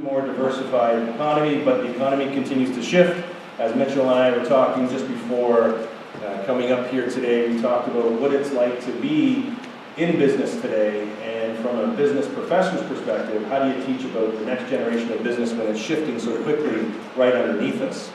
more diversified economy, but the economy continues to shift. As Mitchell and I were talking just before coming up here today, we talked about what it's like to be in business today, and from a business professor's perspective, how do you teach about the next generation of business when it's shifting so quickly right underneath us?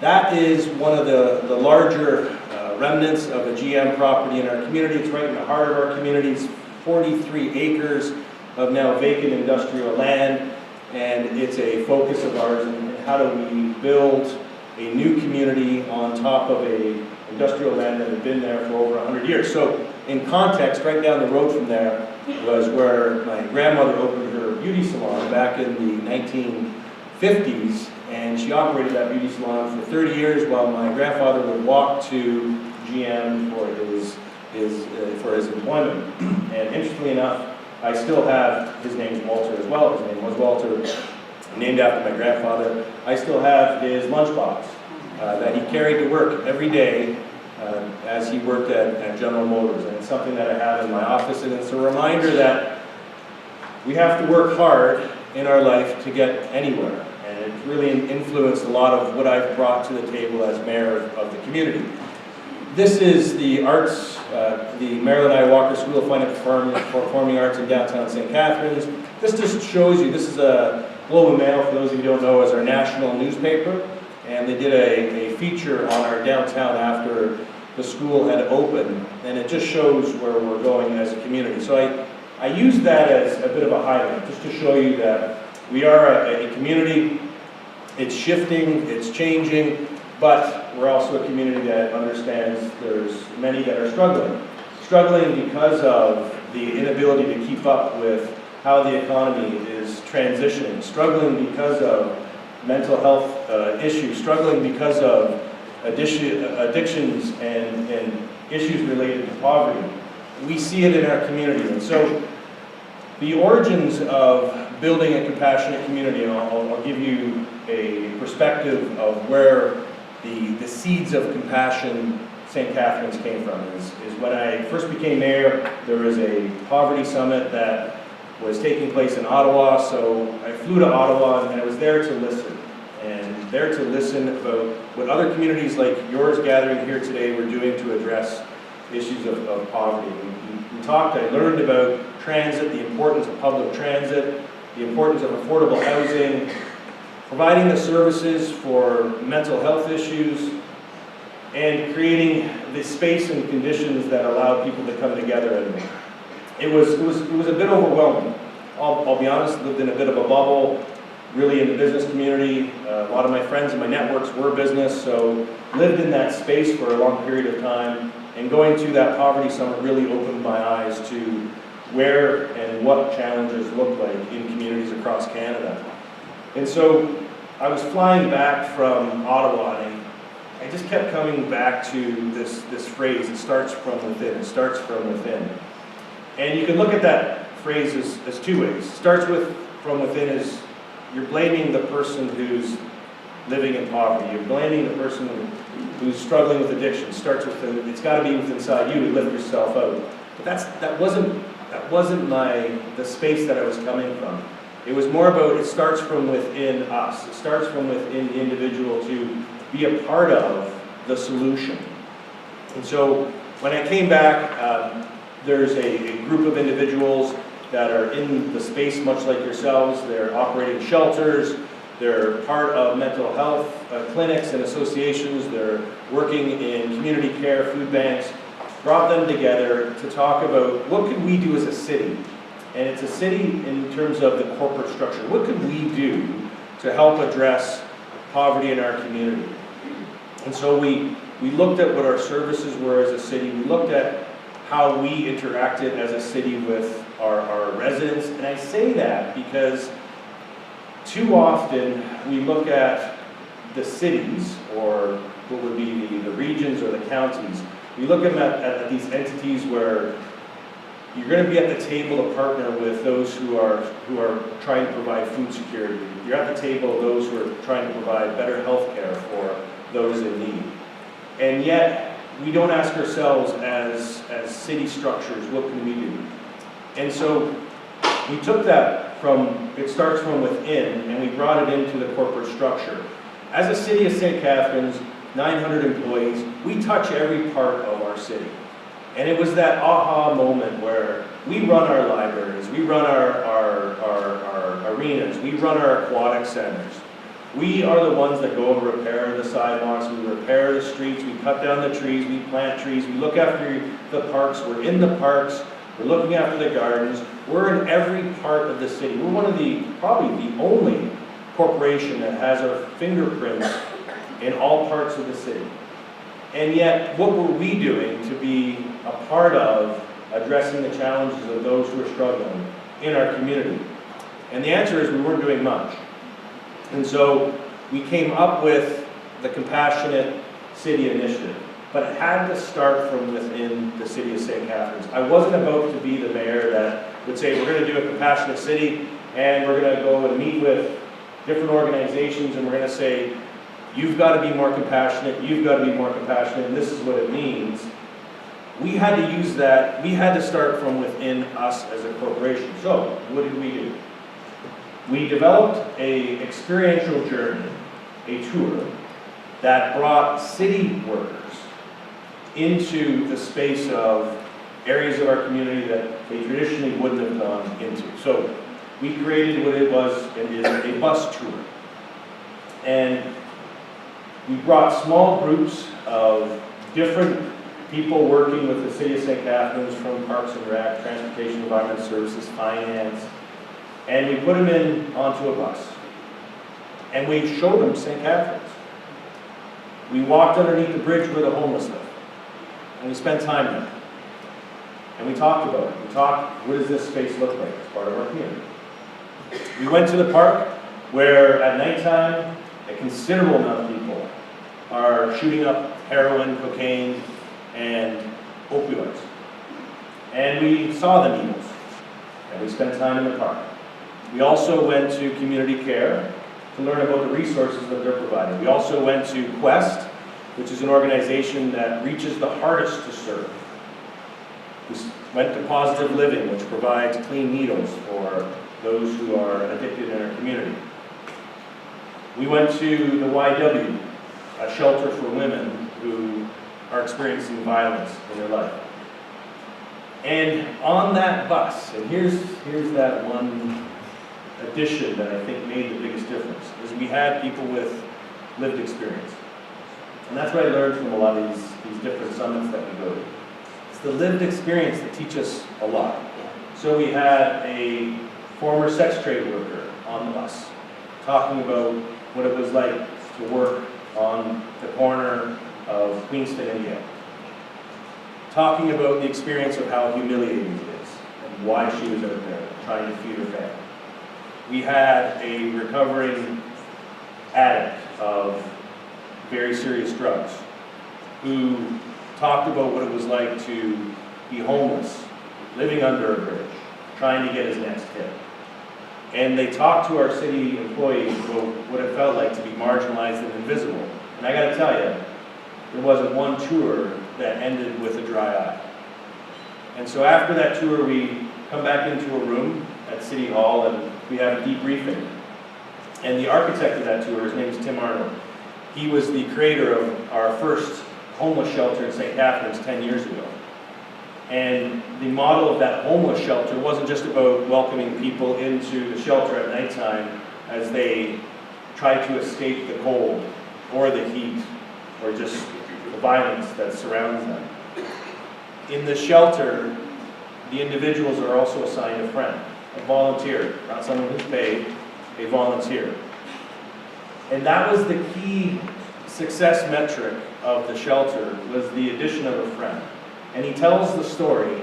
That is one of the larger remnants of a GM property in our community. It's right in the heart of our community. It's 43 acres of now vacant industrial land, and it's a focus of ours in how do we build a new community on top of a industrial land that had been there for over 100 years. So in context, right down the road from there was where my grandmother opened her beauty salon back in the 1950s, and she operated that beauty salon for 30 years while my grandfather would walk to GM for his employment. And interestingly enough, I still have, his name's Walter as well, his name was Walter, named after my grandfather. I still have his lunchbox that he carried to work every day as he worked at General Motors. And it's something that I have in my office, and it's a reminder that we have to work hard in our life to get anywhere. And it's really influenced a lot of what I've brought to the table as mayor of the community. This is the arts, the Marilyn I. Walker School of Fine and Performing Arts in downtown St. Catharines. This just shows you, this is a Globe and Mail, for those of you who don't know, is our national newspaper. And they did a feature on our downtown after the school had opened. And it just shows where we're going as a community. So I use that as a bit of a highlight, just to show you that we are a community. It's shifting, it's changing. But we're also a community that understands there's many that are struggling because of the inability to keep up with how the economy is transitioning, struggling because of mental health issues, struggling because of addictions and issues related to poverty. We see it in our community. And so the origins of building a compassionate community, and I'll give you a perspective of where the seeds of compassion St. Catharines came from is when I first became mayor, there was a poverty summit that was taking place in Ottawa, so I flew to Ottawa and I was there to listen, and there to listen about what other communities like yours gathering here today were doing to address issues of poverty. We talked, I learned about transit, the importance of public transit, the importance of affordable housing, providing the services for mental health issues, and creating the space and conditions that allow people to come together. And it was a bit overwhelming. I'll be honest, lived in a bit of a bubble, really in the business community. A lot of my friends and my networks were business, so lived in that space for a long period of time. And going to that poverty summit really opened my eyes to where and what challenges look like in communities across Canada. And so I was flying back from Ottawa, and I just kept coming back to this phrase, it starts from within, it starts from within. And you can look at that phrase as two ways. It starts with from within is you're blaming the person who's living in poverty, you're blaming the person who's struggling with addiction. It starts with, it's got to be within inside you to lift yourself out. But that wasn't the space that I was coming from. It was more about it starts from within us. It starts from within the individual to be a part of the solution. And so when I came back, there's a group of individuals that are in the space much like yourselves. They're operating shelters. They're part of mental health clinics and associations. They're working in community care, food banks. Brought them together to talk about what could we do as a city. And it's a city in terms of the corporate structure. What could we do to help address poverty in our community? And so we looked at what our services were as a city. We looked at how we interacted as a city with our residents. And I say that because too often we look at the cities, or what would be the regions or the counties. We look at them at these entities where you're going to be at the table to partner with those who are trying to provide food security. You're at the table of those who are trying to provide better health care for those in need. And yet, we don't ask ourselves as city structures, what can we do? And so we took that it starts from within, and we brought it into the corporate structure. As a city of St. Catharines, 900 employees, we touch every part of our city. And it was that aha moment where we run our libraries, we run our arenas, we run our aquatic centers. We are the ones that go and repair the sidewalks, we repair the streets, we cut down the trees, we plant trees, we look after the parks, we're in the parks, we're looking after the gardens, we're in every part of the city. We're one of probably the only corporation that has our fingerprints in all parts of the city. And yet, what were we doing to be a part of addressing the challenges of those who are struggling in our community? And the answer is we weren't doing much. And so we came up with the Compassionate City Initiative, but it had to start from within the city of St. Catharines. I wasn't about to be the mayor that would say, we're going to do a compassionate city, and we're going to go and meet with different organizations, and we're going to say, you've got to be more compassionate, you've got to be more compassionate, and this is what it means. We had to use that, we had to start from within us as a corporation. So, what did we do? We developed an experiential journey, a tour, that brought city workers into the space of areas of our community that they traditionally wouldn't have gone into. So, we created what it was and is a bus tour. And we brought small groups of different people working with the city of St. Catharines, from Parks and Rec, Transportation, Environmental Services, Finance, and we put them onto a bus. And we showed them St. Catharines. We walked underneath the bridge where the homeless live. And we spent time there. And we talked about it. We talked, what does this space look like as part of our community? We went to the park where at nighttime, a considerable amount of people are shooting up heroin, cocaine, and opioids. And we saw the needles, and we spent time in the park. We also went to community care to learn about the resources that they're providing. We also went to Quest, which is an organization that reaches the hardest to serve. We went to Positive Living, which provides clean needles for those who are addicted in our community. We went to the YW, a shelter for women who are experiencing violence in their life. And on that bus, and here's that one addition that I think made the biggest difference, is we had people with lived experience. And that's what I learned from a lot of these different summits that we go to. It's the lived experience that teaches us a lot. So we had a former sex trade worker on the bus talking about what it was like to work on the corner of Queenston and Yale. Talking about the experience of how humiliating it is and why she was out there trying to feed her family. We had a recovering addict of very serious drugs who talked about what it was like to be homeless, living under a bridge, trying to get his next hit. And they talked to our city employees about what it felt like to be marginalized and invisible. And I gotta tell you, there wasn't one tour that ended with a dry eye. And so after that tour, we come back into a room at City Hall and we have a debriefing. And the architect of that tour, his name is Tim Arnold. He was the creator of our first homeless shelter in St. Catharines 10 years ago. And the model of that homeless shelter wasn't just about welcoming people into the shelter at nighttime as they try to escape the cold or the heat or just the violence that surrounds them. In the shelter, the individuals are also assigned a friend, a volunteer, not someone who's paid, a volunteer. And that was the key success metric of the shelter, was the addition of a friend. And he tells the story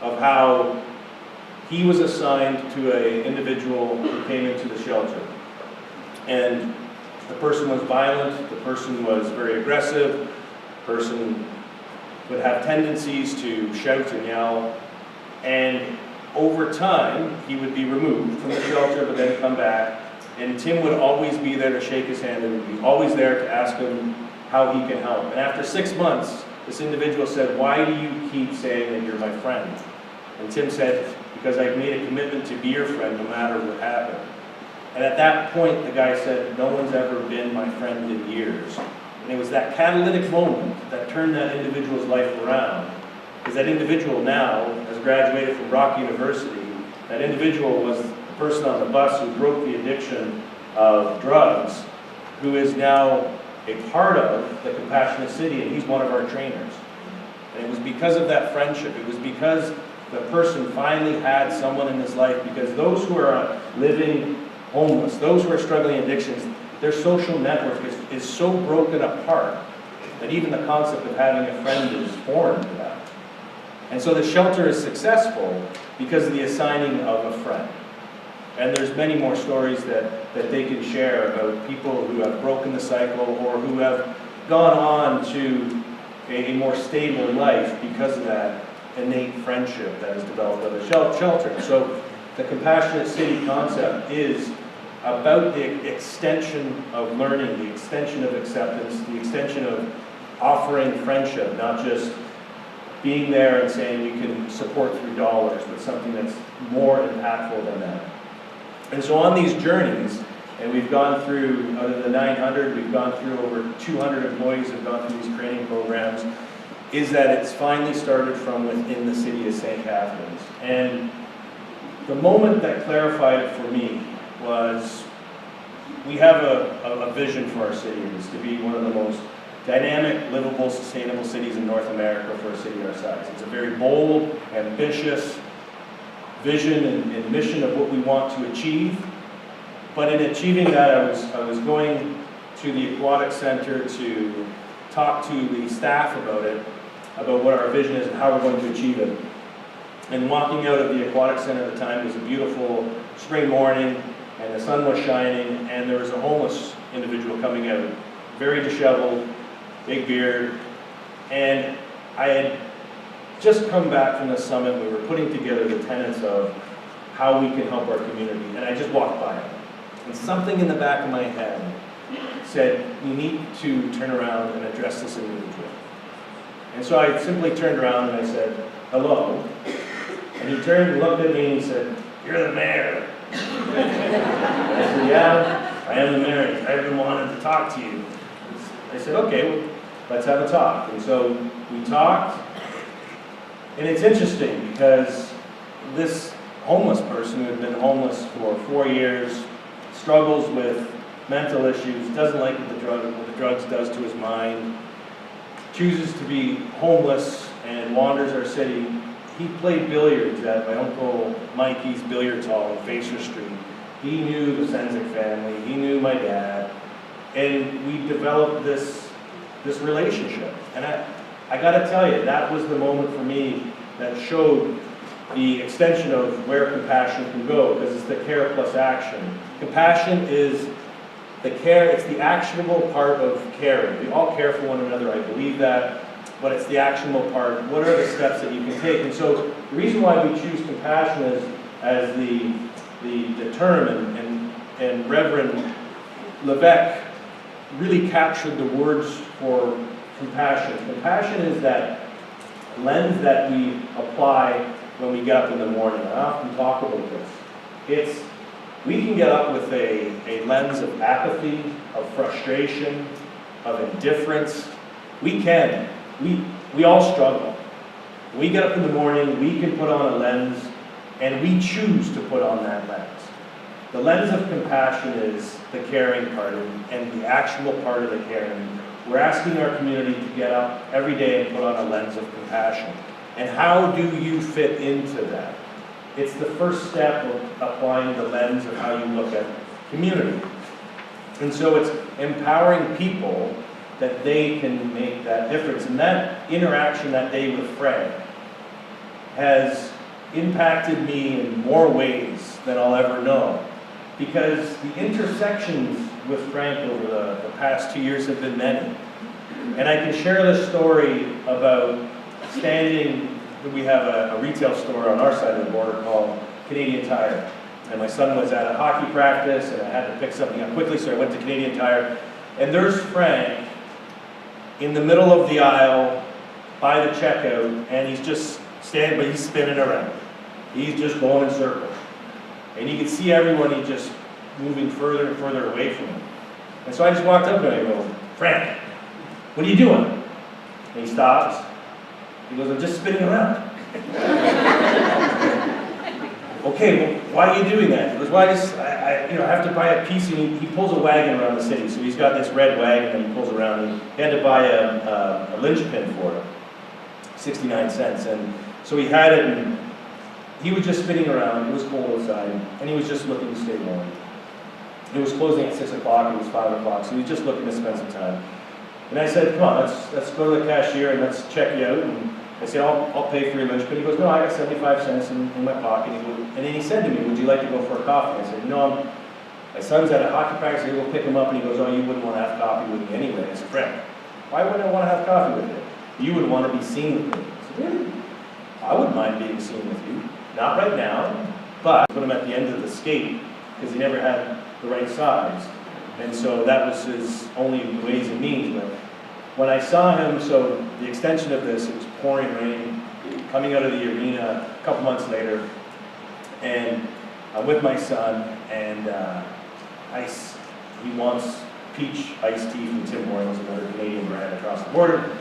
of how he was assigned to an individual who came into the shelter. And the person was violent, the person was very aggressive, the person would have tendencies to shout and yell. And over time, he would be removed from the shelter, but then come back. And Tim would always be there to shake his hand and would be always there to ask him how he can help. And after 6 months, this individual said, "Why do you keep saying that you're my friend?" And Tim said, because I made a commitment to be your friend no matter what happened. And at that point, the guy said, no one's ever been my friend in years. And it was that catalytic moment that turned that individual's life around. Because that individual now has graduated from Brock University. That individual was the person on the bus who broke the addiction of drugs, who is now a part of the Compassionate City, and he's one of our trainers. And it was because of that friendship. It was because the person finally had someone in his life, because those who are living homeless, those who are struggling addictions, their social network is so broken apart that even the concept of having a friend is foreign to that. And so the shelter is successful because of the assigning of a friend. And there's many more stories that they can share about people who have broken the cycle or who have gone on to a more stable life because of that innate friendship that is developed at the shelter. So the Compassionate City concept is about the extension of learning, the extension of acceptance, the extension of offering friendship, not just being there and saying you can support through dollars, but something that's more impactful than that. And so on these journeys, and we've gone through, out of the 900, we've gone through over 200 employees have gone through these training programs, is that it's finally started from within the city of St. Catharines. And the moment that clarified it for me was, we have a vision for our city, is to be one of the most dynamic, livable, sustainable cities in North America for a city our size. It's a very bold, ambitious vision and mission of what we want to achieve. But in achieving that, I was going to the Aquatic Center to talk to the staff about it, about what our vision is and how we're going to achieve it. And walking out of the Aquatic Center at the time, it was a beautiful spring morning, and the sun was shining, and there was a homeless individual coming out, very disheveled, big beard, and I had just come back from the summit. We were putting together the tenets of how we can help our community, and I just walked by him. And something in the back of my head said, we need to turn around and address this individual. And so I simply turned around and I said, hello. And he turned and looked at me and he said, you're the mayor. I said, yeah, I am the mayor. I've been wanting to talk to you. I said, okay, well, let's have a talk. And so we talked. And it's interesting because this homeless person who had been homeless for 4 years, struggles with mental issues, doesn't like what the drugs does to his mind, chooses to be homeless and wanders our city. He played billiards at my Uncle Mikey's billiards hall on Facer Street. He knew the Senzik family, he knew my dad, and we developed this relationship. And I gotta tell you, that was the moment for me that showed the extension of where compassion can go, because it's the care plus action. Compassion is the care, it's the actionable part of caring. We all care for one another, I believe that, but it's the actionable part. What are the steps that you can take? And so the reason why we choose compassion as the term, and Reverend Levesque really captured the words for compassion. Compassion is that lens that we apply when we get up in the morning. I often talk about this. We can get up with a lens of apathy, of frustration, of indifference. We all struggle. When we get up in the morning, we can put on a lens, and we choose to put on that lens. The lens of compassion is the caring part, and the actionable part of the caring. We're asking our community to get up every day and put on a lens of compassion. And how do you fit into that? It's the first step of applying the lens of how you look at community. And so it's empowering people that they can make that difference. And that interaction that day with Fred has impacted me in more ways than I'll ever know. Because the intersections with Frank over the past 2 years have been many. And I can share the story about standing, we have a retail store on our side of the border called Canadian Tire. And my son was at a hockey practice and I had to pick something up quickly, so I went to Canadian Tire. And there's Frank in the middle of the aisle by the checkout, and he's just standing, but he's spinning around. He's just going in circles. And you can see everyone, he's just moving further and further away from him. And so I just walked up to him and I go, Frank, what are you doing? And he stops. He goes, I'm just spinning around. Okay, well, why are you doing that? He goes, well, I have to buy a piece, and he pulls a wagon around the city. So he's got this red wagon that he pulls around, and he had to buy a linchpin for it, 69 cents. And so he had it, and he was just spinning around. It was cold outside, and he was just looking to stay warm. It was closing at 6 o'clock, it was 5 o'clock, so he was just looking to spend some time. And I said, come on, let's go to the cashier and let's check you out. And I said, I'll pay for your lunch. But he goes, no, I got 75 cents in my pocket. And then he said to me, would you like to go for a coffee? I said, no, my son's at a hockey practice. I go pick him up, and he goes, oh, you wouldn't want to have coffee with me anyway. I said, Frank, why wouldn't I want to have coffee with you? You would want to be seen with me. I said, really? I wouldn't mind being seen with you. Not right now, but I put him at the end of the skate because he never had the right size. And so that was his only ways and means. But when I saw him, so the extension of this, it was pouring rain, coming out of the arena a couple months later, and I'm with my son, and he wants peach iced tea from Tim Hortons, another Canadian brand across the border.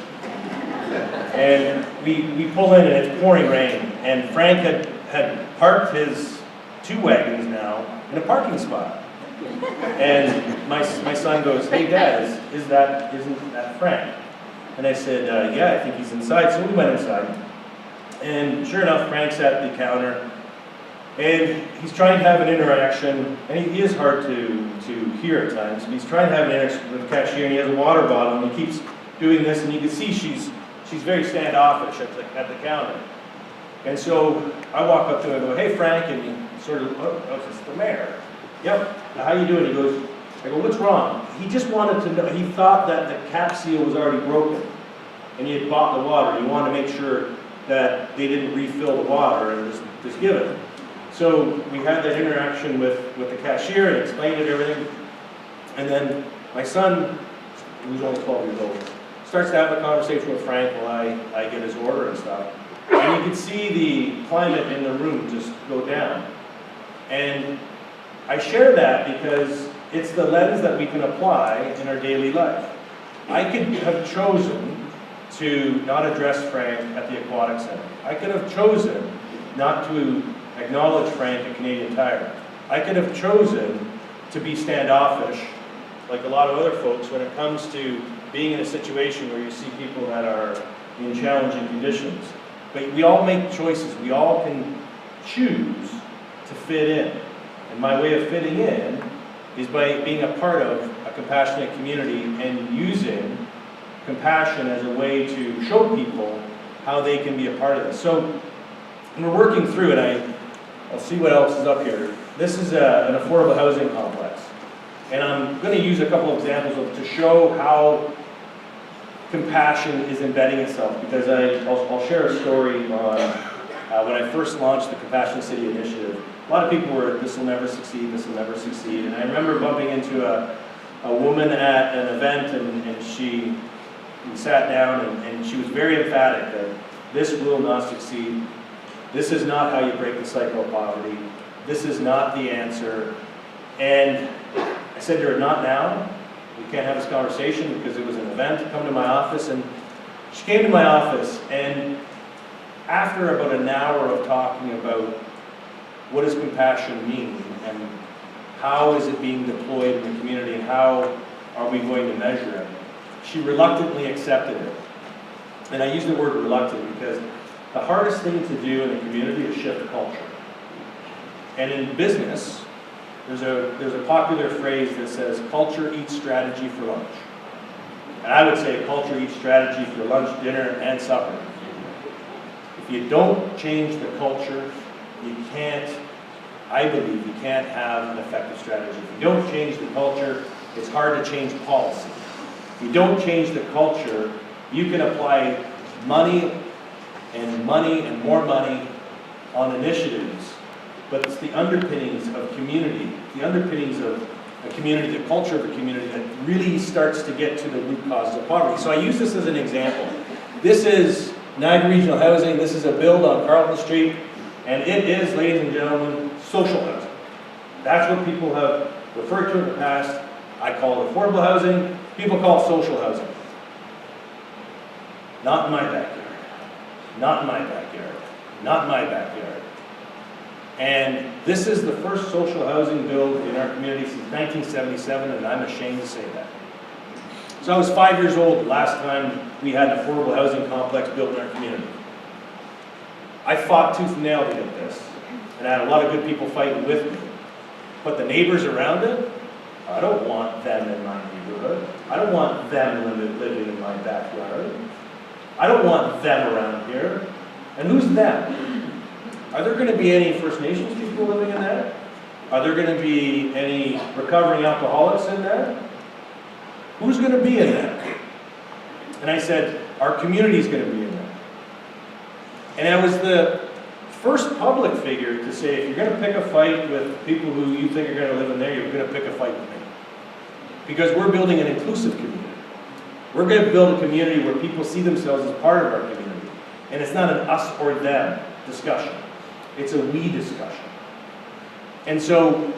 And we pull in, and it's pouring rain, and Frank had parked his 2 wagons now in a parking spot. And my son goes, hey Dad, isn't that Frank? And I said, yeah, I think he's inside. So we went inside. And sure enough, Frank's at the counter. And he's trying to have an interaction. And he is hard to hear at times. But he's trying to have an interaction with the cashier. And he has a water bottle. And he keeps doing this. And you can see she's very standoffish at the counter. And so I walk up to him and go, hey Frank. And he sort of, oh, it's the mayor. Yep, how you doing? He goes, I go, what's wrong? He just wanted to know, he thought that the cap seal was already broken and he had bought the water. He wanted to make sure that they didn't refill the water and just give it. So we had that interaction with the cashier and explained it, everything. And then my son, who's only 12 years old, starts to have a conversation with Frank while I get his order and stuff. And you could see the climate in the room just go down. And I share that because it's the lens that we can apply in our daily life. I could have chosen to not address Frank at the Aquatic Center. I could have chosen not to acknowledge Frank at Canadian Tire. I could have chosen to be standoffish, like a lot of other folks, when it comes to being in a situation where you see people that are in challenging conditions. But we all make choices. We all can choose to fit in. And my way of fitting in is by being a part of a compassionate community and using compassion as a way to show people how they can be a part of this. So we're working through it. I'll see what else is up here. This is an affordable housing complex. And I'm going to use a couple of examples to show how compassion is embedding itself, because I'll share a story on when I first launched the Compassionate City Initiative. A lot of people were, this will never succeed, this will never succeed. And I remember bumping into a woman at an event, and we sat down, and she was very emphatic that this will not succeed. This is not how you break the cycle of poverty. This is not the answer. And I said to her, not now. We can't have this conversation because it was an event. Come to my office. And she came to my office, and after about an hour of talking about what does compassion mean and how is it being deployed in the community and how are we going to measure it, she reluctantly accepted it. And I use the word reluctant because the hardest thing to do in the community is shift culture. And in business, there's a popular phrase that says, culture eats strategy for lunch. And I would say culture eats strategy for lunch, dinner, and supper. If you don't change the culture, I believe you can't have an effective strategy. If you don't change the culture, it's hard to change policy. If you don't change the culture, you can apply money and more money on initiatives, but it's the underpinnings of community, the underpinnings of a community, the culture of a community that really starts to get to the root causes of poverty. So I use this as an example. This is Niagara Regional Housing. This is a build on Carleton Street. And it is, ladies and gentlemen, social housing. That's what people have referred to in the past. I call it affordable housing. People call it social housing. Not in my backyard. Not in my backyard. Not in my backyard. And this is the first social housing build in our community since 1977, and I'm ashamed to say that. So I was 5 years old the last time we had an affordable housing complex built in our community. I fought tooth and nail to get this, and I had a lot of good people fighting with me. But the neighbors around it, I don't want them in my neighborhood. I don't want them living in my backyard. I don't want them around here. And who's them? Are there going to be any First Nations people living in there? Are there going to be any recovering alcoholics in there? Who's going to be in there? And I said, our community's going to be in there. And I was the first public figure to say, if you're going to pick a fight with people who you think are going to live in there, you're going to pick a fight with me. Because we're building an inclusive community. We're going to build a community where people see themselves as part of our community. And it's not an us or them discussion. It's a we discussion. And so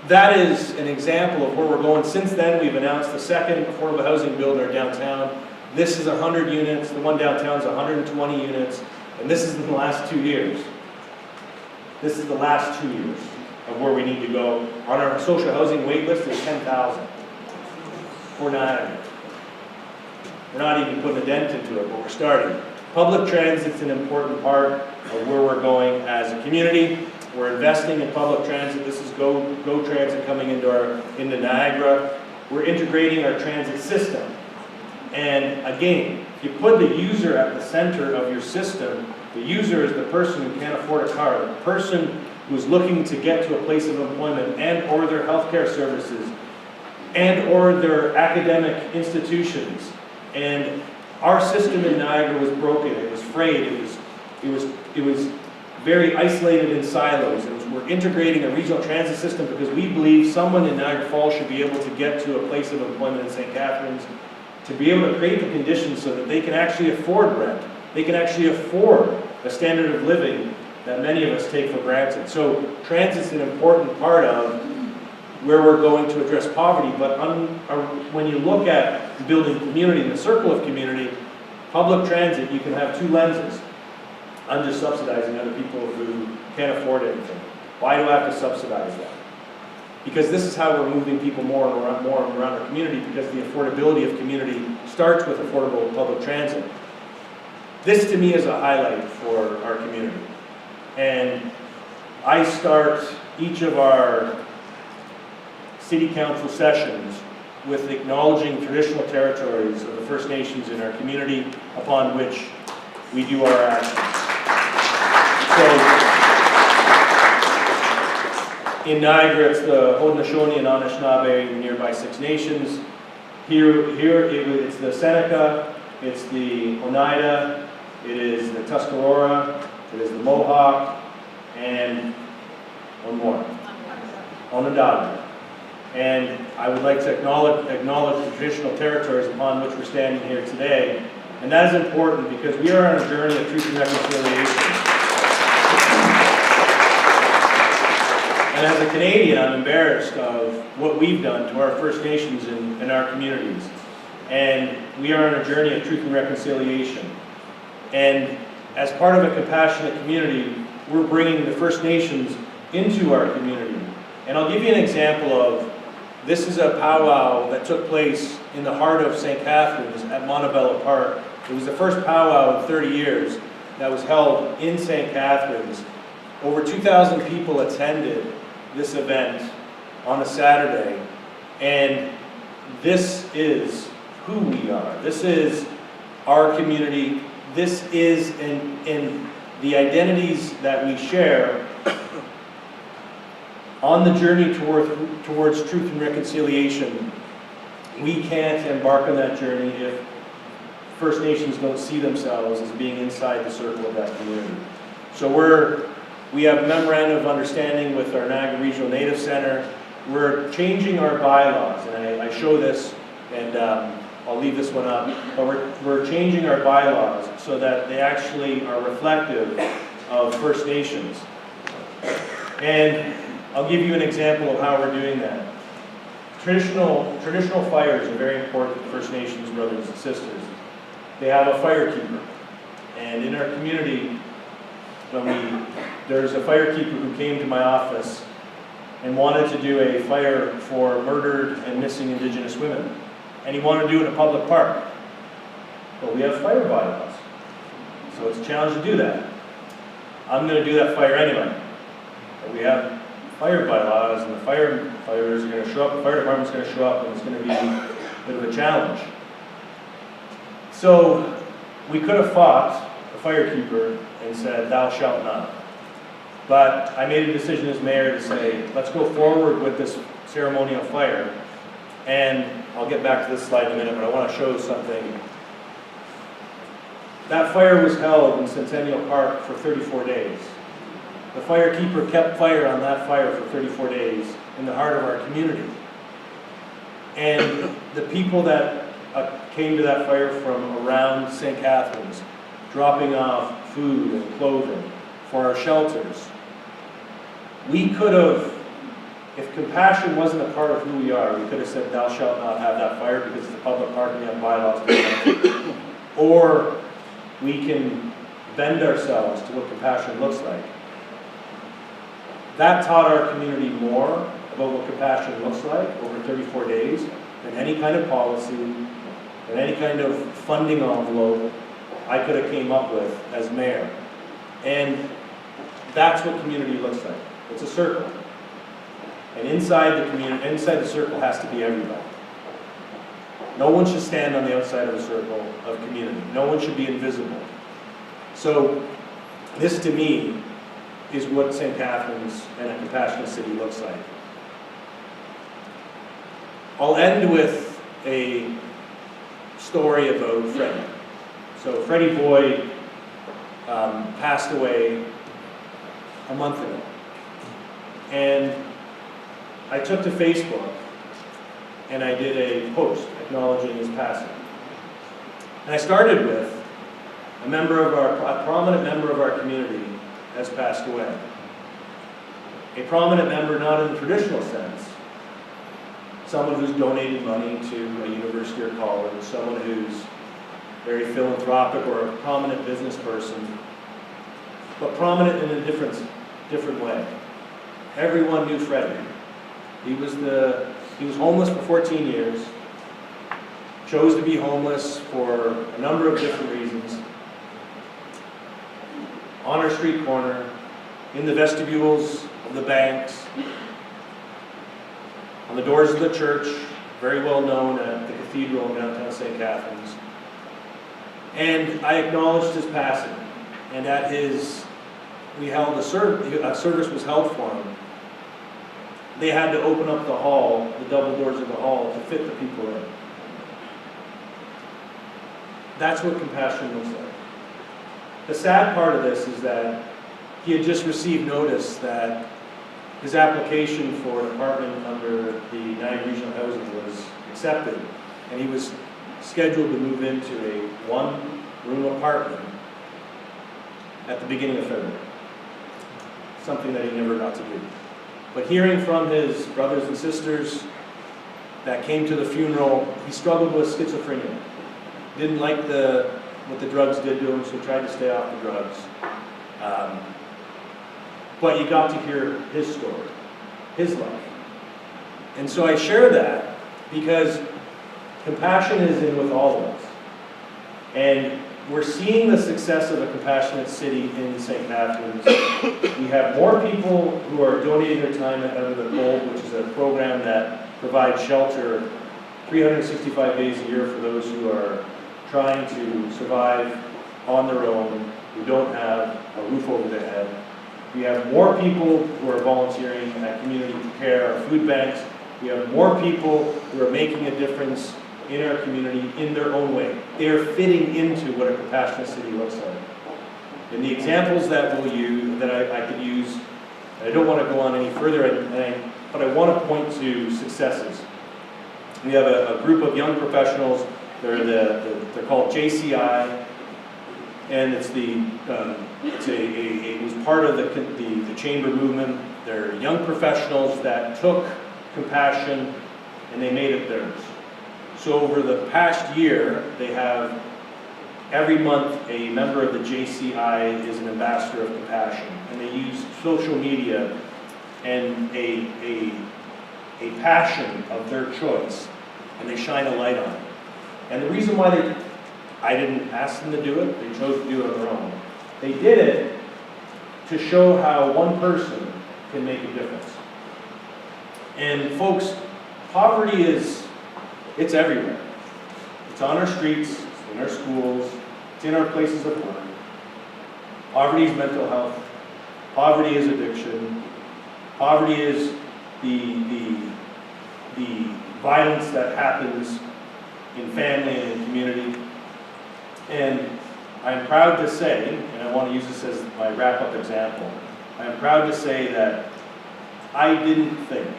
that is an example of where we're going. Since then, we've announced the second affordable housing build in our downtown. This is 100 units. The one downtown is 120 units. And this is in the last 2 years. This is the last 2 years of where we need to go. On our social housing wait list, there's 10,000 for Niagara. We're not even putting a dent into it, but we're starting. Public transit's an important part of where we're going as a community. We're investing in public transit. This is Go Transit coming into Niagara. We're integrating our transit system. And again, if you put the user at the center of your system, the user is the person who can't afford a car, the person who's looking to get to a place of employment and or their healthcare services and or their academic institutions. And our system in Niagara was broken, it was frayed, it was very isolated in silos. We're integrating a regional transit system because we believe someone in Niagara Falls should be able to get to a place of employment in St. Catharines, to be able to create the conditions so that they can actually afford rent. They can actually afford a standard of living that many of us take for granted. So transit's an important part of where we're going to address poverty, but when you look at building community, the circle of community, public transit, you can have two lenses. I'm just subsidizing other people who can't afford anything. Why do I have to subsidize that? Because this is how we're moving people more and around our community, because the affordability of community starts with affordable public transit. This to me is a highlight for our community. And I start each of our City Council sessions with acknowledging traditional territories of the First Nations in our community upon which we do our actions. So, in Niagara, it's the Haudenosaunee and Anishinaabe, the nearby Six Nations. Here it's the Seneca, it's the Oneida, it is the Tuscarora, it is the Mohawk, and one more, Onondaga. And I would like to acknowledge the traditional territories upon which we're standing here today. And that is important because we are on a journey of truth and reconciliation. And as a Canadian, I'm embarrassed of what we've done to our First Nations in our communities. And we are on a journey of truth and reconciliation. And as part of a compassionate community, we're bringing the First Nations into our community. And I'll give you an example of, this is a powwow that took place in the heart of St. Catharines at Montebello Park. It was the first powwow in 30 years that was held in St. Catharines. Over 2,000 people attended this event on a Saturday. And this is who we are. This is our community. This is in the identities that we share on the journey towards truth and reconciliation. We can't embark on that journey if First Nations don't see themselves as being inside the circle of that community. So we have a memorandum of understanding with our Niagara Regional Native Center. We're changing our bylaws, and I show this, and I'll leave this one up, but we're changing our bylaws so that they actually are reflective of First Nations. And I'll give you an example of how we're doing that. Traditional fires are very important to First Nations brothers and sisters. They have a firekeeper. And in our community, there's a firekeeper who came to my office and wanted to do a fire for murdered and missing Indigenous women. And he wanted to do it in a public park. But we have fire bylaws. So it's a challenge to do that. I'm going to do that fire anyway. But we have fire bylaws, and the fires are going to show up, the fire department's going to show up, and it's going to be a bit of a challenge. So we could have fought the firekeeper and said, "Thou shalt not." But I made a decision as mayor to say, let's go forward with this ceremonial fire. And I'll get back to this slide in a minute, but I want to show something. That fire was held in Centennial Park for 34 days. The firekeeper kept fire on that fire for 34 days in the heart of our community. And the people that came to that fire from around St. Catharines, dropping off food and clothing for our shelters. We could have, if compassion wasn't a part of who we are, we could have said, "Thou shalt not have that fire," because it's a public park and we have bylaws. Or we can bend ourselves to what compassion looks like. That taught our community more about what compassion looks like over 34 days than any kind of policy, than any kind of funding envelope I could have came up with as mayor. And that's what community looks like. It's a circle. And inside the community, inside the circle has to be everybody. No one should stand on the outside of the circle of community. No one should be invisible. So this to me is what St. Catharines and a compassionate city looks like. I'll end with a story about Freddie. So Freddie Boyd passed away a month ago. And I took to Facebook and I did a post acknowledging his passing. And I started with a prominent member of our community has passed away. A prominent member, not in the traditional sense, someone who's donated money to a university or college, someone who's very philanthropic or a prominent business person, but prominent in a different way. Everyone knew Freddie. He was homeless for 14 years, chose to be homeless for a number of different reasons, on our street corner, in the vestibules of the banks, on the doors of the church, very well known at the cathedral in downtown St. Catharines. And I acknowledged his passing, and we held a service was held for him. They had to open up the hall, the double doors of the hall, to fit the people in. That's what compassion looks like. The sad part of this is that he had just received notice that his application for an apartment under the Niagara Regional Housing was accepted, and he was scheduled to move into a one-room apartment at the beginning of February. Something that he never got to do. But hearing from his brothers and sisters that came to the funeral, he struggled with schizophrenia. Didn't like what the drugs did to him, so tried to stay off the drugs. But you got to hear his story, his life. And so I share that because compassion is in with all of us. And we're seeing the success of a compassionate city in St. Catharines. We have more people who are donating their time out of the cold, which is a program that provides shelter 365 days a year for those who are trying to survive on their own, who don't have a roof over their head. We have more people who are volunteering at community care, our food banks. We have more people who are making a difference in our community in their own way. They are fitting into what a compassionate city looks like. And the examples that we'll use, that I could use, and I don't want to go on any further, but I want to point to successes. We have a group of young professionals. They're called JCI. And it's it was part of the chamber movement. They're young professionals that took compassion and they made it theirs. So over the past year, they have every month a member of the JCI is an ambassador of compassion, and they use social media and a passion of their choice, and they shine a light on it. And the reason why I didn't ask them to do it, they chose to do it on their own. They did it to show how one person can make a difference. And folks, poverty it's everywhere. It's on our streets, it's in our schools, it's in our places of work. Poverty is mental health. Poverty is addiction. Poverty is the violence that happens in family and in community. And I'm proud to say, and I want to use this as my wrap-up example, I'm proud to say that I didn't think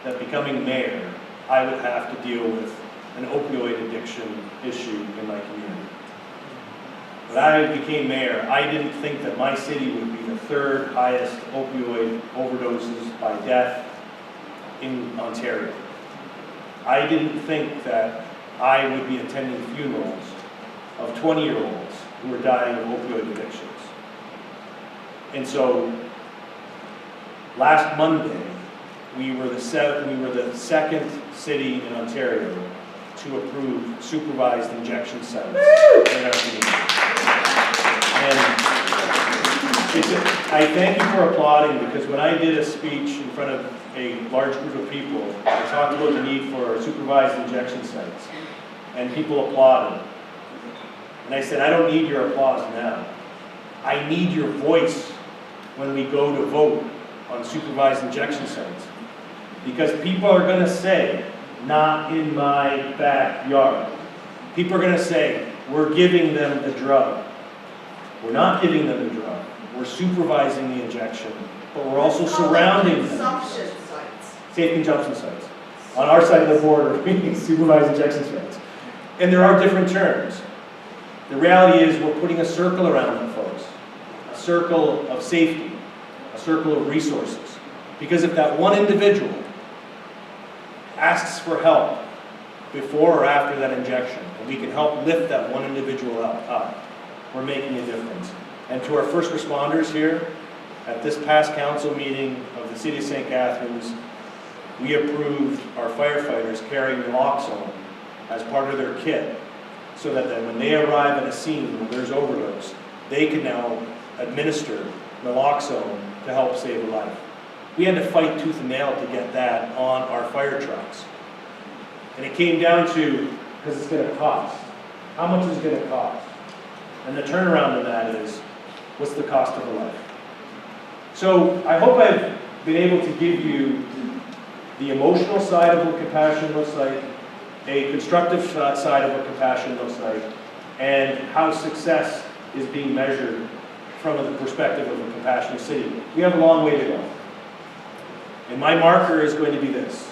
that becoming mayor, I would have to deal with an opioid addiction issue in my community. When I became mayor, I didn't think that my city would be the third highest opioid overdoses by death in Ontario. I didn't think that I would be attending funerals of 20-year-olds who were dying of opioid addictions. And so, last Monday, we were the second city in Ontario to approve supervised injection sites in our community. And I thank you for applauding, because when I did a speech in front of a large group of people, I talked about the need for supervised injection sites, and people applauded. And I said, I don't need your applause now. I need your voice when we go to vote on supervised injection sites. Because people are going to say, not in my backyard. People are going to say, we're giving them the drug. We're not giving them the drug. We're supervising the injection, but we're also surrounding them. Safe consumption sites. On our side of the border, we need supervised injection sites. And there are different terms. The reality is we're putting a circle around them, folks. A circle of safety, a circle of resources. Because if that one individual asks for help before or after that injection, and we can help lift that one individual up, we're making a difference. And to our first responders here, at this past council meeting of the City of St. Catharines, we approved our firefighters carrying naloxone as part of their kit, so that then when they arrive at a scene where there's overdose, they can now administer naloxone to help save a life. We had to fight tooth and nail to get that on our fire trucks. And it came down to, because it's going to cost. How much is it going to cost? And the turnaround of that is, what's the cost of a life? So I hope I've been able to give you the emotional side of what compassion looks like, a constructive side of what compassion looks like, and how success is being measured from the perspective of a compassionate city. We have a long way to go. And my marker is going to be this.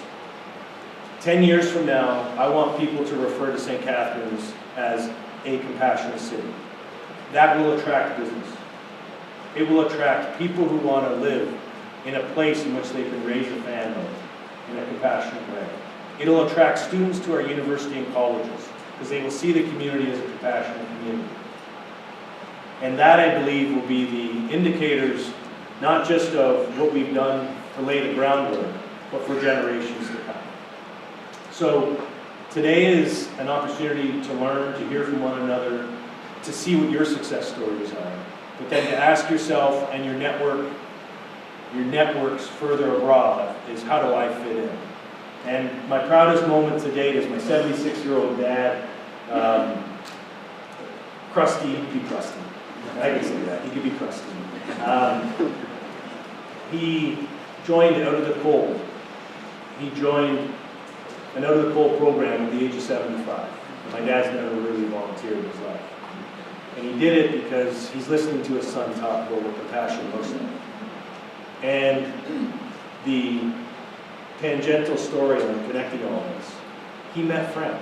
10 years from now, I want people to refer to St. Catharines as a compassionate city. That will attract business. It will attract people who want to live in a place in which they can raise a family in a compassionate way. It'll attract students to our university and colleges, because they will see the community as a compassionate community. And that, I believe, will be the indicators, not just of what we've done to lay the groundwork, but for generations to come. So today is an opportunity to learn, to hear from one another, to see what your success stories are, but then to ask yourself and your networks further abroad is, how do I fit in? And my proudest moment to date is my 76-year-old dad, crusty, he could be crusty. I can say that, he could be crusty. He joined Out of the Cold. He joined an Out of the Cold program at the age of 75. My dad's never really volunteered in his life. And he did it because he's listening to his son talk about what compassion looks like. And the tangential story on connecting all this, he met Frank.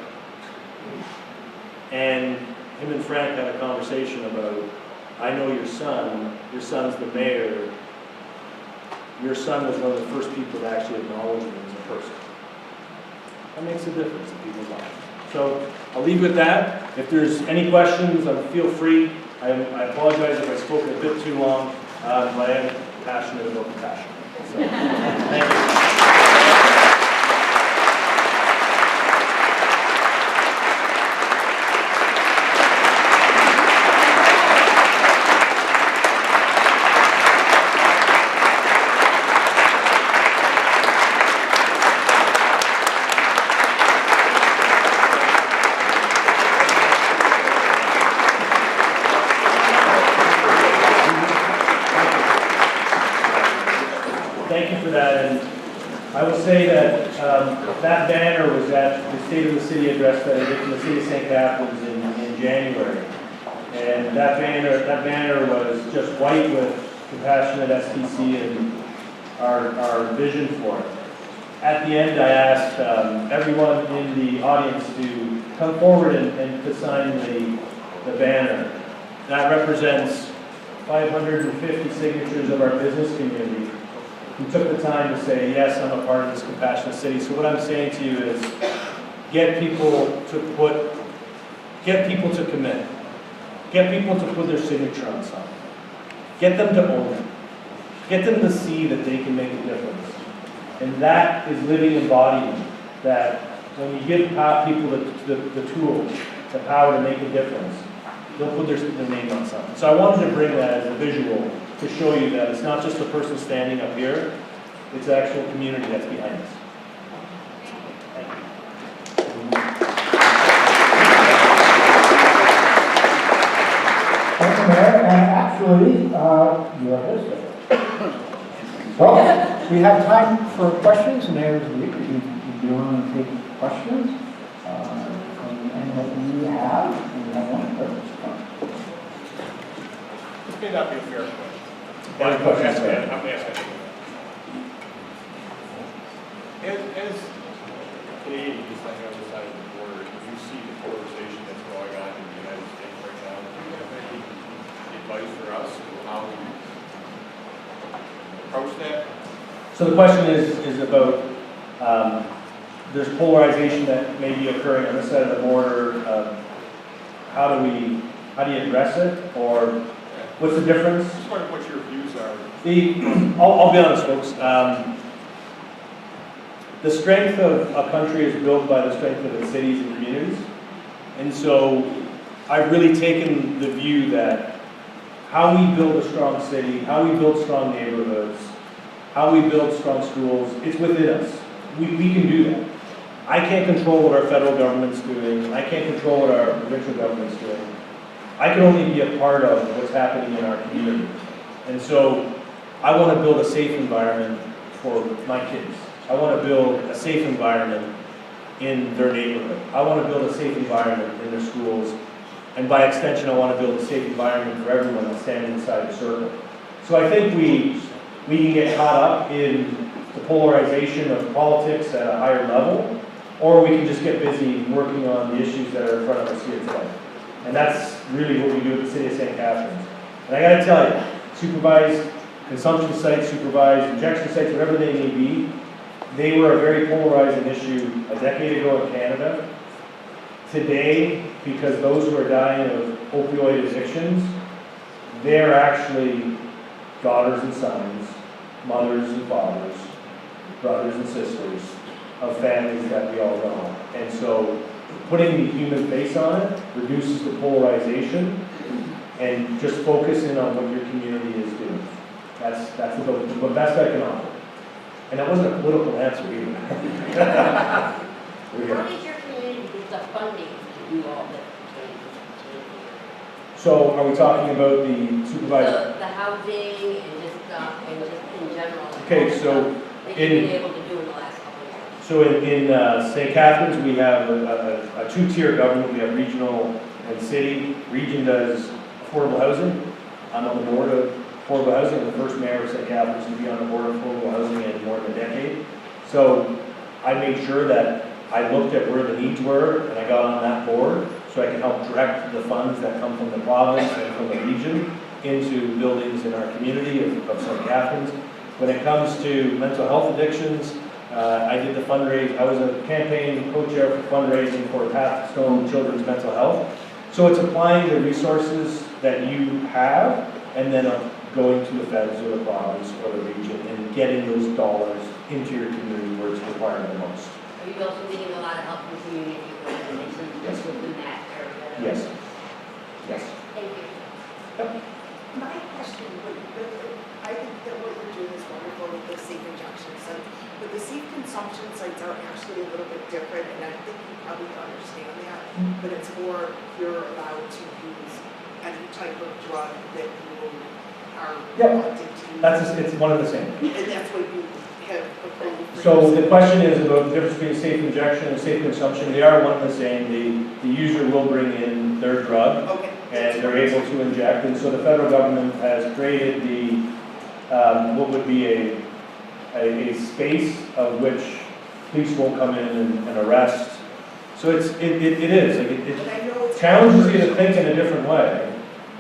And him and Frank had a conversation about, I know your son's the mayor. Your son was one of the first people to actually acknowledge me as a person. That makes a difference in people's lives. So I'll leave with that. If there's any questions, feel free. I apologize if I spoke a bit too long, but I am passionate about compassion. So, thank you. Thank you for that, and I will say that that banner was at the State of the City address that I did from the City of St. Catharines in January. And that banner was just white with compassionate STC and our vision for it. At the end, I asked everyone in the audience to come forward and to sign the banner. That represents 550 signatures of our business community who took the time to say, yes, I'm a part of this compassionate city. So what I'm saying to you is get people to commit. Get people to put their signature on something. Get them to own it. Get them to see that they can make a difference. And that is living embodiment, that when you give people the tools, the power to make a difference, they'll put their name on something. So I wanted to bring that as a visual to show you that it's not just a person standing up here, it's an actual community that's behind us. Thank you. Thank you, Mayor, and actually, you are hosting. Well, we have time for questions, and Mayor's week. If you want to take questions, and what you have, and you have one person. This may not be a fair question. Any questions? I'm asking. As Canadians on the other side of the border, you see the polarization that's going on in the United States right now. Do you have any advice for us on how we approach that? So the question is about, there's polarization that may be occurring on this side of the border. How do you address it, or what's the difference? Just wondering what your views are. I'll be honest, folks. The strength of a country is built by the strength of its cities and communities. And so I've really taken the view that how we build a strong city, how we build strong neighborhoods, how we build strong schools, it's within us. We can do that. I can't control what our federal government's doing. I can't control what our provincial government's doing. I can only be a part of what's happening in our community. And so I want to build a safe environment for my kids. I want to build a safe environment in their neighborhood. I want to build a safe environment in their schools. And by extension, I want to build a safe environment for everyone that's standing inside the circle. So I think we can get caught up in the polarization of politics at a higher level, or we can just get busy working on the issues that are in front of us here today. And that's really what we do at the City of St. Catharines. And I got to tell you, supervised consumption sites, supervised injection sites, whatever they may be, they were a very polarizing issue a decade ago in Canada. Today, because those who are dying of opioid addictions, they're actually daughters and sons, mothers and fathers, brothers and sisters of families that we all know. And so putting the human face on it reduces the polarization and just focusing on what your community is doing. That's the best I can offer. And that wasn't a political answer either. How does your community get the funding to do all that? So are we talking about the supervisor? The housing and just in general. Okay, so that you've been able to do in the last couple of years. So in St. Catharines, we have a two-tier government. We have regional and city. Region does affordable housing. I'm on the board of affordable housing. I'm the first mayor of St. Catharines to be on the board of affordable housing in more than a decade. So I made sure that I looked at where the needs were, and I got on that board, so I can help direct the funds that come from the province and from the region into buildings in our community of St. Catharines. When it comes to mental health addictions, I did the fundraise. I was a campaign co-chair for fundraising for Pathstone Children's Mental Health. So it's applying the resources that you have and then going to the feds or the province or the region and getting those dollars into your community where it's required the most. Are you also getting a lot of help from community organizations just within that area? Yes. Yes. Thank you. My question would, I think that what you're doing is wonderful with the safe injection sites, but the safe consumption sites are actually a little bit different, and I think you probably understand that, but it's more you're allowed to use any type of drug that you are wanting to. It's one of the same. And that's what you have approved for So yourself. the question is about the difference between safe injection and safe consumption. They are one and the same. The user will bring in their drug. Okay. And they're able to inject. And so the federal government has created the, what would be a space of which police will come in and arrest. So it is, like And I know it's challenges you to think in a different way.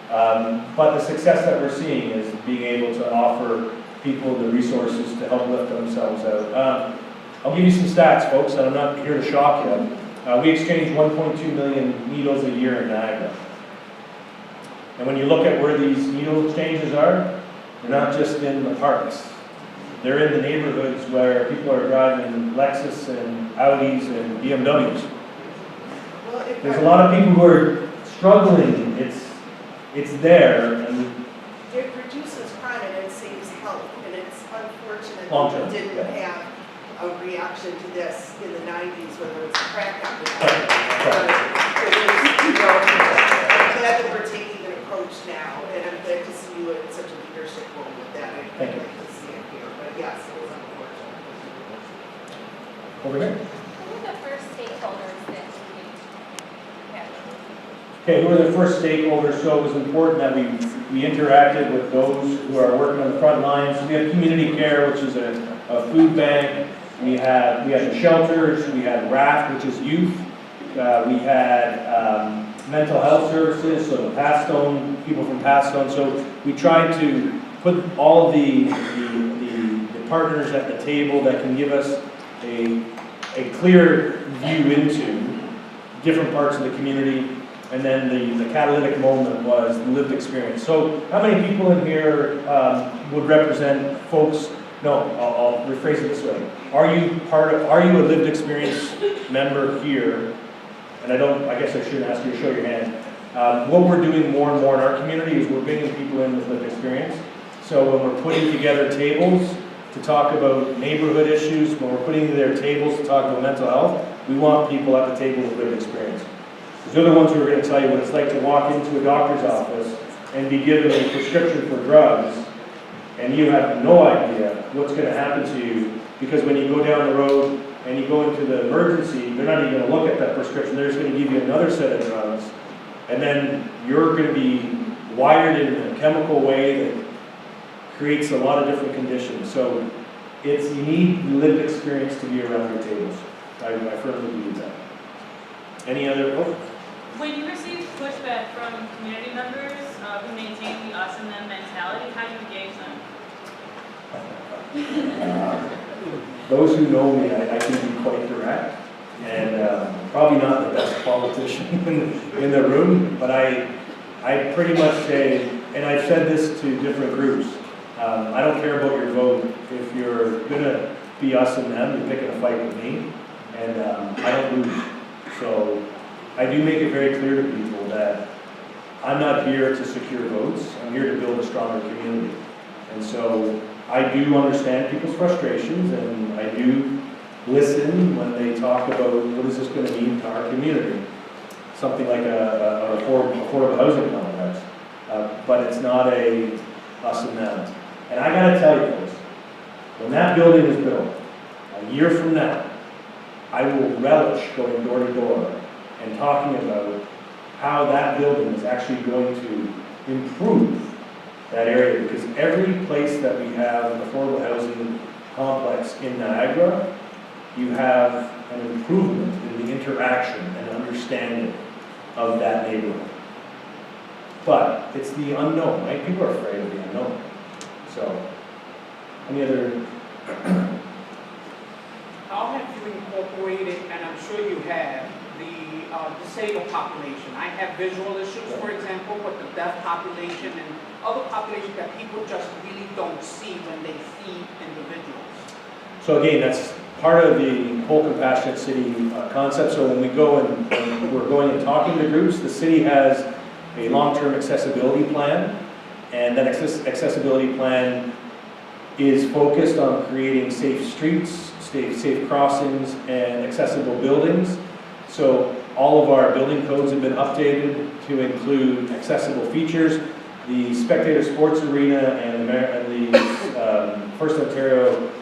But the success that we're seeing is being able to offer people the resources to help lift themselves out. I'll give you some stats, folks, and I'm not here to shock you. We exchange 1.2 million needles a year in Niagara. And when you look at where these needle exchanges are, they're not just in the parks. They're in the neighborhoods where people are driving Lexus and Audis and BMWs. well, if There's a lot of people who are struggling. It's there, and it reduces crime and it saves health, and it's unfortunate Long that term, we didn't yeah. have a reaction to this in the 90s, whether it's crack epidemic. Right. But it is, you know, I'm glad that we're taking an approach now, and I'm glad to see you in such a leadership role with that. I Thank you. like to see it here, but yes, it was unfortunate. over here. Who are the first stakeholders that you have? Okay, who are the first stakeholders? So it was important that we interacted with those who are working on the front lines. We have community care, which is a food bank. We had the shelters. We had RAFT, which is youth. We had mental health services, so the Pathstone, people from Pathstone. So we tried to put all the partners at the table that can give us a clear view into different parts of the community. And then the catalytic moment was the lived experience. So how many people in here would represent folks? No, I'll rephrase it this way. Are you a lived experience member here? And I guess I shouldn't ask you to show your hand. What we're doing more and more in our community is we're bringing people in with lived experience. So when we're putting together tables to talk about neighborhood issues, when we're putting together tables to talk about mental health, we want people at the table with lived experience. Because they're the ones who are going to tell you what it's like to walk into a doctor's office and be given a prescription for drugs, and you have no idea what's going to happen to you, because when you go down the road and you go into the emergency, they're not even going to look at that prescription. They're just going to give you another set of drugs, and then you're going to be wired in a chemical way that creates a lot of different conditions. So you need lived experience to be around your tables. I firmly believe that. Any other? Oh. When you receive pushback from community members who maintain the us and them mentality, how do you engage them? Those who know me, I can be quite direct, and probably not the best politician in the room, but I pretty much say, and I've said this to different groups, I don't care about your vote. If you're going to be us and them, you're picking a fight with me, and I don't lose. So I do make it very clear to people that I'm not here to secure votes. I'm here to build a stronger community. And so I do understand people's frustrations, and I do listen when they talk about what is this going to mean to our community. Something like a affordable housing complex. But it's not a us and them. And I got to tell you folks, when that building is built, a year from now, I will relish going door to door and talking about how that building is actually going to improve that area, because every place that we have an affordable housing complex in Niagara, you have an improvement in the interaction and understanding of that neighborhood. But it's the unknown, right? People are afraid of the unknown. So, any other? How have you incorporated, and I'm sure you have, the disabled population? I have visual issues, for example, but the deaf population and other populations that people just really don't see when they feed individuals. So again, that's part of the whole compassionate city concept. So when we go and we're going and talking to groups, the city has a long-term accessibility plan, and that accessibility plan is focused on creating safe streets, safe crossings, and accessible buildings. So all of our building codes have been updated to include accessible features. The Spectator Sports Arena and the First Ontario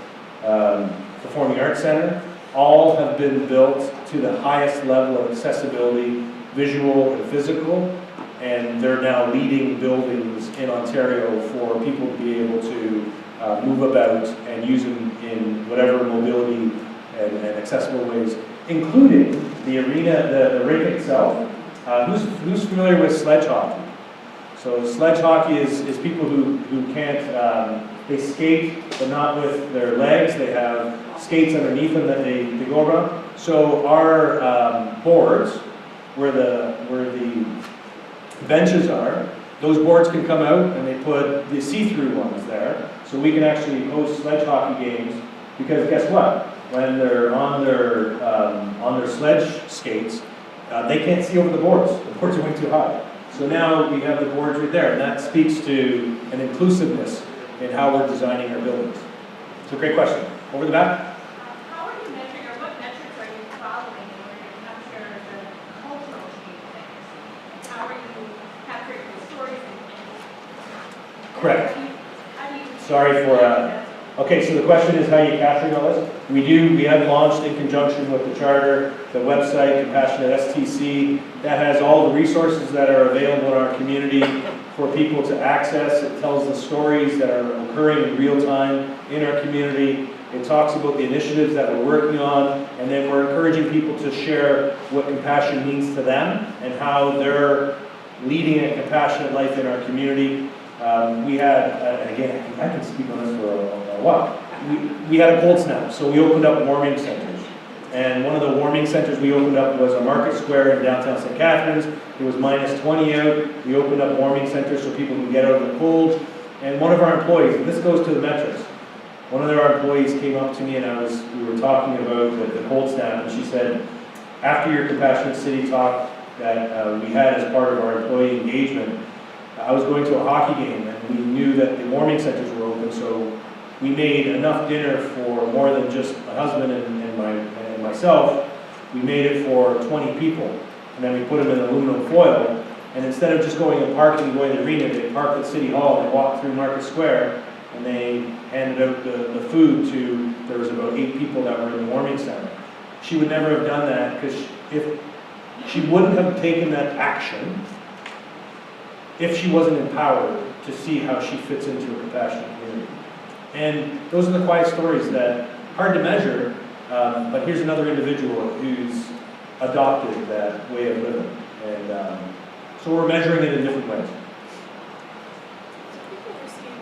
Performing Arts Center all have been built to the highest level of accessibility, visual and physical, and they're now leading buildings in Ontario for people to be able to move about and use them in whatever mobility and accessible ways, including the arena, the rink itself. Who's familiar with sledge hockey? So sledge hockey is people who can't, they skate, but not with their legs. They have skates underneath them that they go around. So our boards, where the benches are, those boards can come out and they put the see-through ones there. So we can actually host sledge hockey games, because guess what? When they're on their sledge skates, they can't see over the boards. The boards are way too high. So now we have the boards right there, and that speaks to an inclusiveness in how we're designing our buildings. It's a great question. Over the back? How are you measuring, or what metrics are you following in order to capture the cultural change things? How are you capturing the stories and Correct. how do you Sorry for, okay, so the question is how you capturing all this? We have launched in conjunction with the charter, the website, Compassionate STC, that has all the resources that are available in our community for people to access. It tells the stories that are occurring in real time in our community. It talks about the initiatives that we're working on, and then we're encouraging people to share what compassion means to them and how they're leading a compassionate life in our community. We had, and again, I can speak on this for a while. We had a cold snap, so we opened up warming centers. And one of the warming centers we opened up was a market square in downtown St. Catharines. It was -20 out. We opened up warming centers so people can get out of the cold. And one of our employees, and this goes to the metrics, one of our employees came up to me and we were talking about the cold snap, and she said, after your Compassionate City talk that we had as part of our employee engagement, I was going to a hockey game, and we knew that the warming centers were open, so we made enough dinner for more than just my husband and myself. We made it for 20 people, and then we put them in aluminum foil, and instead of just going and parking and going to the arena, they parked at City Hall, they walked through Market Square, and they handed out the food to, there was about 8 people that were in the warming center. She would never have done that, because if she wouldn't have taken that action if she wasn't empowered to see how she fits into a compassionate community. And those are the quiet stories that, hard to measure, but here's another individual who's adopted that way of living. And so we're measuring it in different ways. So people receive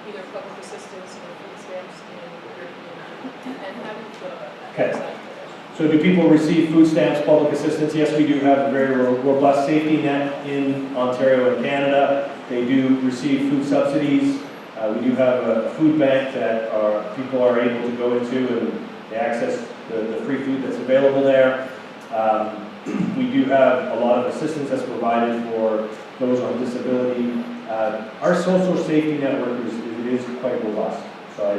either public assistance or food stamps in your community, and how do you feel about that? Okay. So do people receive food stamps, public assistance? Yes, we do have a very robust safety net in Ontario and Canada. They do receive food subsidies. We do have a food bank that people are able to go into, and they access the free food that's available there. We do have a lot of assistance that's provided for those on disability. Our social safety network is quite robust, so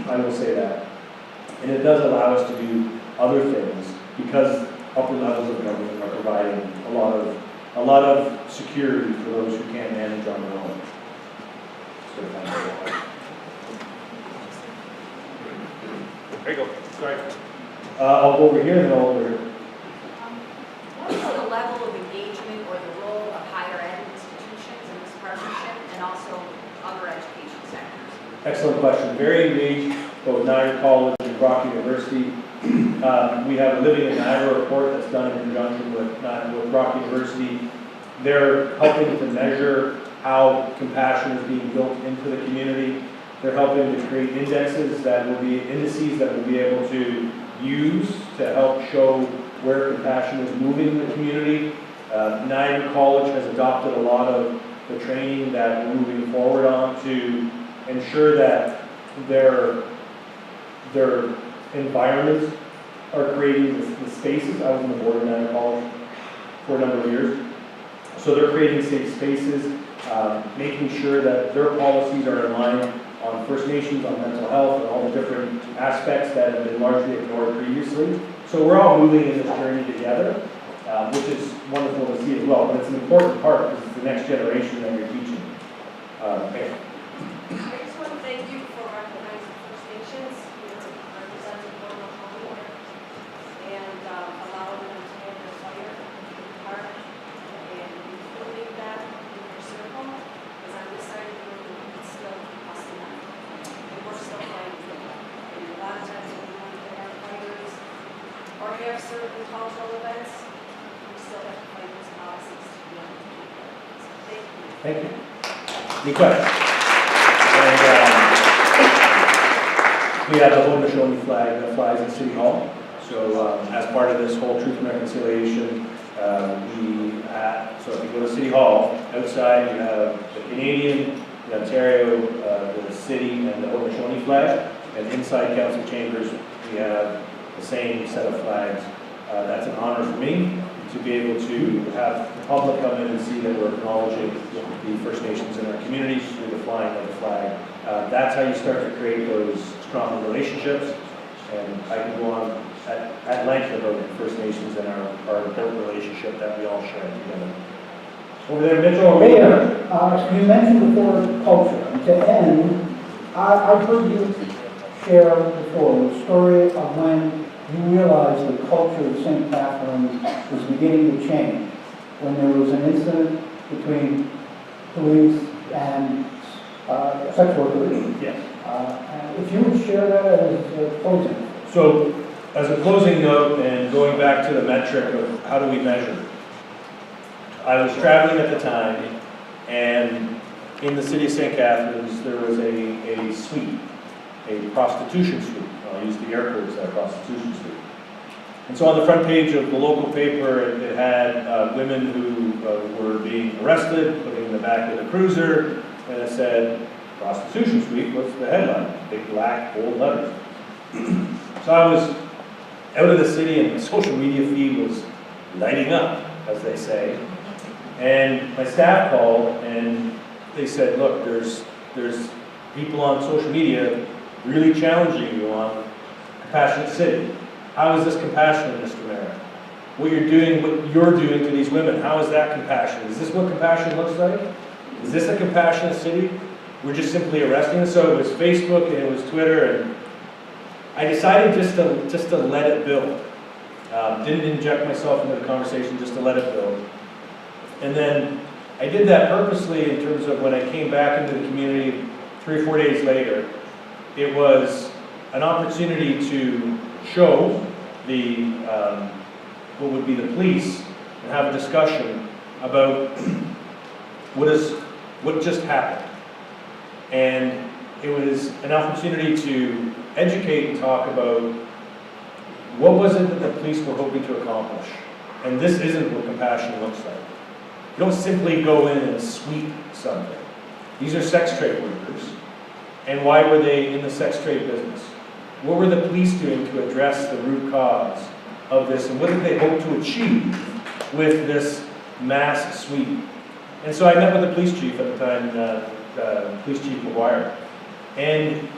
I will say that. And it does allow us to do other things because upper levels of government are providing a lot of security for those who can't manage on their own. There you go. Sorry. I'll go over here and then I'll over here. What is the level of engagement or the role of higher ed institutions in this partnership and also other education sectors? Excellent question. Very engaged, both Niagara College and Brock University. We have a Living in Niagara report that's done in conjunction with Brock University. They're helping to measure how compassion is being built into the community. They're helping to create indices that will be able to use to help show where compassion is moving in the community. Niagara College has adopted a lot of the training that we're moving forward on to ensure that their environments are creating the spaces. I was on the board of Niagara College for a number of years. So they're creating safe spaces, making sure that their policies are in line on First Nations, on mental health, and all the different aspects that have been largely ignored previously. So we're all moving in this journey together, which is wonderful to see as well. But it's an important part because it's the next generation that you're teaching. Okay. I just want to thank you for recognizing First Nations, representing Pov Con, and allowing them to have their fire in the park, and including that in your circle, because on this side of the room, it's still customary, and we're still fighting for that. And a lot of times when we want to get our fighters, or have certain cultural events, we still have to fight those policies to be able to do that. So thank you. Thank you. Any questions? And we have the Haudenosaunee flag that flies at City Hall. So as part of this whole Truth and Reconciliation, so if you go to City Hall, outside you have the Canadian, the Ontario, the city, and the Haudenosaunee flag. And inside council chambers, we have the same set of flags. That's an honor for me to be able to have the public come in and see that we're acknowledging the First Nations in our communities through the flying of the flag. That's how you start to create those strong relationships. And I can go on at length about the First Nations and our important relationship that we all share together. Over there, Mitchell. Mayor, you mentioned before culture. To end, I've heard you share before the story of when you realized the culture of St. Catharines was beginning to change, when there was an incident between police and sex workers. Yes. If you would share that as a closing. So, as a closing note, and going back to the metric of how do we measure, I was traveling at the time, and in the city of St. Catharines, there was a suite, a prostitution suite. I'll use the air quotes, that prostitution suite. And so on the front page of the local paper, it had women who were being arrested, put in the back of the cruiser, and it said, prostitution suite, what's the headline? Big black, bold letters. So I was out of the city and the social media feed was lighting up, as they say. And my staff called and they said, look, there's people on social media really challenging you on Compassionate City. How is this compassionate, Mr. Mayor? What you're doing to these women, how is that compassionate? Is this what compassion looks like? Is this a compassionate city? We're just simply arresting them. So it was Facebook and it was Twitter, and I decided just to let it build. Didn't inject myself into the conversation, just to let it build. And then I did that purposely in terms of when I came back into the community 3 or 4 days later. It was an opportunity to show the what would be the police and have a discussion about what just happened. And it was an opportunity to educate and talk about what was it that the police were hoping to accomplish. And this isn't what compassion looks like. You don't simply go in and sweep something. These are sex trade workers. And why were they in the sex trade business? What were the police doing to address the root cause of this? And what did they hope to achieve with this mass sweep? And so I met with the police chief at the time, Police Chief McGuire. And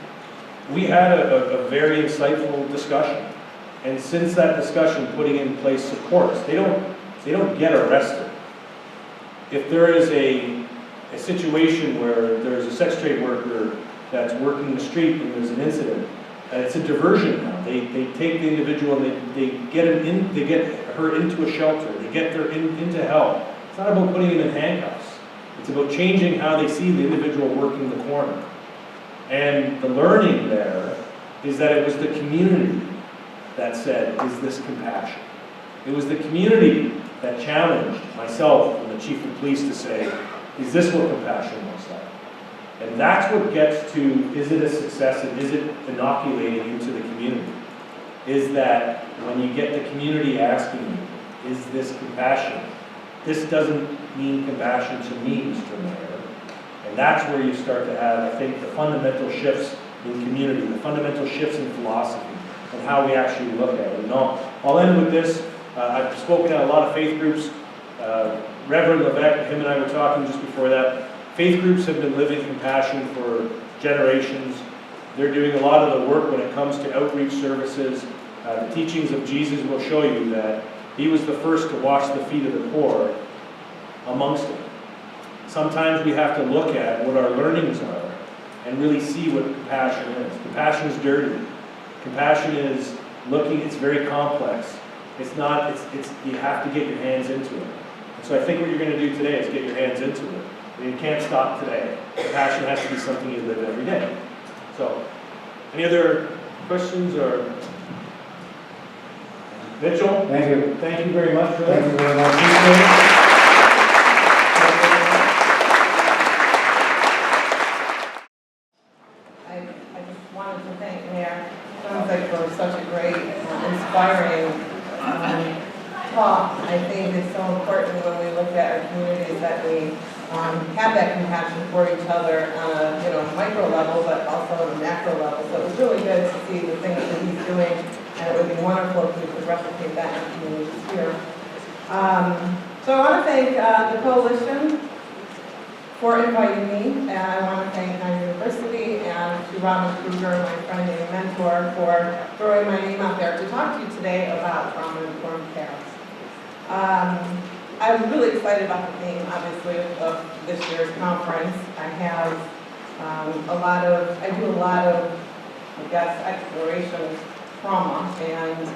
we had a very insightful discussion. And since that discussion, putting in place supports, they don't get arrested. If there is a situation where there's a sex trade worker that's working the street and there's an incident, it's a diversion now. They take the individual and they get her into a shelter. They get her into help. It's not about putting him in handcuffs. It's about changing how they see the individual working the corner. And the learning there is that it was the community that said, is this compassion? It was the community that challenged myself and the chief of police to say, is this what compassion looks like? And that's what gets to, is it a success and is it inoculating into the community? Is that when you get the community asking you, is this compassion? This doesn't mean compassion to me, Mr. Mayor. And that's where you start to have, I think, the fundamental shifts in community, the fundamental shifts in philosophy, and how we actually look at it. And I'll end with this. I've spoken at a lot of faith groups. Reverend Levesque, him and I were talking just before that. Faith groups have been living compassion for generations. They're doing a lot of the work when it comes to outreach services. The teachings of Jesus will show you that he was the first to wash the feet of the poor amongst them. Sometimes we have to look at what our learnings are and really see what compassion is. Compassion is dirty. Compassion is looking, it's very complex. It's not, you have to get your hands into it. And so I think what you're going to do today is get your hands into it. And you can't stop today. Compassion has to be something you live every day. So, any other questions or? Mitchell? Thank you. Thank you very much for that. Thank you very much. I just wanted to thank Mayor Dunsick for such a great, inspiring talk. I think it's so important when we look at our communities that we have that compassion for each other on a micro level, but also on a macro level. So it was really good to see the things that he's doing, and it would be wonderful if we could replicate that in communities here. So I want to thank the coalition for inviting me, and I want to thank Niagara University and to Robin Kruger, my friend and mentor, for throwing my name out there to talk to you today about trauma-informed care. I'm really excited about the theme, obviously, of this year's conference. I do a lot of, I guess, exploration of trauma, and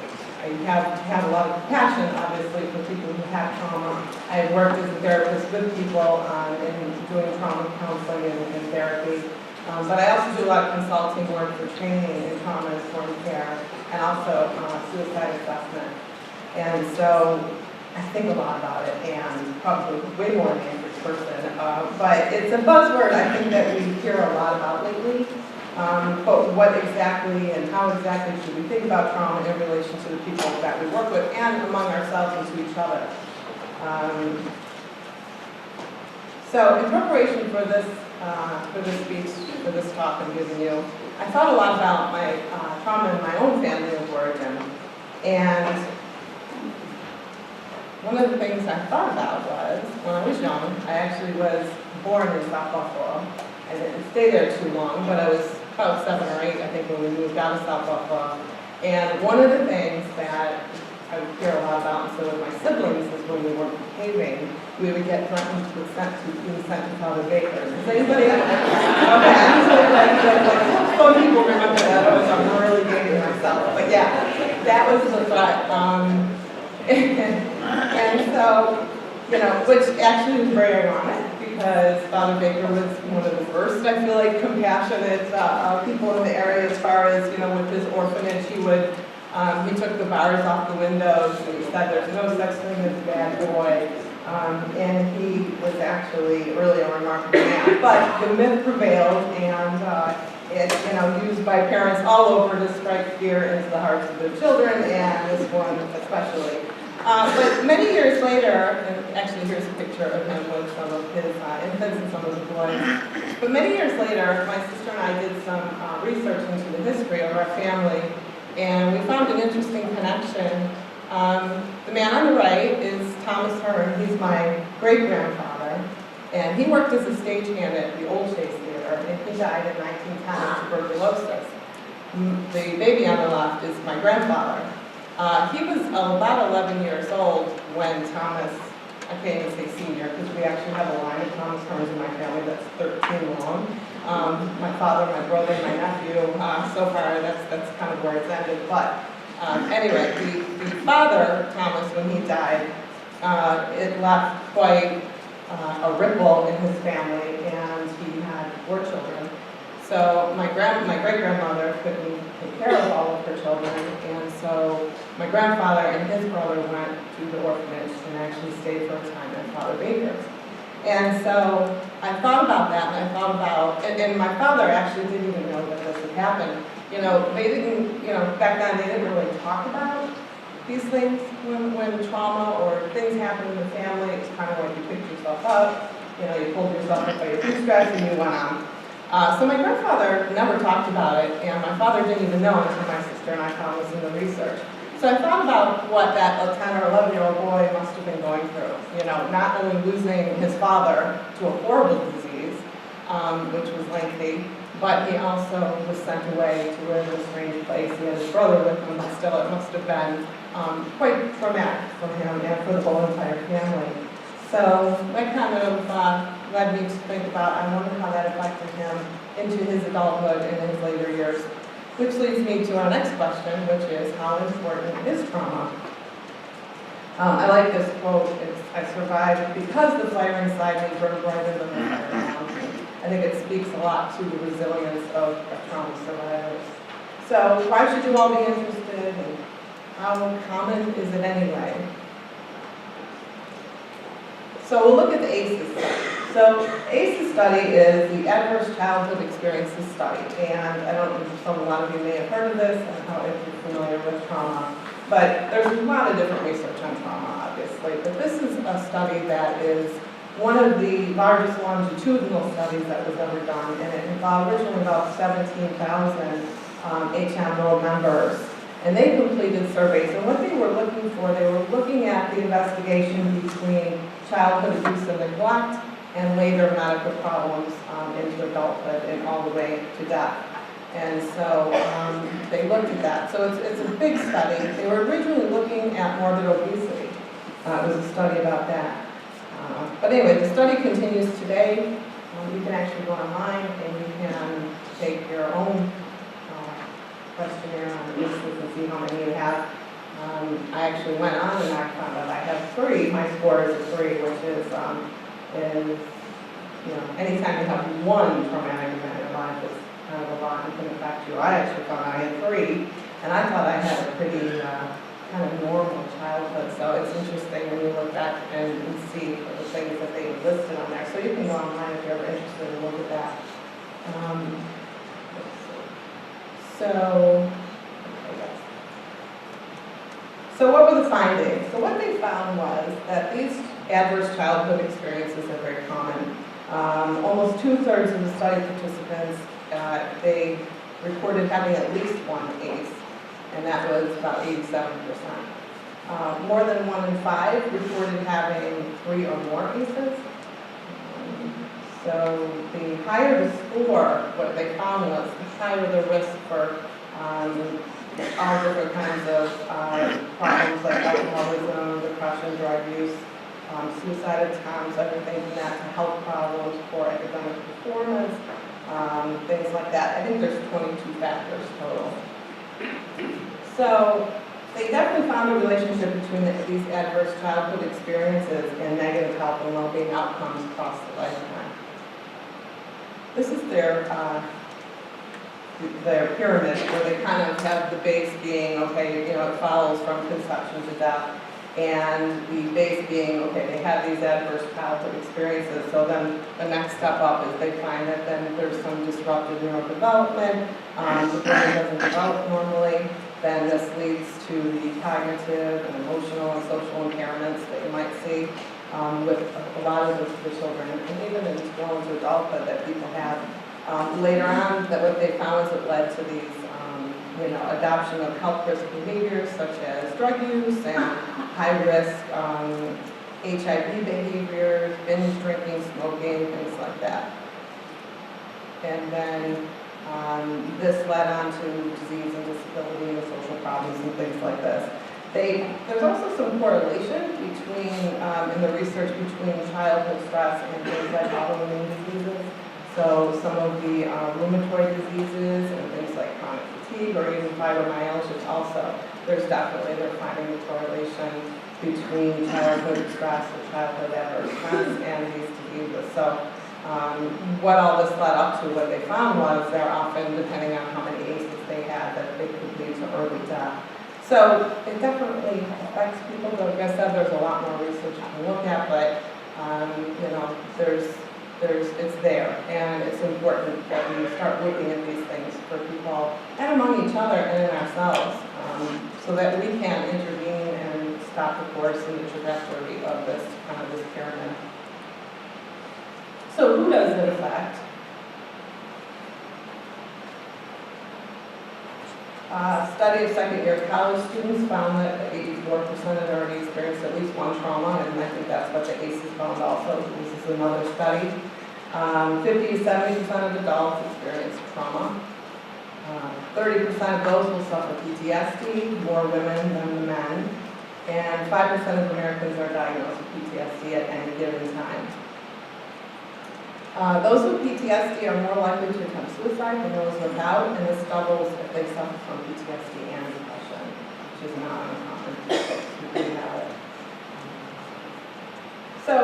I have a lot of compassion, obviously, for people who have trauma. I worked as a therapist with people in doing trauma counseling and therapy. But I also do a lot of consulting work for training in trauma-informed care and also suicide assessment. And so I think a lot about it, and probably way more than the average person. But it's a buzzword I think that we hear a lot about lately. But what exactly and how exactly should we think about trauma in relation to the people that we work with and among ourselves and to each other? So in preparation for this speech, for this talk I'm giving you, I thought a lot about my trauma in my own family of origin. And one of the things I thought about was, when I was young, I actually was born in South Buffalo. I didn't stay there too long, but I was about 7 or 8, I think, when we moved out of South Buffalo. And one of the things that I would hear a lot about, and so with my siblings, is when we were behaving, we would get threatened with being sent to Pov Con. Does anybody else? Okay, I'm so like some people remember that. I'm really dating myself. But yeah, that was the threat. And so, which actually was very ironic, because Father Baker was one of the first, I feel like, compassionate people in the area as far as, with his orphanage, he took the bars off the windows, and he said there's no such thing as a bad boy. And he was actually really a remarkable man. But the myth prevailed, and it's used by parents all over to strike fear into the hearts of their children, and this one especially. But many years later, and actually here's a picture of him with some of his infants and some of the boys. But many years later, my sister and I did some research into the history of our family, and we found an interesting connection. The man on the right is Thomas Hearn. He's my great-grandfather, and he worked as a stagehand at the Old Chase Theater, and he died in 1910 of tuberculosis. The baby on the left is my grandfather. He was about 11 years old when Thomas, I can't even say senior, because we actually have a line of Thomas Hearns in my family that's 13 long. My father, my brother, my nephew, so far that's kind of where it's ended. But anyway, the father, Thomas, when he died, it left quite a ripple in his family, and he had 4 children. So my great-grandmother couldn't take care of all of her children, and so my grandfather and his brother went to the orphanage and actually stayed for a time at Father Baker's. And so I thought about that, and I thought about, and my father actually didn't even know that this had happened. You know, they didn't, you know, back then they didn't really talk about these things when trauma or things happen in the family. It's kind of like you picked yourself up, you know, you pulled yourself up by your bootstraps and you went on. So my grandfather never talked about it, and my father didn't even know until my sister and I found this in the research. So I thought about what that 10 or 11-year-old boy must have been going through. You know, not only losing his father to a horrible disease, which was lengthy, but he also was sent away to live in a strange place. He had his brother with him, but still it must have been quite traumatic for him and for the whole entire family. So that kind of led me to think about, I wonder how that affected him into his adulthood and his later years. Which leads me to our next question, which is, how important is trauma? I like this quote, I survived because the fire inside me burned brighter than the fire around me. I think it speaks a lot to the resilience of trauma survivors. So why should you all be interested, and how common is it anyway? So we'll look at the ACEs study. So ACEs study is the Adverse Childhood Experiences Study, and I don't know if a lot of you may have heard of this, and how if you're familiar with trauma, but there's a lot of different research on trauma, obviously, but this is a study that is one of the largest longitudinal studies that was ever done, and it involved originally about 17,000 HMO members. And they completed surveys, and what they were looking for, they were looking at the investigation between childhood abuse and neglect and later medical problems into adulthood and all the way to death. And so they looked at that. So it's a big study. They were originally looking at morbid obesity. It was a study about that. But anyway, the study continues today. You can actually go online and you can take your own questionnaire on the basis and see how many you have. I actually went on and I found out I have 3. My score is a 3, which is you know, anytime you have one traumatic event in your life, it's kind of a lot and can affect you. I actually found I had 3, and I thought I had a pretty kind of normal childhood. So it's interesting when you look back and see the things that they listed on there. So you can go online if you're ever interested and look at that. So what were the findings? So what they found was that these adverse childhood experiences are very common. Almost 2/3 of the study participants, they reported having at least one ACE, and that was about 87%. More than 1 in 5 reported having 3 or more ACEs. So the higher the score, what they found was the higher the risk for all different kinds of problems like alcoholism, depression, drug use, suicide attempts, everything from that to health problems, poor academic performance, things like that. I think there's 22 factors total. So they definitely found a relationship between these adverse childhood experiences and negative health and well-being outcomes across the lifetime. This is their pyramid, where they kind of have the base being, okay, you know, it follows from conception to death, and the base being, okay, they have these adverse childhood experiences, so then the next step up is they find that then there's some disrupted neurodevelopment, the brain doesn't develop normally, then this leads to the cognitive and emotional and social impairments that you might see with a lot of the children, and even in well into adulthood that people have. Later on, that what they found is it led to these, you know, adoption of health risk behaviors such as drug use and high risk HIV behaviors, binge drinking, smoking, things like that. And then this led on to disease and disability and social problems and things like this. There's also some correlation between, in the research between childhood stress and things like autoimmune diseases. So some of the rheumatoid diseases and things like chronic fatigue or even fibromyalgia also, they're finding the correlation between childhood stress and childhood adverse events and these diseases. So What all this led up to, what they found was they're often, depending on how many ACEs they had, that it could lead to early death. So it definitely affects people. Like I said, there's a lot more research you can look at, but you know, it's there, and it's important that we start looking at these things for people and among each other and in ourselves, so that we can intervene and stop the course and the trajectory of this pyramid. So who does it affect? Study of second-year college students found that 84% had already experienced at least one trauma, and I think that's what the ACEs found also. This is another study. 50 to 70% of adults experience trauma. 30% of those will suffer PTSD, more women than the men, and 5% of Americans are diagnosed with PTSD at any given time. Those with PTSD are more likely to attempt suicide than those without, and this doubles if they suffer from PTSD and depression, which is not uncommon. So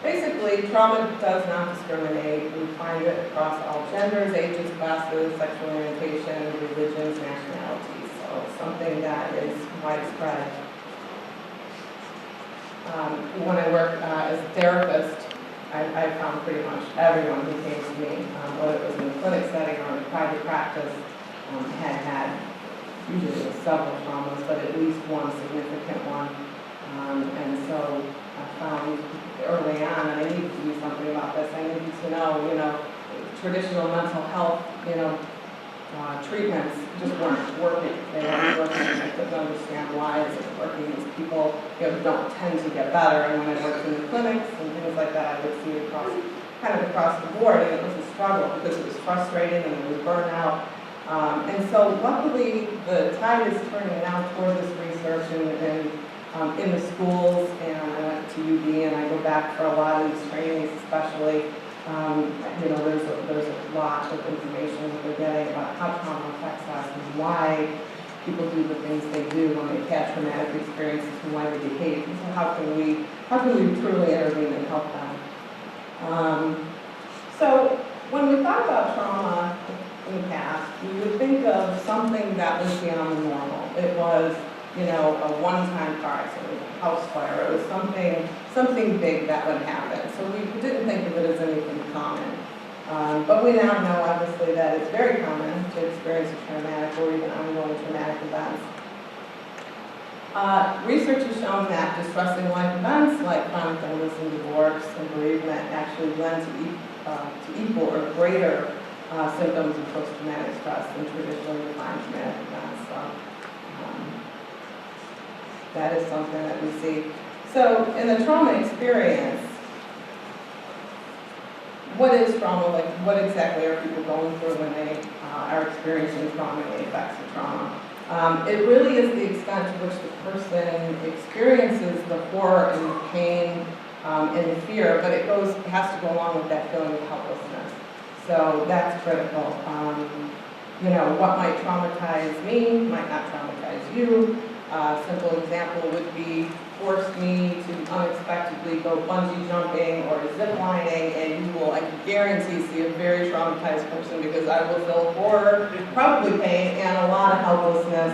basically, trauma does not discriminate. We find it across all genders, ages, classes, sexual orientation, religions, nationalities. So it's something that is widespread. When I work as a therapist, I found pretty much everyone who came to me, whether it was in a clinic setting or in a private practice, had usually several traumas, but at least one significant one. And so I found early on, and I needed to do something about this. I needed to know, traditional mental health, treatments just weren't working. They weren't working. I couldn't understand why it wasn't working. These people, don't tend to get better. And when I worked in the clinics and things like that, I would see it across the board, and it was a struggle because it was frustrating and it was burnout. And so luckily, the tide is turning now toward this research and in the schools, and I went to UB, and I go back for a lot of these trainings, especially. There's a lot of information that they're getting about how trauma affects us and why people do the things they do when they've had traumatic experiences and why they behave. So how can we truly intervene and help them? So when we thought about trauma in the past, we would think of something that was beyond the normal. It was, a one-time car accident, it was a house fire, it was something big that would happen. So we didn't think of it as anything common. But we now know, obviously, that it's very common to experience a traumatic or even ongoing traumatic events. Research has shown that distressing life events like chronic illness and divorce and bereavement actually lend to equal or greater symptoms of post-traumatic stress than traditionally defined traumatic events. So, that is something that we see. So in the trauma experience, what is trauma? Like, what exactly are people going through when they are experiencing trauma and the effects of trauma? It really is the extent to which the person experiences the horror and the pain and the fear, but it has to go along with that feeling of helplessness. So that's critical. What might traumatize me might not traumatize you. A simple example would be force me to unexpectedly go bungee jumping or zip lining, and you will, I guarantee, see a very traumatized person because I will feel horror, probably pain, and a lot of helplessness.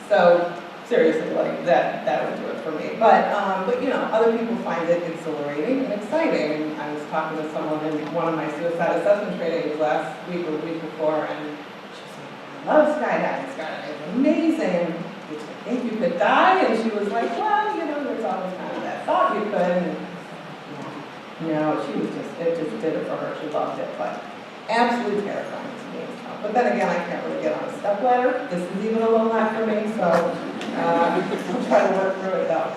So seriously, like that would do it for me. But other people find it exhilarating and exciting. I was talking to someone in one of my suicide assessment trainings last week or the week before, and she's like, I love skydiving. Skydiving is amazing. Did you think you could die? And she was like, well, there's always kind of that thought you could. And it just did it for her. She loved it, but absolutely terrifying to me. But then again, I can't really get on a step ladder. This is even a little hot for me, so I'll try to work through it though.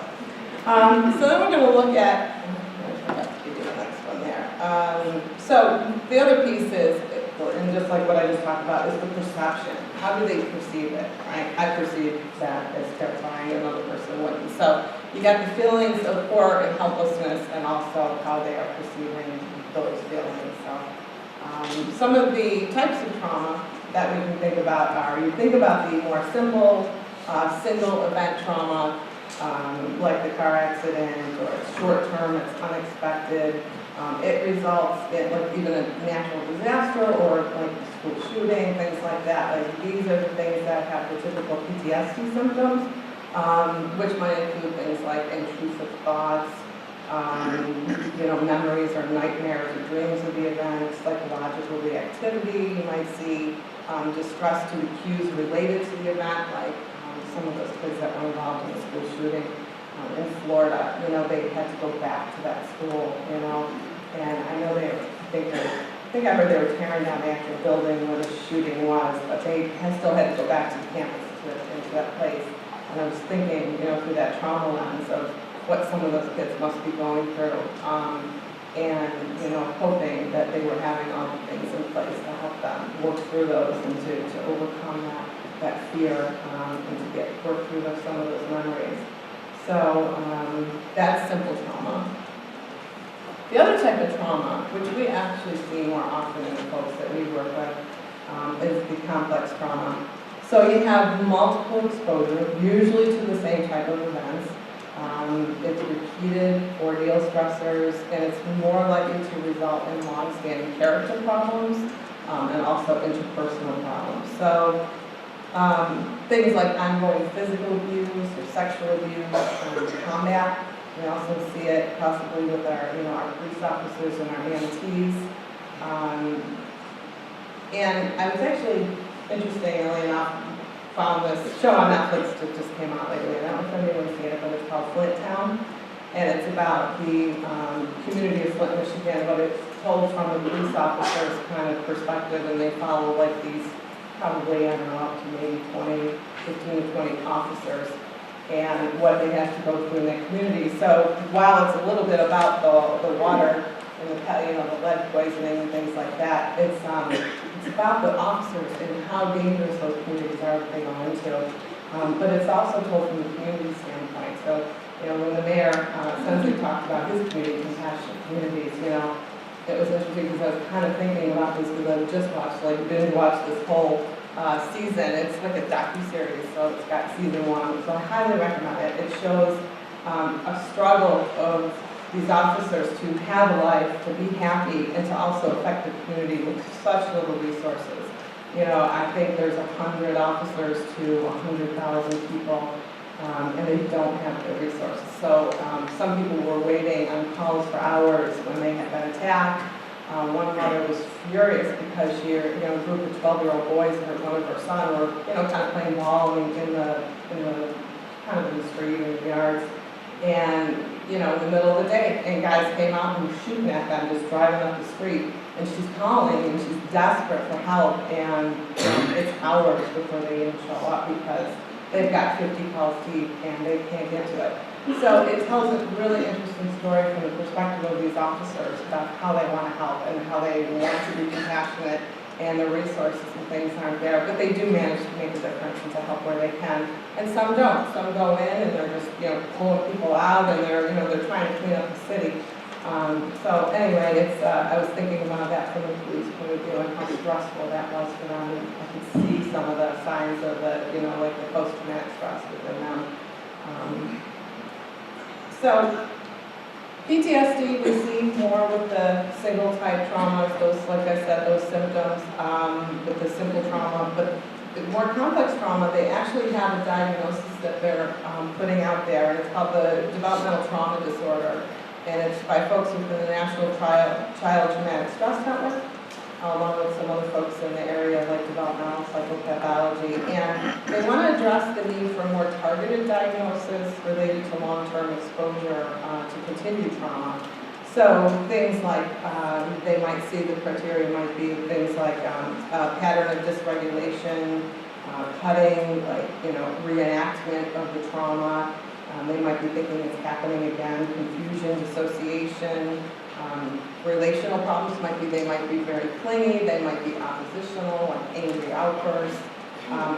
So then we're going to look at, the next one there. So the other piece is, and just like what I just talked about, is the perception. How do they perceive it, right? I perceive that as terrifying, another person wouldn't. So you got the feelings of horror and helplessness, and also how they are perceiving those feelings. So some of the types of trauma that we can think about are, you think about the more simple single event trauma, like the car accident, or it's short-term, it's unexpected. It results in like even a natural disaster or like a school shooting, things like that. Like these are the things that have the typical PTSD symptoms, which might include things like intrusive thoughts, memories or nightmares or dreams of the event, psychological reactivity. You might see distress to the cues related to the event, like some of those kids that were involved in the school shooting in Florida. They had to go back to that school. And I know I think I heard they were tearing down the actual building where the shooting was, but they still had to go back to the campus into that place. And I was thinking, through that trauma lens of what some of those kids must be going through, and hoping that they were having all the things in place to help them work through those and to overcome that fear, and to work through some of those memories. So that's simple trauma. The other type of trauma, which we actually see more often in the folks that we work with, is the complex trauma. So you have multiple exposure, usually to the same type of events. It's repeated ordeal stressors, and it's more likely to result in long-standing character problems, and also interpersonal problems. So things like ongoing physical abuse or sexual abuse, combat. We also see it possibly with our police officers and our EMTs. And I was actually, interestingly enough, found this show on Netflix that just came out lately. I don't know if anyone's seen it, but it's called Flint Town. And it's about the community of Flint, Michigan, but it's told from a police officer's kind of perspective, and they follow like these probably, I don't know, up to maybe 15 to 20 officers, and what they have to go through in their community. So while it's a little bit about the water and the lead poisoning and things like that, it's about the officers and how dangerous those communities are that they go into. But it's also told from the community standpoint. So when the mayor Sensley talked about his community, compassionate communities, it was interesting because I was kind of thinking about this because I just binge watched this whole season. It's like a docuseries, so it's got season 1. So I highly recommend it. It shows a struggle of these officers to have a life, to be happy, and to also affect the community with such little resources. I think there's 100 officers to 100,000 people, and they don't have the resources. So some people were waiting on calls for hours when they had been attacked. One mother was furious because a group of 12-year-old boys and one of her son were, kind of playing ball in the kind of in the street and the yards, and in the middle of the day, and guys came out and were shooting at them, just driving up the street, and she's calling and she's desperate for help, and it's hours before they even show up because they've got 50 calls deep and they can't get to it. So it tells a really interesting story from the perspective of these officers about how they want to help and how they want to be compassionate, and the resources and things aren't there, but they do manage to make a difference and to help where they can. And some don't. Some go in and they're just pulling people out, and they're trying to clean up the city. So anyway, it's I was thinking about that from the police point of view and how stressful that was for them. And I could see some of the signs of the like the post-traumatic stress within them. So PTSD we see more with the single type traumas, those, like I said, those symptoms, with the simple trauma. But the more complex trauma, they actually have a diagnosis that they're putting out there, and it's called the developmental trauma disorder. And it's by folks within the National Child Traumatic Stress Network, along with some other folks in the area like developmental psychopathology. And they want to address the need for more targeted diagnosis related to long-term exposure to continued trauma. So things like, they might see the criteria might be things like a pattern of dysregulation, cutting, reenactment of the trauma. They might be thinking it's happening again, confusion, dissociation. Relational problems they might be very clingy, they might be oppositional, like angry outbursts.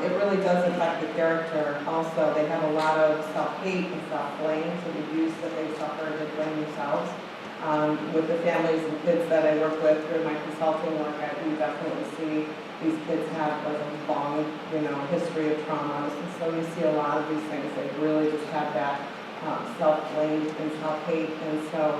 It really does affect the character also. They have a lot of self-hate and self-blame, so the abuse that they suffer, they blame themselves. With the families and kids that I work with through my consulting work, we definitely see these kids have like a long, history of traumas, and so you see a lot of these things, they really just have that self-blame and self-hate, and so,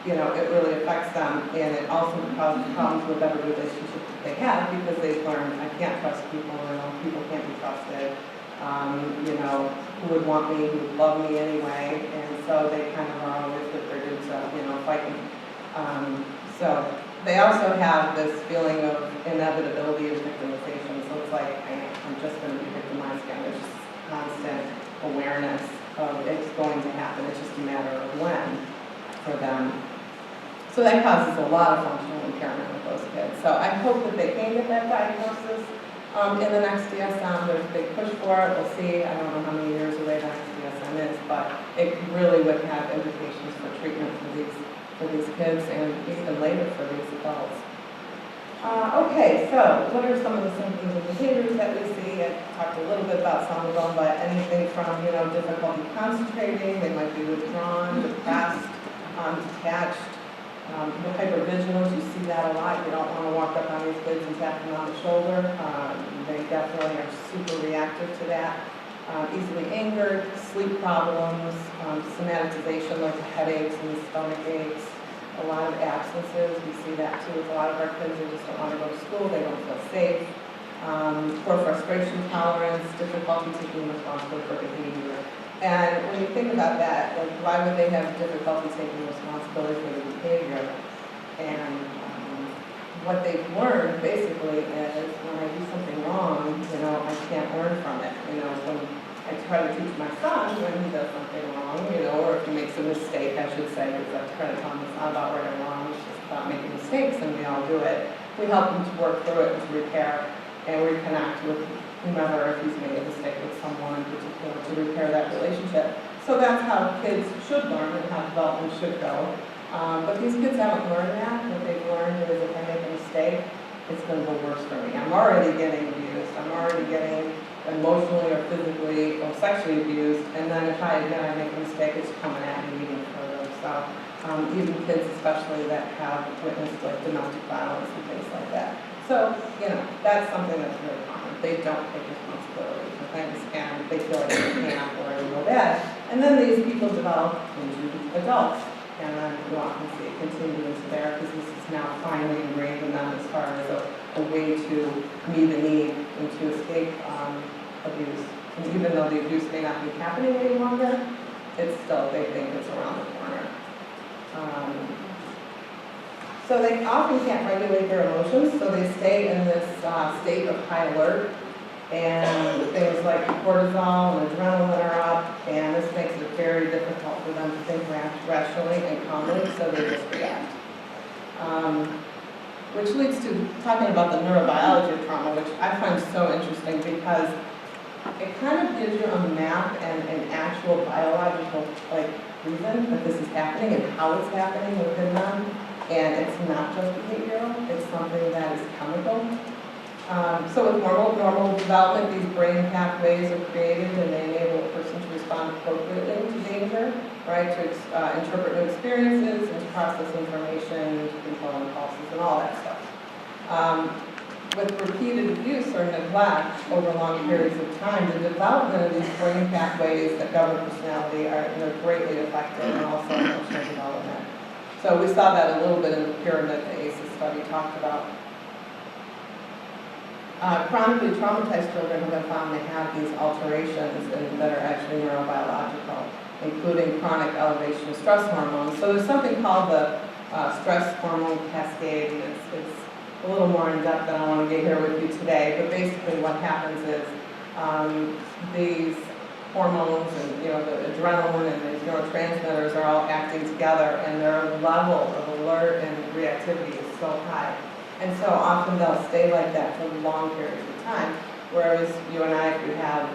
it really affects them, and it also causes problems with every relationship that they have, because they've learned, I can't trust people, people can't be trusted, who would want me, who would love me anyway, and so they kind of are always with their dudes up, fighting. So they also have this feeling of inevitability of victimization, so it's like, I'm just going to be victimized again, there's just constant awareness of it's going to happen, it's just a matter of when for them. So that causes a lot of functional impairment with those kids. So I hope that they can get that diagnosis in the next DSM. There's a big push for it, we'll see. I don't know how many years away the next DSM is, but it really would have implications for treatment for these kids and even later for these adults. Okay, so what are some of the symptoms and behaviors that we see? I talked a little bit about some of them, but anything from, difficulty concentrating, they might be withdrawn, depressed, detached, hypervigilance, you see that a lot. You don't want to walk up on these kids and tap them on the shoulder. They definitely are super reactive to that. Easily angered, sleep problems, somatization like the headaches and the stomach aches. A lot of absences, we see that too with a lot of our kids. They just don't want to go to school, they don't feel safe. Poor frustration tolerance, difficulty taking responsibility for behavior. And when you think about that, like why would they have difficulty taking responsibility for the behavior? And what they've learned basically is when I do something wrong, I can't learn from it. When I try to teach my son when he does something wrong, or if he makes a mistake, I should say, because I try to tell him it's not about right or wrong, it's just about making mistakes, and we all do it. We help him to work through it and to repair and reconnect with whomever if he's made a mistake with someone in particular to repair that relationship. So that's how kids should learn and how development should go. But these kids haven't learned that. What they've learned is if I make a mistake, it's going to go worse for me. I'm already getting abused. I'm already getting emotionally or physically or sexually abused, and then if I make a mistake, it's coming at me even further. So even kids especially that have witnessed like domestic violence and things like that. So, that's something that's really common. They don't take responsibility for things and they feel like they can't or they go bad. And then these people develop into adults, and then you often see it continue into there because this is now finally ingrained in them as far as a way to meet a need and to escape abuse. And even though the abuse may not be happening any longer, it's still, they think it's around the corner. So they often can't regulate their emotions, so they stay in this state of high alert, and things like cortisol and adrenaline are up, and this makes it very difficult for them to think rationally and calmly, so they just react. Which leads to talking about the neurobiology of trauma, which I find so interesting because it kind of gives you a map and an actual biological reason that this is happening and how it's happening within them. And it's not just behavioral, it's something that is chemical. So with normal development, these brain pathways are created and they enable a person to respond appropriately to danger, right? To interpret new experiences and to process information, to control impulses and all that stuff. With repeated abuse or neglect over long periods of time, the development of these brain pathways that govern personality are greatly affected, and also emotional development. So we saw that a little bit in the pyramid the ACEs study talked about. Chronically traumatized children have been found to have these alterations that are actually neurobiological, including chronic elevation of stress hormones. So there's something called the stress hormone cascade. It's a little more in depth than I want to get here with you today, but basically what happens is these hormones and the adrenaline and these neurotransmitters are all acting together, and their level of alert and reactivity is so high. And so often they'll stay like that for long periods of time. Whereas you and I, if you have,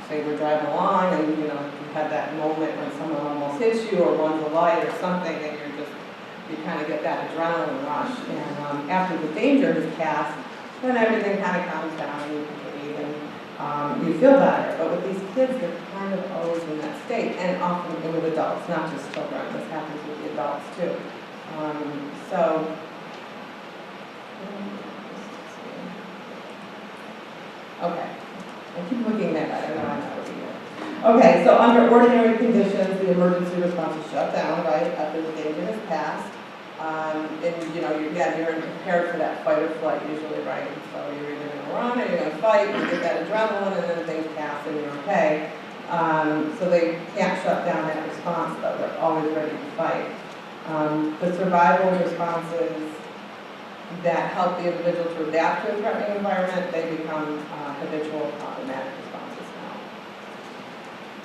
say we're driving along and you have that moment when someone almost hits you or runs a light or something, and you kind of get that adrenaline rush. And after the danger is passed, then everything kind of calms down and you can breathe and you feel better. But with these kids, they're kind of always in that state, and often with adults, not just children. This happens with the adults too. Okay. I keep looking at that, I know I'm not looking at it. Okay, so under ordinary conditions, the emergency response is shut down, right, after the danger has passed. And, you know, you're prepared for that fight or flight usually, right? So you're either going to run or you're going to fight, you get that adrenaline, and then things pass and you're okay. So they can't shut down that response, though. They're always ready to fight. The survival responses that help the individual to adapt to a threatening environment, they become habitual automatic responses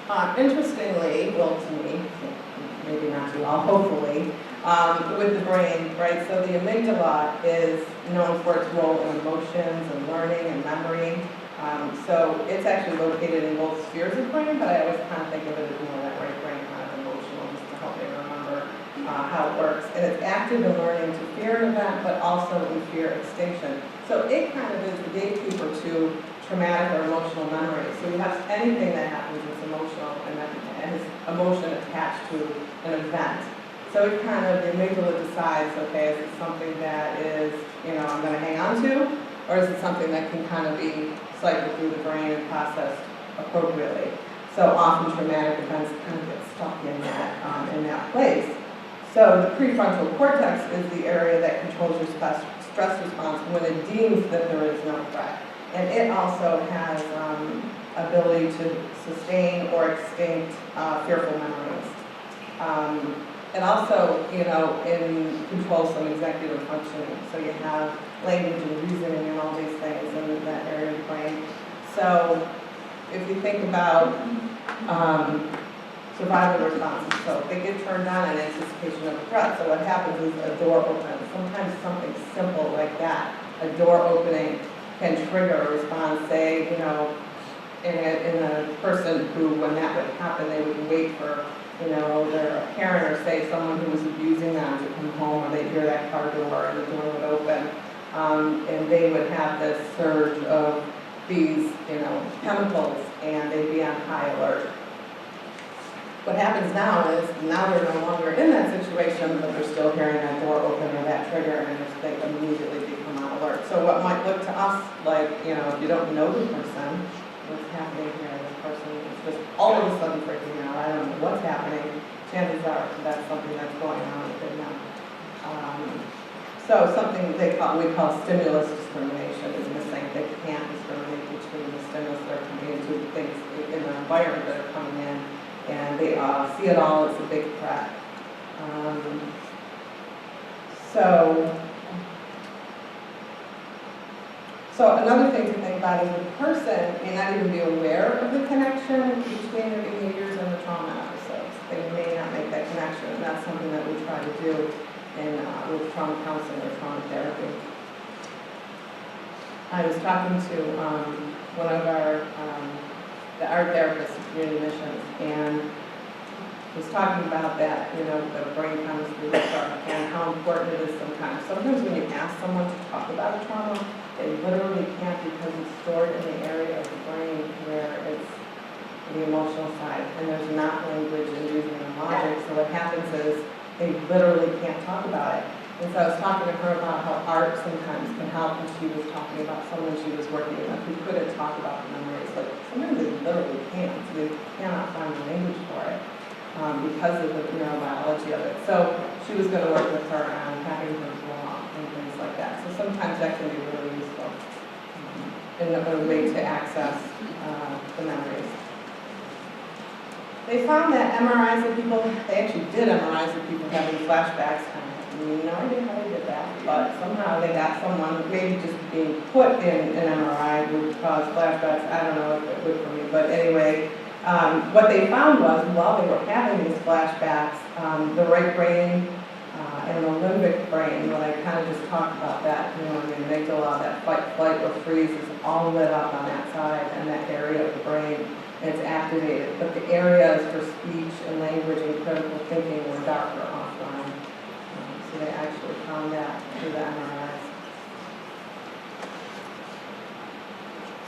now. Interestingly, well, to me, maybe not to you all, hopefully, with the brain, right? So the amygdala is known for its role in emotions and learning and memory. So it's actually located in both spheres of brain, but I always kind of think of it as more that right brain, kind of emotional, just to help me remember how it works. And it's active in learning to fear an event, but also in fear extinction. So it kind of is the gatekeeper to traumatic or emotional memory. So you have anything that happens that's emotional and that has emotion attached to an event. So it kind of, the amygdala decides, okay, is it something that is, you know, I'm going to hang on to, or is it something that can kind of be cycled through the brain and processed appropriately? So often traumatic events kind of get stuck in that place. So the prefrontal cortex is the area that controls your stress response when it deems that there is no threat. And it also has ability to sustain or extinct fearful memories. And also, you know, controls some executive functioning. So you have language and reasoning and all these things in that area of the brain. So if you think about survival responses, so they get turned on in anticipation of a threat. So what happens is a door opens. Sometimes something simple like that, a door opening, can trigger a response. Say, you know, in a person who, when that would happen, they would wait for, you know, their parent or say someone who was abusing them to come home, or they'd hear that car door and the door would open, and they would have this surge of these, you know, chemicals, and they'd be on high alert. What happens now is, now they're no longer in that situation, but they're still hearing that door open or that trigger, and they immediately become on alert. So what might look to us like, you know, if you don't know the person, what's happening here, this person is just all of a sudden freaking out, I don't know what's happening, chances are that's something that's going on within them. So something we call stimulus discrimination is missing. They can't discriminate between the stimulus that are coming into things in the environment that are coming in, and they see it all as a big threat. So another thing to think about is the person may not even be aware of the connection between their behaviors and the trauma episodes. They may not make that connection, and that's something that we try to do with trauma counseling or trauma therapy. I was talking to one of our therapists at Community Missions, and was talking about that, you know, the brain chemistry and how important it is sometimes. Sometimes when you ask someone to talk about a trauma, they literally can't because it's stored in the area of the brain where it's the emotional side, and there's not language and reasoning and logic. So what happens is they literally can't talk about it. And so I was talking to her about how art sometimes can help, and she was talking about someone she was working with who couldn't talk about the memories. Like sometimes they literally can't. They cannot find the language for it because of the neurobiology of it. So she was going to work with her on having her draw and things like that. So sometimes that can be really useful in a way to access the memories. They found that MRIs of people, they actually did MRIs of people having flashbacks. No idea how they did that, but somehow they got someone, maybe just being put in an MRI would cause flashbacks. I don't know if it would for me, but anyway, what they found was while they were having these flashbacks, the right brain and the limbic brain, when I kind of just talked about that, you know, the amygdala, that fight, flight, or freeze is all lit up on that side and that area of the brain. It's activated, but the areas for speech and language and critical thinking were darker offline. So they actually found that through the MRIs.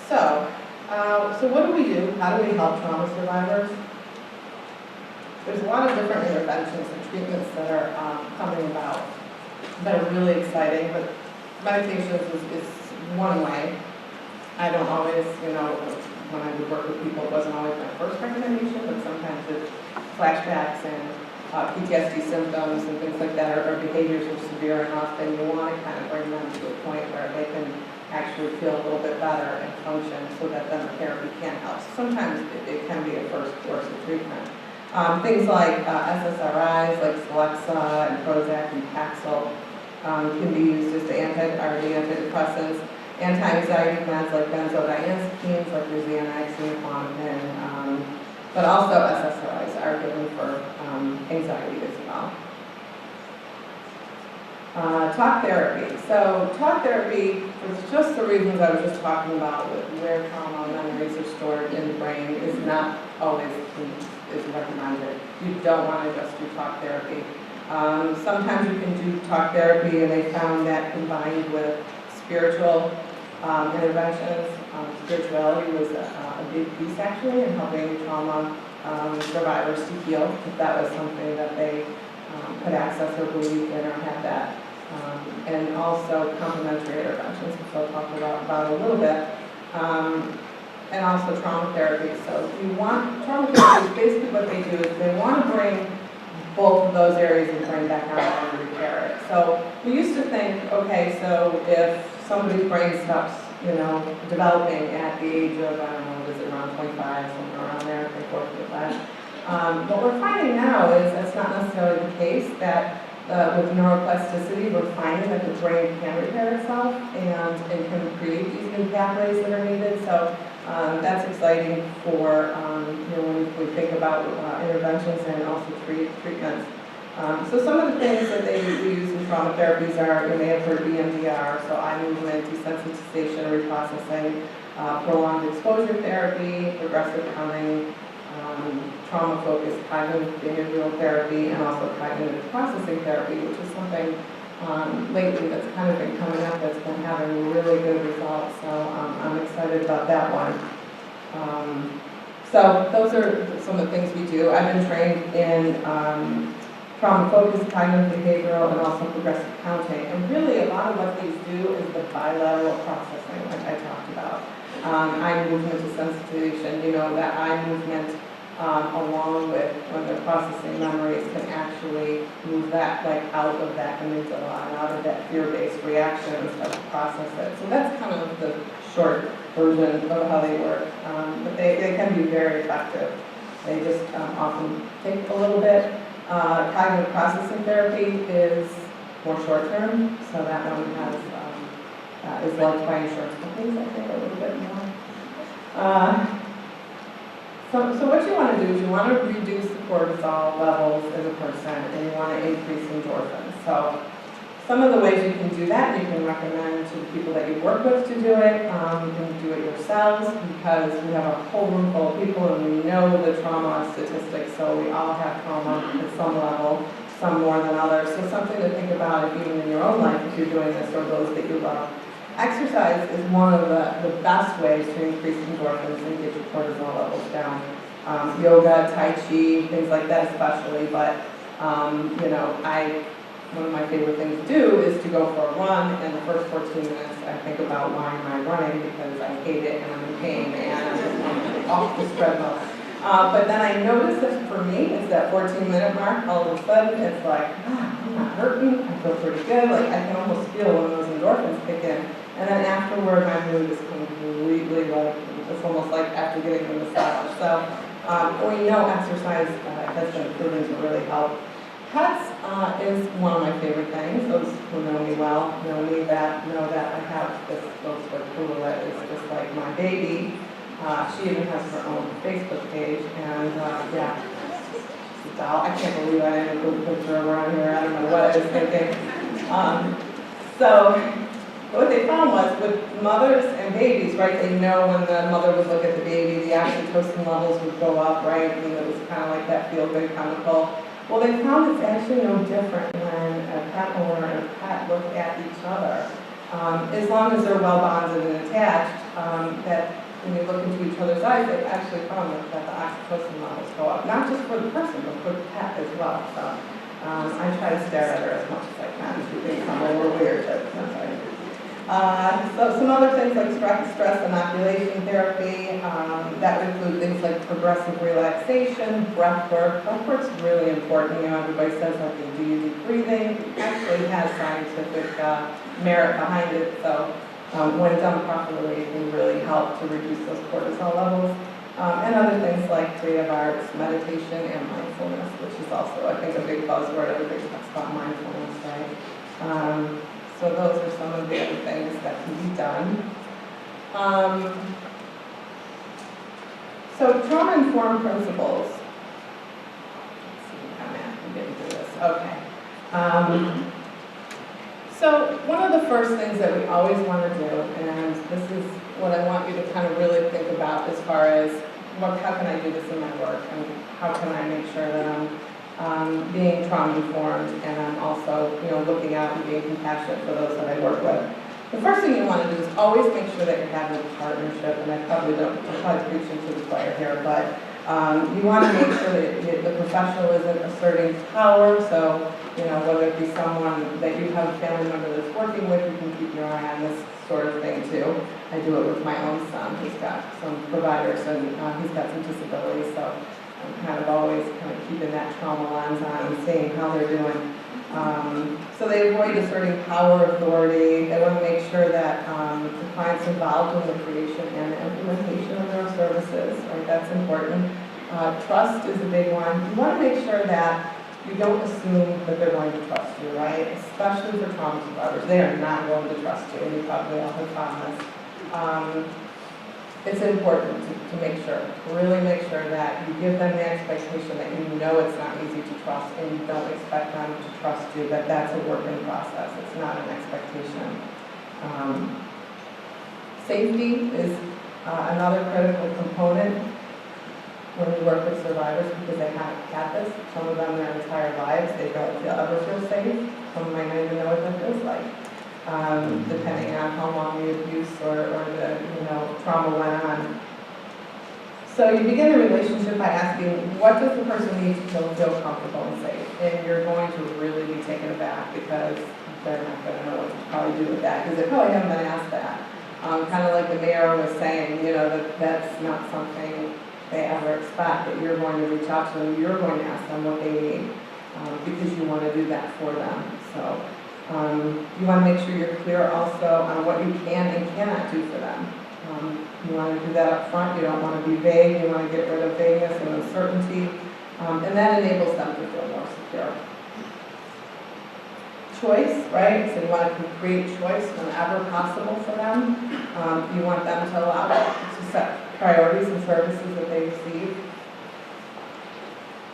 So what do we do? How do we help trauma survivors? There's a lot of different interventions and treatments that are coming about that are really exciting, but medications is one way. I don't always, when I would work with people, it wasn't always my first recommendation, but sometimes it's flashbacks and PTSD symptoms and things like that, or behaviors are severe enough, then you want to kind of bring them to a point where they can actually feel a little bit better and function so that then the therapy can help. Sometimes it can be a first course of treatment. Things like SSRIs, like Celexa and Prozac and Paxil, can be used as the antidepressants. Anti-anxiety meds like benzodiazepines, like your Xanax and Klonopin, but also SSRIs are given for anxiety as well. Talk therapy. So talk therapy, for just the reasons I was just talking about, with where trauma memories are stored in the brain, is not always is recommended. You don't want to just do talk therapy. Sometimes you can do talk therapy, and they found that combined with spiritual interventions, spirituality was a big piece actually in helping trauma survivors to heal, if that was something that they could access or believe in or have that. And also complementary interventions, which I'll talk about a little bit. And also trauma therapy. So trauma therapy is basically what they do is they want to bring both of those areas of the brain back on and repair it. So we used to think, okay, so if somebody's brain stops, developing at the age of, I don't know, what is it, around 25, somewhere around there, 24, 25. What we're finding now is that's not necessarily the case, that with neuroplasticity, we're finding that the brain can repair itself and can create these new pathways that are needed. So that's exciting for, when we think about interventions and also treatments. So some of the things that they use in trauma therapies are, you may have heard EMDR, so eye movement, desensitization, reprocessing, prolonged exposure therapy, progressive counting, trauma-focused cognitive behavioral therapy, and also cognitive processing therapy, which is something lately that's kind of been coming up that's been having really good results. So I'm excited about that one. So those are some of the things we do. I've been trained in trauma-focused cognitive behavioral and also progressive counting. And really a lot of what these do is the bilateral processing, like I talked about. Eye movement desensitization, that eye movement along with when they're processing memories can actually move that out of that amygdala and out of that fear-based reaction and start to process it. So that's kind of the short version of how they work. But they can be very effective. They just often take a little bit. Cognitive processing therapy is more short-term, so that one is liked by insurance companies, I think, a little bit more. So what you want to do is you want to reduce the cortisol levels in a person, and you want to increase endorphins. So some of the ways you can do that, you can recommend to the people that you work with to do it. You can do it yourselves, because we have a whole room full of people and we know the trauma statistics, so we all have trauma at some level, some more than others. So something to think about if even in your own life, if you're doing this, or those that you love. Exercise is one of the best ways to increase endorphins and get your cortisol levels down. Yoga, Tai Chi, things like that especially, but one of my favorite things to do is to go for a run, and the first 14 minutes I think about why am I running, because I hate it and I'm in pain and I just want to get off the treadmill. But then I noticed that for me, it's that 14-minute mark, all of a sudden it's like, I'm not hurting, I feel pretty good, I can almost feel when those endorphins kick in. And then afterward, my mood is completely it's almost like after getting the massage. So we know exercise has been proven to really help. Pets is one of my favorite things. Those who know me well know that I have this little poodle that is just like my baby. She even has her own Facebook page, and she's a doll. I can't believe I didn't put a picture of her on here. I don't know what I was thinking. So what they found was with mothers and babies, right, they know when the mother would look at the baby, the oxytocin levels would go up, right, and it was kind of like that feel-good chemical. Well, they found it's actually no different when a pet owner and a pet look at each other. As long as they're well bonded and attached, that when you look into each other's eyes, they've actually found that the oxytocin levels go up, not just for the person, but for the pet as well. So I try to stare at her as much as I can. She thinks I'm a little weird, but that's right. So some other things like stress inoculation therapy, that would include things like progressive relaxation, breath work. Breath work's really important. You know, everybody says I can do easy breathing. It actually has scientific merit behind it. So when done properly, it can really help to reduce those cortisol levels. And other things like creative arts, meditation, and mindfulness, which is also, I think, a big buzzword. Everybody talks about mindfulness, right? So those are some of the other things that can be done. So trauma-informed principles. Let's see, I'm getting through this. Okay. So one of the first things that we always want to do, and this is what I want you to kind of really think about as far as how can I do this in my work, and how can I make sure that I'm being trauma-informed, and I'm also, you know, looking out and being compassionate for those that I work with. The first thing you want to do is always make sure that you're having a partnership, and I'm probably preaching to the choir here, but you want to make sure that the professional isn't asserting power. So, you know, whether it be someone that you have a family member that's working with, you can keep your eye on this sort of thing too. I do it with my own son. He's got some providers, and he's got some disabilities, so I'm kind of always kind of keeping that trauma lens on and seeing how they're doing. So they avoid asserting power, authority. They want to make sure that the client's involved in the creation and the implementation of their services. Right? That's important. Trust is a big one. You want to make sure that you don't assume that they're going to trust you, right? Especially for trauma survivors. They are not going to trust you, and you probably all have found this. It's important to make sure, really make sure that you give them the expectation that you know it's not easy to trust, and you don't expect them to trust you, that that's a work in process. It's not an expectation. Safety is another critical component when we work with survivors, because they haven't had this. Some of them their entire lives, they don't ever feel safe. Some might not even know what that feels like. Depending on how long the abuse or the trauma went on. So you begin the relationship by asking, what does the person need to feel comfortable and safe? And you're going to really be taken aback, because they're not going to know what to probably do with that, because they probably haven't been asked that. Kind of like the mayor was saying, you know, that's not something they ever expect, that you're going to reach out to them, you're going to ask them what they need, because you want to do that for them. So. You want to make sure you're clear also on what you can and cannot do for them. You want to do that up front. You don't want to be vague. You want to get rid of vagueness and uncertainty. And that enables them to feel more secure. Choice, right? So you want to create choice whenever possible for them. You want them to allow to set priorities and services that they receive,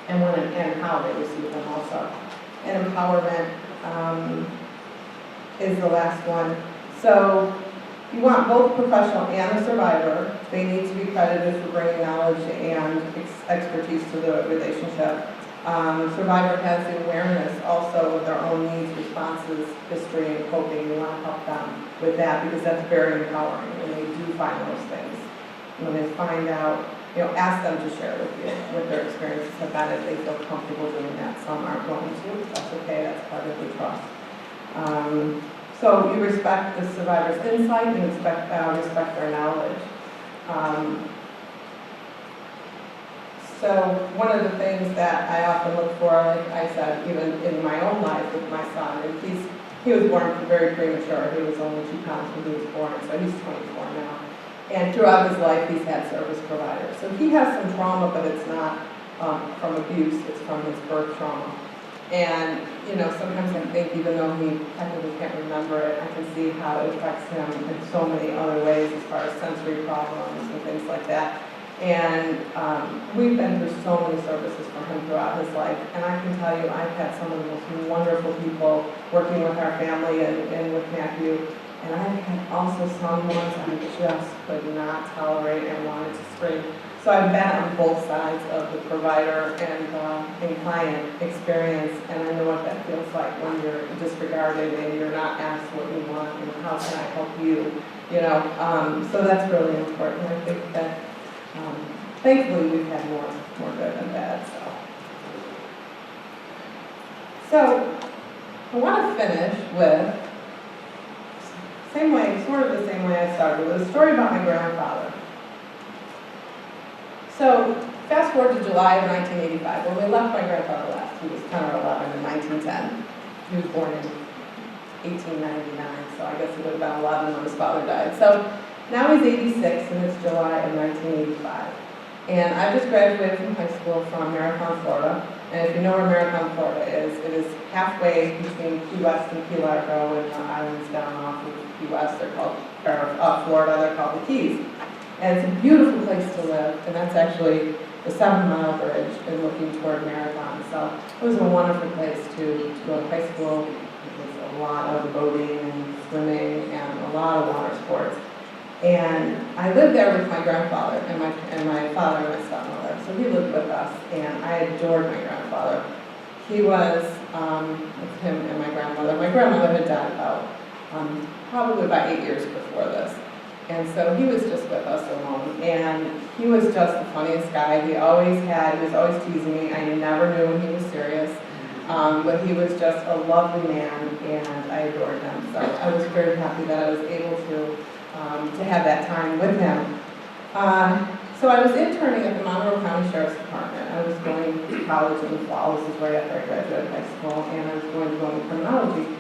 and when and how they receive them also. And empowerment is the last one. So you want both the professional and the survivor. They need to be credited for bringing knowledge and expertise to the relationship. Survivor has the awareness also of their own needs, responses, history, and coping. You want to help them with that, because that's very empowering when they do find those things. When they find out, you know, ask them to share with you what their experiences have been if they feel comfortable doing that. Some aren't going to. That's okay. That's part of the trust. So you respect the survivor's insight and respect their knowledge. So one of the things that I often look for, like I said, even in my own life with my son, and he was born very premature. He was only 2 pounds when he was born, so he's 24 now. And throughout his life, he's had service providers. So he has some trauma, but it's not from abuse, it's from his birth trauma. And, you know, sometimes I think even though he technically can't remember it, I can see how it affects him in so many other ways as far as sensory problems and things like that. And we've been through so many services for him throughout his life. And I can tell you, I've had some of the most wonderful people working with our family and with Matthew. And I've had also some ones I just could not tolerate and wanted to scream. So I've been on both sides of the provider and client experience, and I know what that feels like when you're disregarded and you're not asked what you want and how can I help you, you know. So that's really important. I think that thankfully we've had more good than bad. So I want to finish with same way, sort of the same way I started, with a story about my grandfather. So, fast forward to July of 1985, when we left my grandfather last. He was 10 or 11 in 1910. He was born in 1899, so I guess he would have been 11 when his father died. So now he's 86, and it's July of 1985. And I just graduated from high school from Marathon, Florida. And if you know where Marathon, Florida is, it is halfway between Key West and Key Largo, and the islands down off of Key West. They're called, or up Florida, they're called the Keys. And it's a beautiful place to live, and that's actually the 7-mile bridge and looking toward Marathon. So it was a wonderful place to go to high school. It was a lot of boating and swimming and a lot of water sports. And I lived there with my grandfather and my father and my stepmother. So he lived with us, and I adored my grandfather. He was, with him and my grandmother. My grandmother had died probably about 8 years before this. And so he was just with us alone. And he was just the funniest guy. He was always teasing me. I never knew when he was serious. But he was just a lovely man, and I adored him. So I was very happy that I was able to have that time with him. So I was interning at the Niagara County Sheriff's Department. I was going to college in the fall. This is right after I graduated high school, and I was going to go into criminology.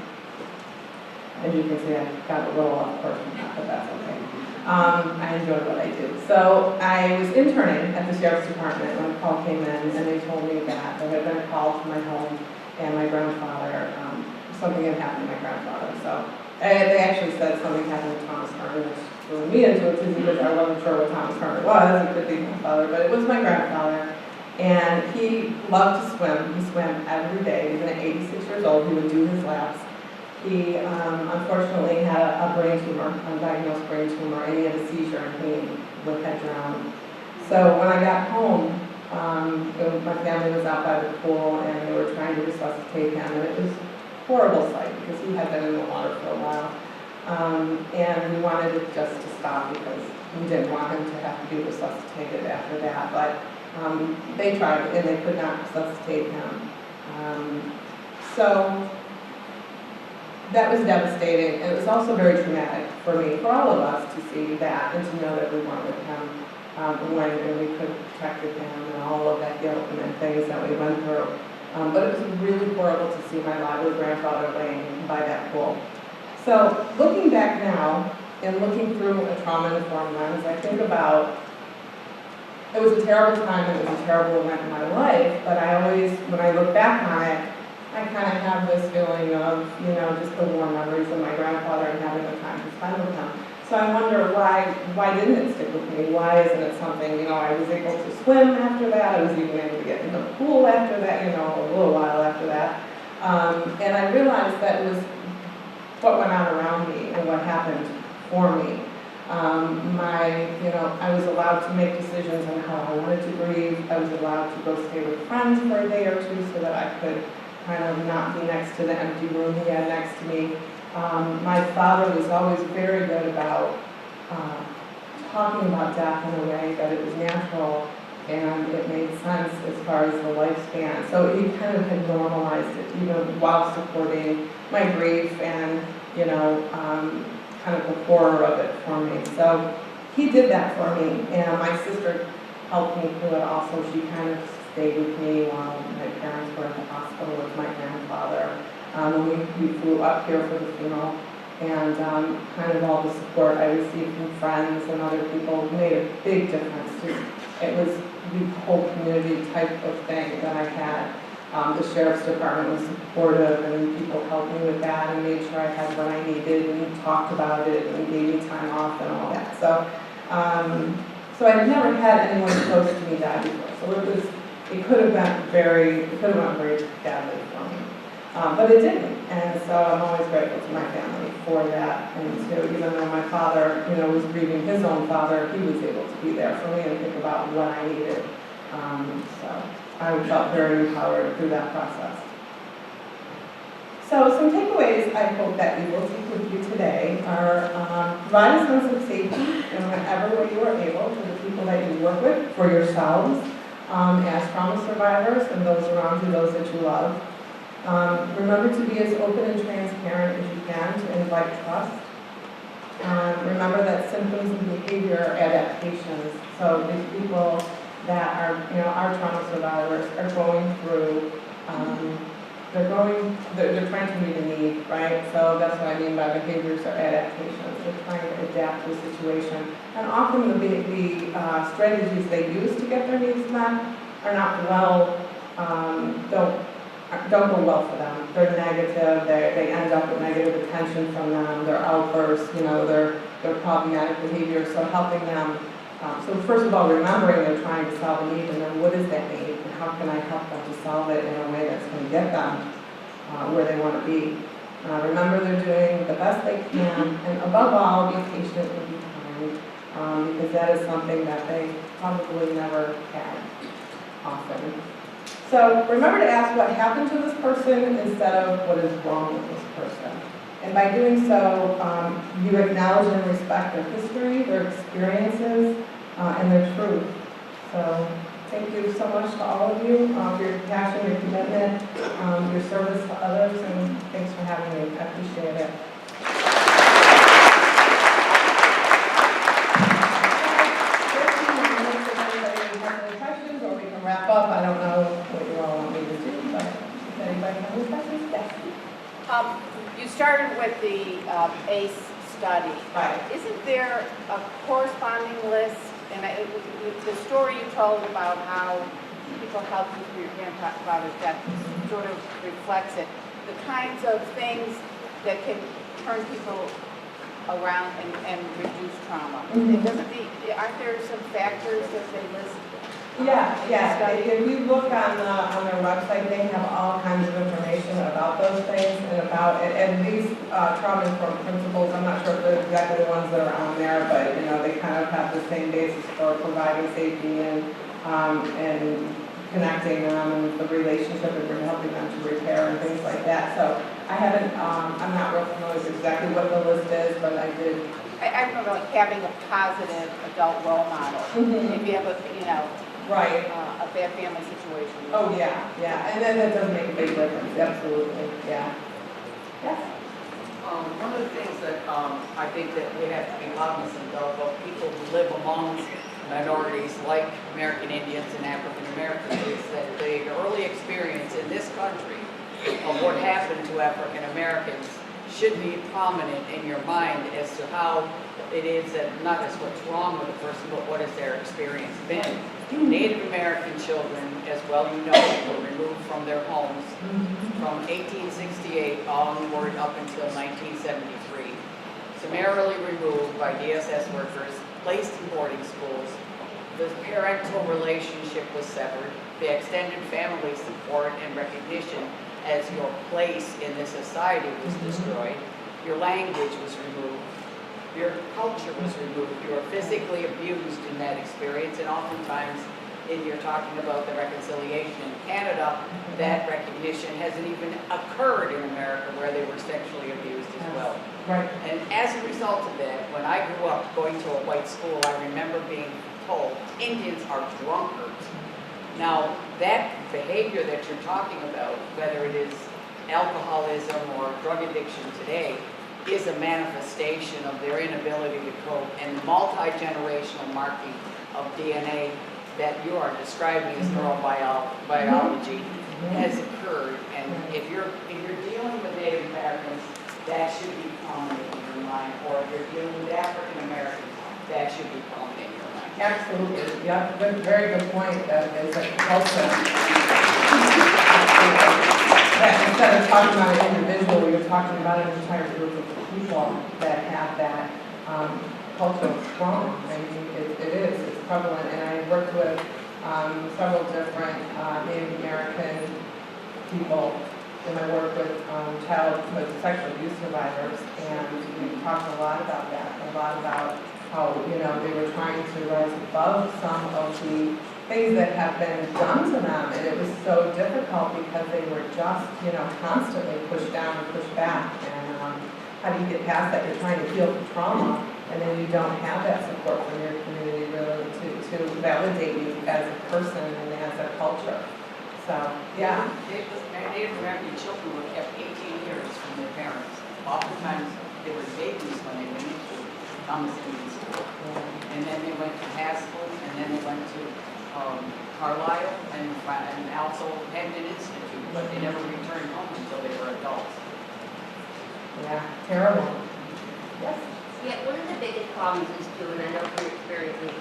As you can see, I got a little off course from that, but that's okay. I enjoyed what I do. So I was interning at the Sheriff's Department when a call came in, and they told me that there had been a call to my home, and my grandfather, something had happened to my grandfather. So they actually said something happened to Thomas Herman, which threw me into it because I wasn't sure what Thomas Herman was. It could be my father, but it was my grandfather. And he loved to swim. He swam every day. Even at 86 years old, he would do his laps. He unfortunately had a brain tumor, undiagnosed brain tumor, and he had a seizure, and he had drowned. So when I got home, my family was out by the pool, and they were trying to resuscitate him, and it was a horrible sight because he had been in the water for a while. And we wanted it just to stop because we didn't want him to have to be resuscitated after that. But they tried, and they could not resuscitate him. So that was devastating. It was also very traumatic for me, for all of us, to see that and to know that we weren't with him when we could have protected him and all of that guilt and things that we went through. But it was really horrible to see my lively grandfather laying by that pool. So looking back now and looking through a trauma-informed lens, I think about, it was a terrible time, it was a terrible event in my life, but I always, when I look back on it, I kind of have this feeling of, just the warm memories of my grandfather and having the time to spend with him. So I wonder why didn't it stick with me? Why isn't it something, I was able to swim after that, I was even able to get in the pool after that, a little while after that. And I realized that it was what went on around me and what happened for me. I was allowed to make decisions on how I wanted to grieve. I was allowed to go stay with friends for a day or two so that I could kind of not be next to the empty room he had next to me. My father was always very good about talking about death in a way that it was natural and it made sense as far as the lifespan. So he kind of had normalized it, even while supporting my grief and, kind of the horror of it for me. So he did that for me, and my sister helped me through it also. She kind of stayed with me while my parents were at the hospital with my grandfather. We flew up here for the funeral, and kind of all the support I received from friends and other people made a big difference. It was the whole community type of thing that I had. The Sheriff's Department was supportive, and people helped me with that and made sure I had what I needed and talked about it and gave me time off and all that. So I'd never had anyone close to me die before. So it could have went very badly for me. But it didn't. And so I'm always grateful to my family for that. And so even though my father, was grieving his own father, he was able to be there for me and think about what I needed. So I felt very empowered through that process. So some takeaways I hope that you will take with you today are provide a sense of safety in whatever way you are able to the people that you work with, for yourselves as trauma survivors and those around you, those that you love. Remember to be as open and transparent as you can to invite trust. Remember that symptoms and behavior are adaptations. So these people that are, our trauma survivors are going through, they're trying to meet a need, right? So that's what I mean by behaviors are adaptations. They're trying to adapt to a situation. And often the strategies they use to get their needs met are not don't go well for them. They're negative, they end up with negative attention from them, their outbursts, their problematic behavior. So helping them, so first of all, remembering they're trying to solve a need, and then what is that need, and how can I help them to solve it in a way that's going to get them where they want to be. Remember they're doing the best they can, and above all, be patient and be kind, because that is something that they probably never had often. So remember to ask what happened to this person instead of what is wrong with this person. And by doing so, you acknowledge and respect their history, their experiences, and their truth. So thank you so much to all of you for your passion, your commitment, your service to others, and thanks for having me. I appreciate it. 15 minutes if anybody has any questions, or we can wrap up. I don't know what you all want me to do, but if anybody has any questions, yes. You started with the ACE study. Right. Isn't there a corresponding list? And the story you told about how people helped you through your grandfather's death sort of reflects it. The kinds of things that can turn people around and reduce trauma. Mhm. Aren't there some factors that they list? Yeah. If you look on their website, they have all kinds of information about those things and these trauma-informed principles. I'm not sure if they're exactly the ones that are on there, but they kind of have the same basis for providing safety and connecting them and the relationship and helping them to repair and things like that. So I'm not real familiar with exactly what the list is, but I did. I remember like having a positive adult role model. Mhm. If you have Right. a bad family situation. Oh, yeah, and then that does make a big difference, absolutely, yeah. Yes? One of the things that I think that we have to be cognizant of people who live amongst minorities like American Indians and African Americans is that the early experience in this country of what happened to African Americans should be prominent in your mind as to how it is that not just what's wrong with the person, but what has their experience been. Native American children, as well were removed from their homes from 1868 onward up until 1973. Summarily removed by DSS workers, placed in boarding schools. The parental relationship was severed. The extended family support and recognition as your place in this society was destroyed. Your language was removed. Your culture was removed. You were physically abused in that experience, and oftentimes, you're talking about the reconciliation in Canada, that recognition hasn't even occurred in America where they were sexually abused as well. Right. And as a result of that, when I grew up going to a white school, I remember being told, Indians are drunkards. Now, that behavior that you're talking about, whether it is alcoholism or drug addiction today, is a manifestation of their inability to cope, and the multi-generational marking of DNA that you are describing as neurobiology has occurred. And if you're dealing with Native Americans, that should be prominent in your mind, or if you're dealing with African Americans, that should be prominent in your mind. Absolutely, yeah, very good point, that is a culture. That instead of talking about an individual, you're talking about an entire group of people that have that cultural trauma. I mean, it's prevalent, and I worked with several different Native American people in my work with childhood sexual abuse survivors, and we talked a lot about that, a lot about how, they were trying to rise above some of the things that have been done to them, and it was so difficult because they were just, constantly pushed down and pushed back. And how do you get past that? You're trying to heal the trauma, and then you don't have that support from your community really to validate you as a person and as a culture. So, yeah. Native American children were kept 18 years from their parents. Oftentimes, they were babies when they went into Thomas Indian School. And then they went to Haskell, and then they went to Carlisle, and also Hamden Institute, but they never returned home until they were adults. Yeah, terrible. Yes. Yeah, one of the biggest problems is too, and I know from experience, is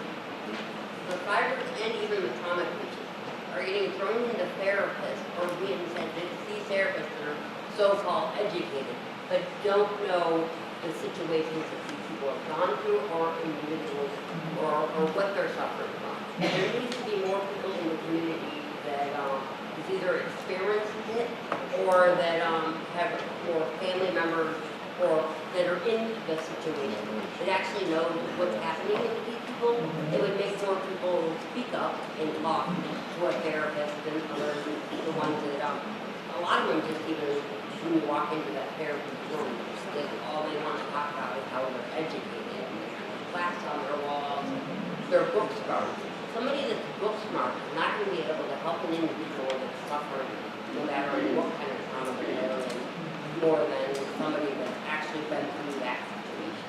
the survivors and even the trauma patients are getting thrown into therapists or being sent to see therapists that are so-called educated, but don't know the situations that these people have gone through or individuals or what they're suffering from. And there needs to be more people in the community that have either experienced it or that have more family members or that are in the situation that actually know what's happening to these people. It would make more people speak up and talk to a therapist and other the ones that a lot of them just even when you walk into that therapy room, that all they want to talk about is how they're educated, class on their walls, they're book smart. Somebody that's book smart is not going to be able to help an individual that's suffering, no matter what kind of trauma they're in, more than somebody that's actually been through that situation.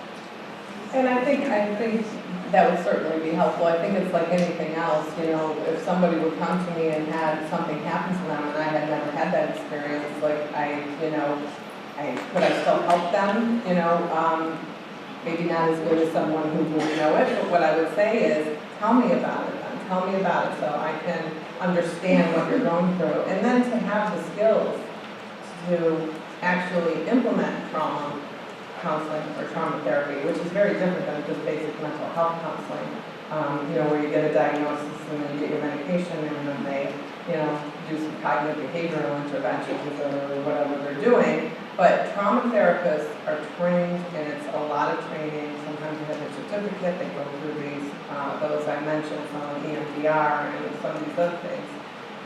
And I think that would certainly be helpful. I think it's like anything else, you know, if somebody would come to me and had something happen to them and I had never had that experience, like could I still help them, you know, maybe not as good as someone who would know it, but what I would say is, tell me about it then. Tell me about it so I can understand what you're going through. And then to have the skills to actually implement trauma counseling or trauma therapy, which is very different than just basic mental health counseling, you know, where you get a diagnosis and then you get your medication and then they, you know, do some cognitive behavioral interventions or whatever they're doing. But trauma therapists are trained, and it's a lot of training. Sometimes they have a certificate, they go through these, those I mentioned, some of EMDR and some of these other things.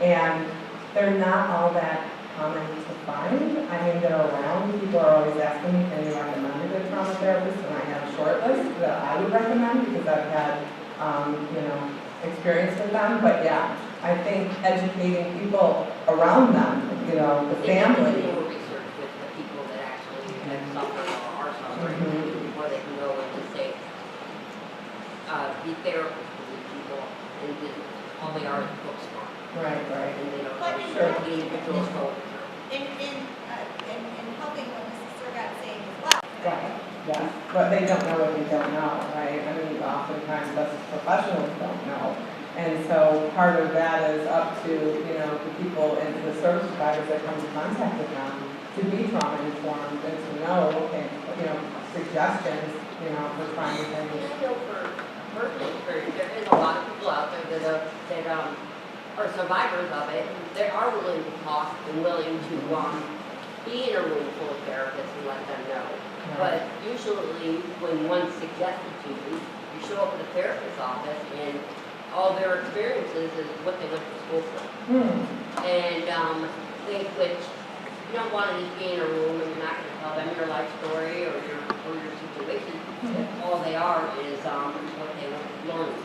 And they're not all that common to find. I mean, they're around. People are always asking me, can you recommend a good trauma therapist? And I have a short list that I would recommend because I've had, you know, experience with them. But yeah, I think educating people around them, you know, the family. More research with the people that actually have suffered or are suffering before they can go in and say, be therapists with these people, and just, all they are is book smart. Right. And they don't But know Sure. the individual's going in helping what Mrs. Surratt's saying as well. Right, yeah, but they don't know what they don't know, right? I mean, oftentimes us professionals don't know. And so part of that is up to, you know, the people and the service providers that come in contact with them to be trauma informed and to know, okay, you know, suggestions, you know, for trying I things. know for personal experience, there is a lot of people out there that are survivors of it. They are willing to talk and willing to be in a room full of therapists and let them know. But usually, when one's suggested to you, you show up at a therapist's office and all their experiences is what they went to school for. And things which you don't want to just be in a room and you're not going to tell them your life story or your situation. All they are is what they learned.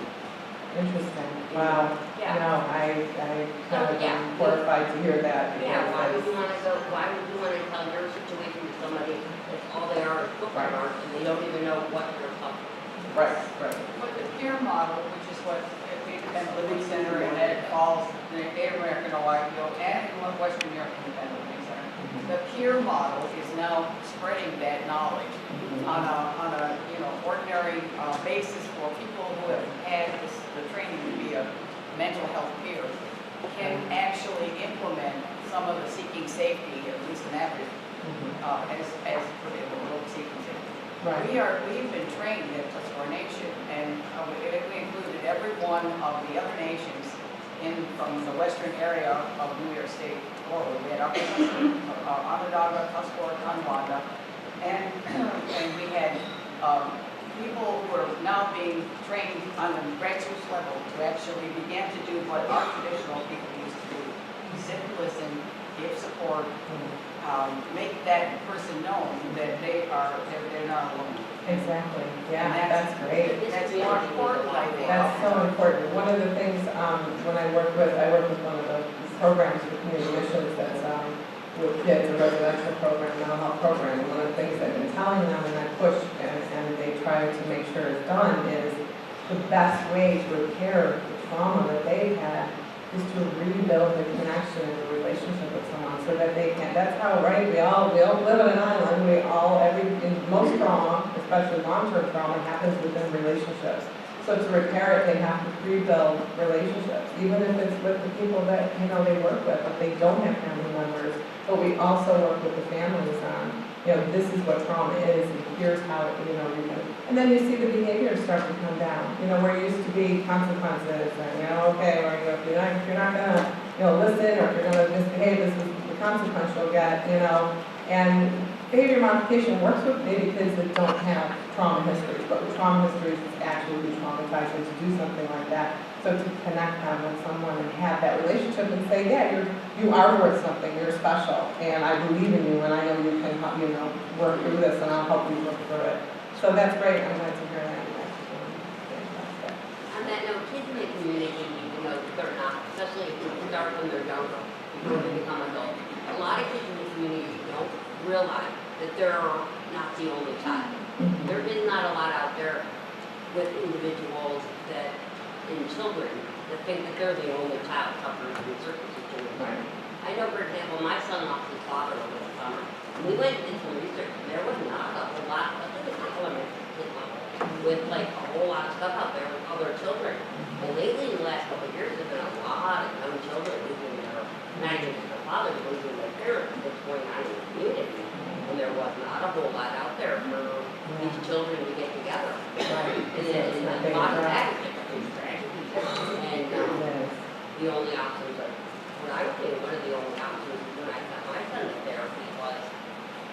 Interesting, wow. Yeah. No, I kind of am horrified to hear that. Yeah, why would because you want to tell your situation to somebody if all they are is book Right. smart and they don't even know what they're suffering? Right. But the peer model, which is what and the Living Center and Ed Falls, the American Ohio, and Western Europe and the Living Center, the peer model is now spreading that knowledge on a ordinary basis for people who have had the training to be a mental health peer can actually implement some of the seeking safety, at least an average, as for the world seeking safety. Right. We've been trained at our nation, and we included every one of the other nations from the western area of New York State forward. We had Onondaga, Tuscarora, Tonawanda, and we had people who are now being trained on the grassroots level to actually begin to do what our traditional people used to do: sit and listen, give support, make that person known that they're not alone. Exactly, yeah, And that's great. That's more important, I think. That's so important. One of the things, when I work with one of the programs for community missions that's with kids, a residential program, mental health program. And one of the things I've been telling them, and I push, and they try to make sure is done is the best way to repair the trauma that they've had is to rebuild the connection and the relationship with someone so that they can, that's how, right, we all live on an island, most trauma, especially long-term trauma, happens within relationships. So to repair it, they have to rebuild relationships, even if it's with the people that, they work with, but they don't have family members. But we also work with the families on, this is what trauma is, and here's how, you can. And then you see the behaviors start to come down, where it used to be consequences, and, okay, or, if you're not gonna, listen, or if you're gonna misbehave, this is the consequence you'll get, and behavior modification works with maybe kids that don't have trauma histories, but with trauma histories, it's actually traumatizing to do something like that. So to connect them with someone and have that relationship and say, yeah, you are worth something, you're special, and I believe in you, and I know you can help, work through this, and I'll help you work through it. So that's great. I'm glad to hear that. On that note, kids in the community need to know that they're not, especially if they start when they're younger, before they become adults. A lot of kids in the community don't realize that they're not the only child. There is not a lot out there with individuals that, in children, that think that they're the only child suffering from certain situations. I know, for example, my son lost his father over the summer. We went and did some research, and there was not a whole lot, especially at the elementary school level, with like a whole lot of stuff out there with other children. And lately, in the last couple of years, there's been a lot of young children losing not even just their fathers, losing their parents. What's going on in the community? And there was not a whole lot out there for these children to get together. And then a lot of that is just tragedy. And the only options are, what I would say, one of the only options when I got my son to therapy was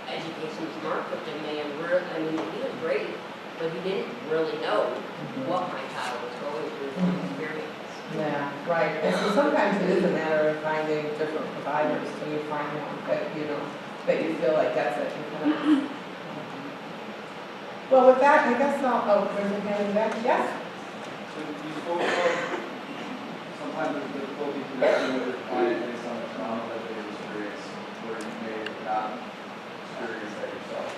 education smart, but the man really, he was great, but he didn't really know what my child was going through from experience. Yeah, right. And so sometimes it is a matter of finding different providers till you find one that, that you feel like that's it. Well, with that, I guess there's a hand in the back. Yes? So you spoke of sometimes there's difficulty connecting with your client based on the trauma that they experience, where you may not experience that yourself.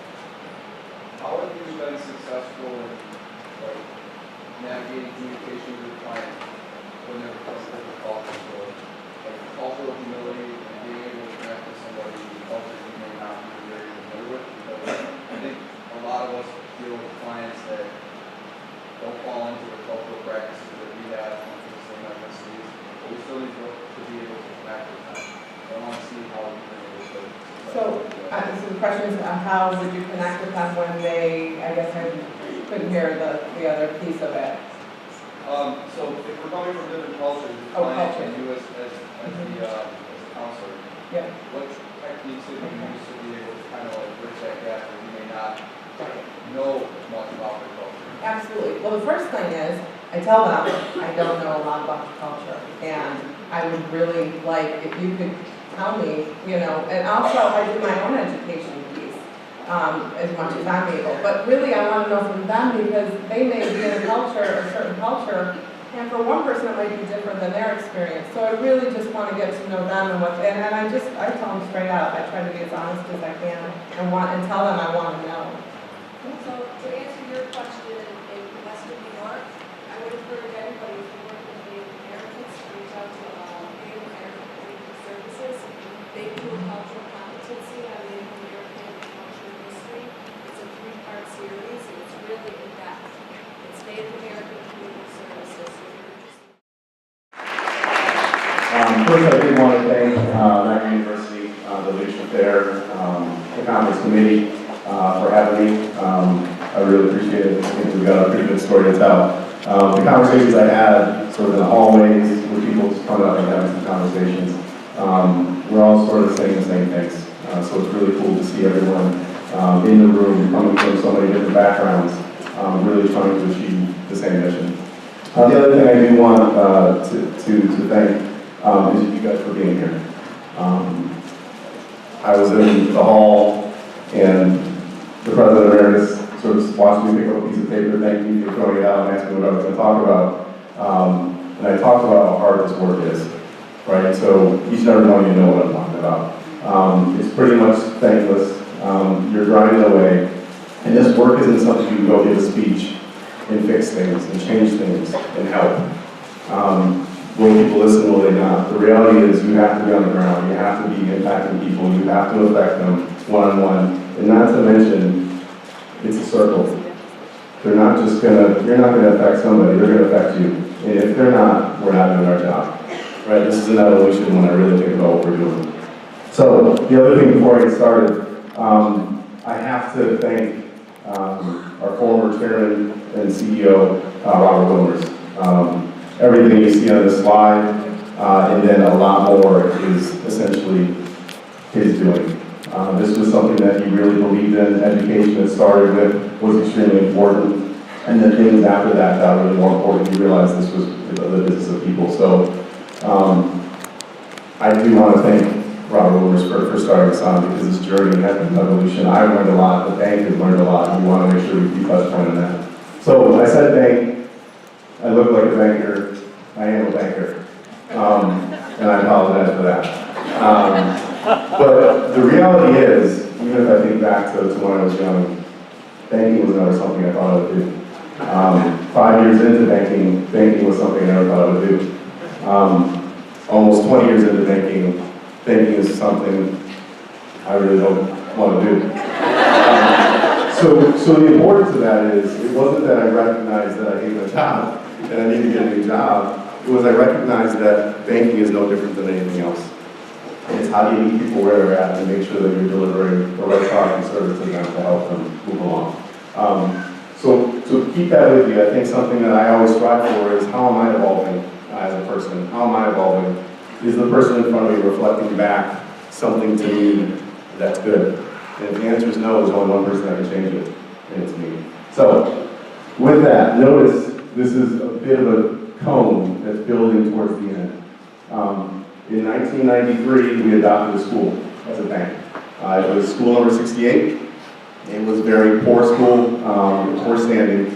How have you been successful in navigating communication with your client when they're difficult? So, cultural humility and being able to connect with somebody whose culture you may not be very familiar with, because I think a lot of us deal with clients that don't fall into the cultural practices that we have from the same ethnicities, but we still need to be able to connect with them. So I want to see how you've been able to. So the question is, how would you connect with them when they, I guess I couldn't hear the other piece of it. So if we're coming from different cultures, clients and you as the counselor, what techniques have you used to be able to kind of bridge that gap where you may not know much about their culture? Absolutely. Well, the first thing is, I tell them I don't know a lot about the culture, and I would really like if you could tell me, and also I do my own education piece as much as I'm able. But really, I want to know from them because they may be in a certain culture, and for one person it might be different than their experience. So I really just want to get to know them and I tell them straight out. I try to be as honest as I can and tell them I want to know. So to answer your question in Western New York, I would encourage everybody to work with Native Americans to reach out to Native American Community Services. They do a cultural competency on Native American culture and history. It's a 3-part series and it's really in depth. It's Native American Community Services. First, I did want to thank Niagara University, the leadership there, the conference committee for having me. I really appreciate it. I think we've got a pretty good story to tell. The conversations I had sort of in the hallways with people just coming up and having some conversations, we're all sort of saying the same things. So it's really cool to see everyone in the room coming from so many different backgrounds, really trying to achieve the same mission. The other thing I do want to thank is you guys for being here. I was in the hall and the president emeritus sort of watched me pick up a piece of paper, thank me for throwing it out and asking me what I was going to talk about. And I talked about how hard this work is, right? So each and every one of you know what I'm talking about. It's pretty much thankless. You're grinding away And this work isn't something you can go give a speech and fix things and change things and help. Will people listen, will they not? The reality is you have to be on the ground, you have to be impacting people, you have to affect them one-on-one. And not to mention, it's a circle. They're not just you're not gonna affect somebody, they're gonna affect you. And if they're not, we're not doing our job. Right, this is an evolution when I really think about what we're doing. So, the other thing before I get started, I have to thank our former chairman and CEO, Robert Wilmers. Everything you see on this slide, and then a lot more is essentially his doing. This was something that he really believed in. Education that started with was extremely important. And the things after that got really more important. He realized this was the business of people. So I do want to thank Robert Wilmers for starting this on, because this journey has been an evolution. I learned a lot, the bank has learned a lot, and we want to make sure we touch point on that. So I said bank, I look like a banker, I am a banker, and I apologize for that. But the reality is, even if I think back to when I was young, banking was never something I thought I would do. 5 years into banking was something I never thought I would do. Almost 20 years into banking is something I really don't want to do. So the importance of that is, it wasn't that I recognized that I hate my job and I need to get a new job. It was I recognized that banking is no different than anything else. It's how do you meet people where they're at and make sure that you're delivering the right product and service to them to help them move along. So keep that with you. I think something that I always strive for is, how am I evolving as a person? How am I evolving? Is the person in front of me reflecting back something to me that's good? And if the answer is no, there's only one person that can change it, and it's me. So, with that, notice this is a bit of a cone that's building towards the end. In 1993, we adopted a school as a bank. It was school number 68. It was a very poor school, poor standing.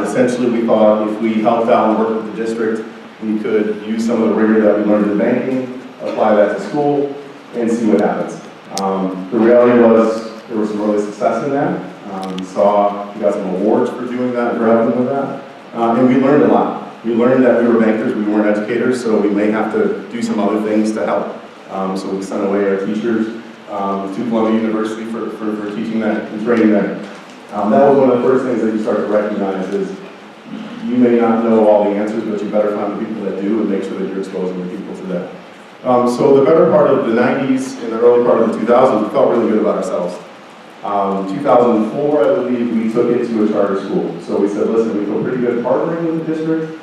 Essentially, we thought if we helped out and worked with the district, we could use some of the rigor that we learned in banking, apply that to school, and see what happens. The reality was there was some early success in that. We got some awards for doing that, for helping with that. And we learned a lot. We learned that we were bankers, we weren't educators, so we may have to do some other things to help. So we sent away our teachers to Columbia University for teaching that and training that. That was one of the first things that you start to recognize is, you may not know all the answers, but you better find the people that do and make sure that you're exposing the people to that. So the better part of the 90s and the early part of the 2000s, we felt really good about ourselves. 2004, I believe, we took it to a charter school. So we said, listen, we feel pretty good partnering with the district.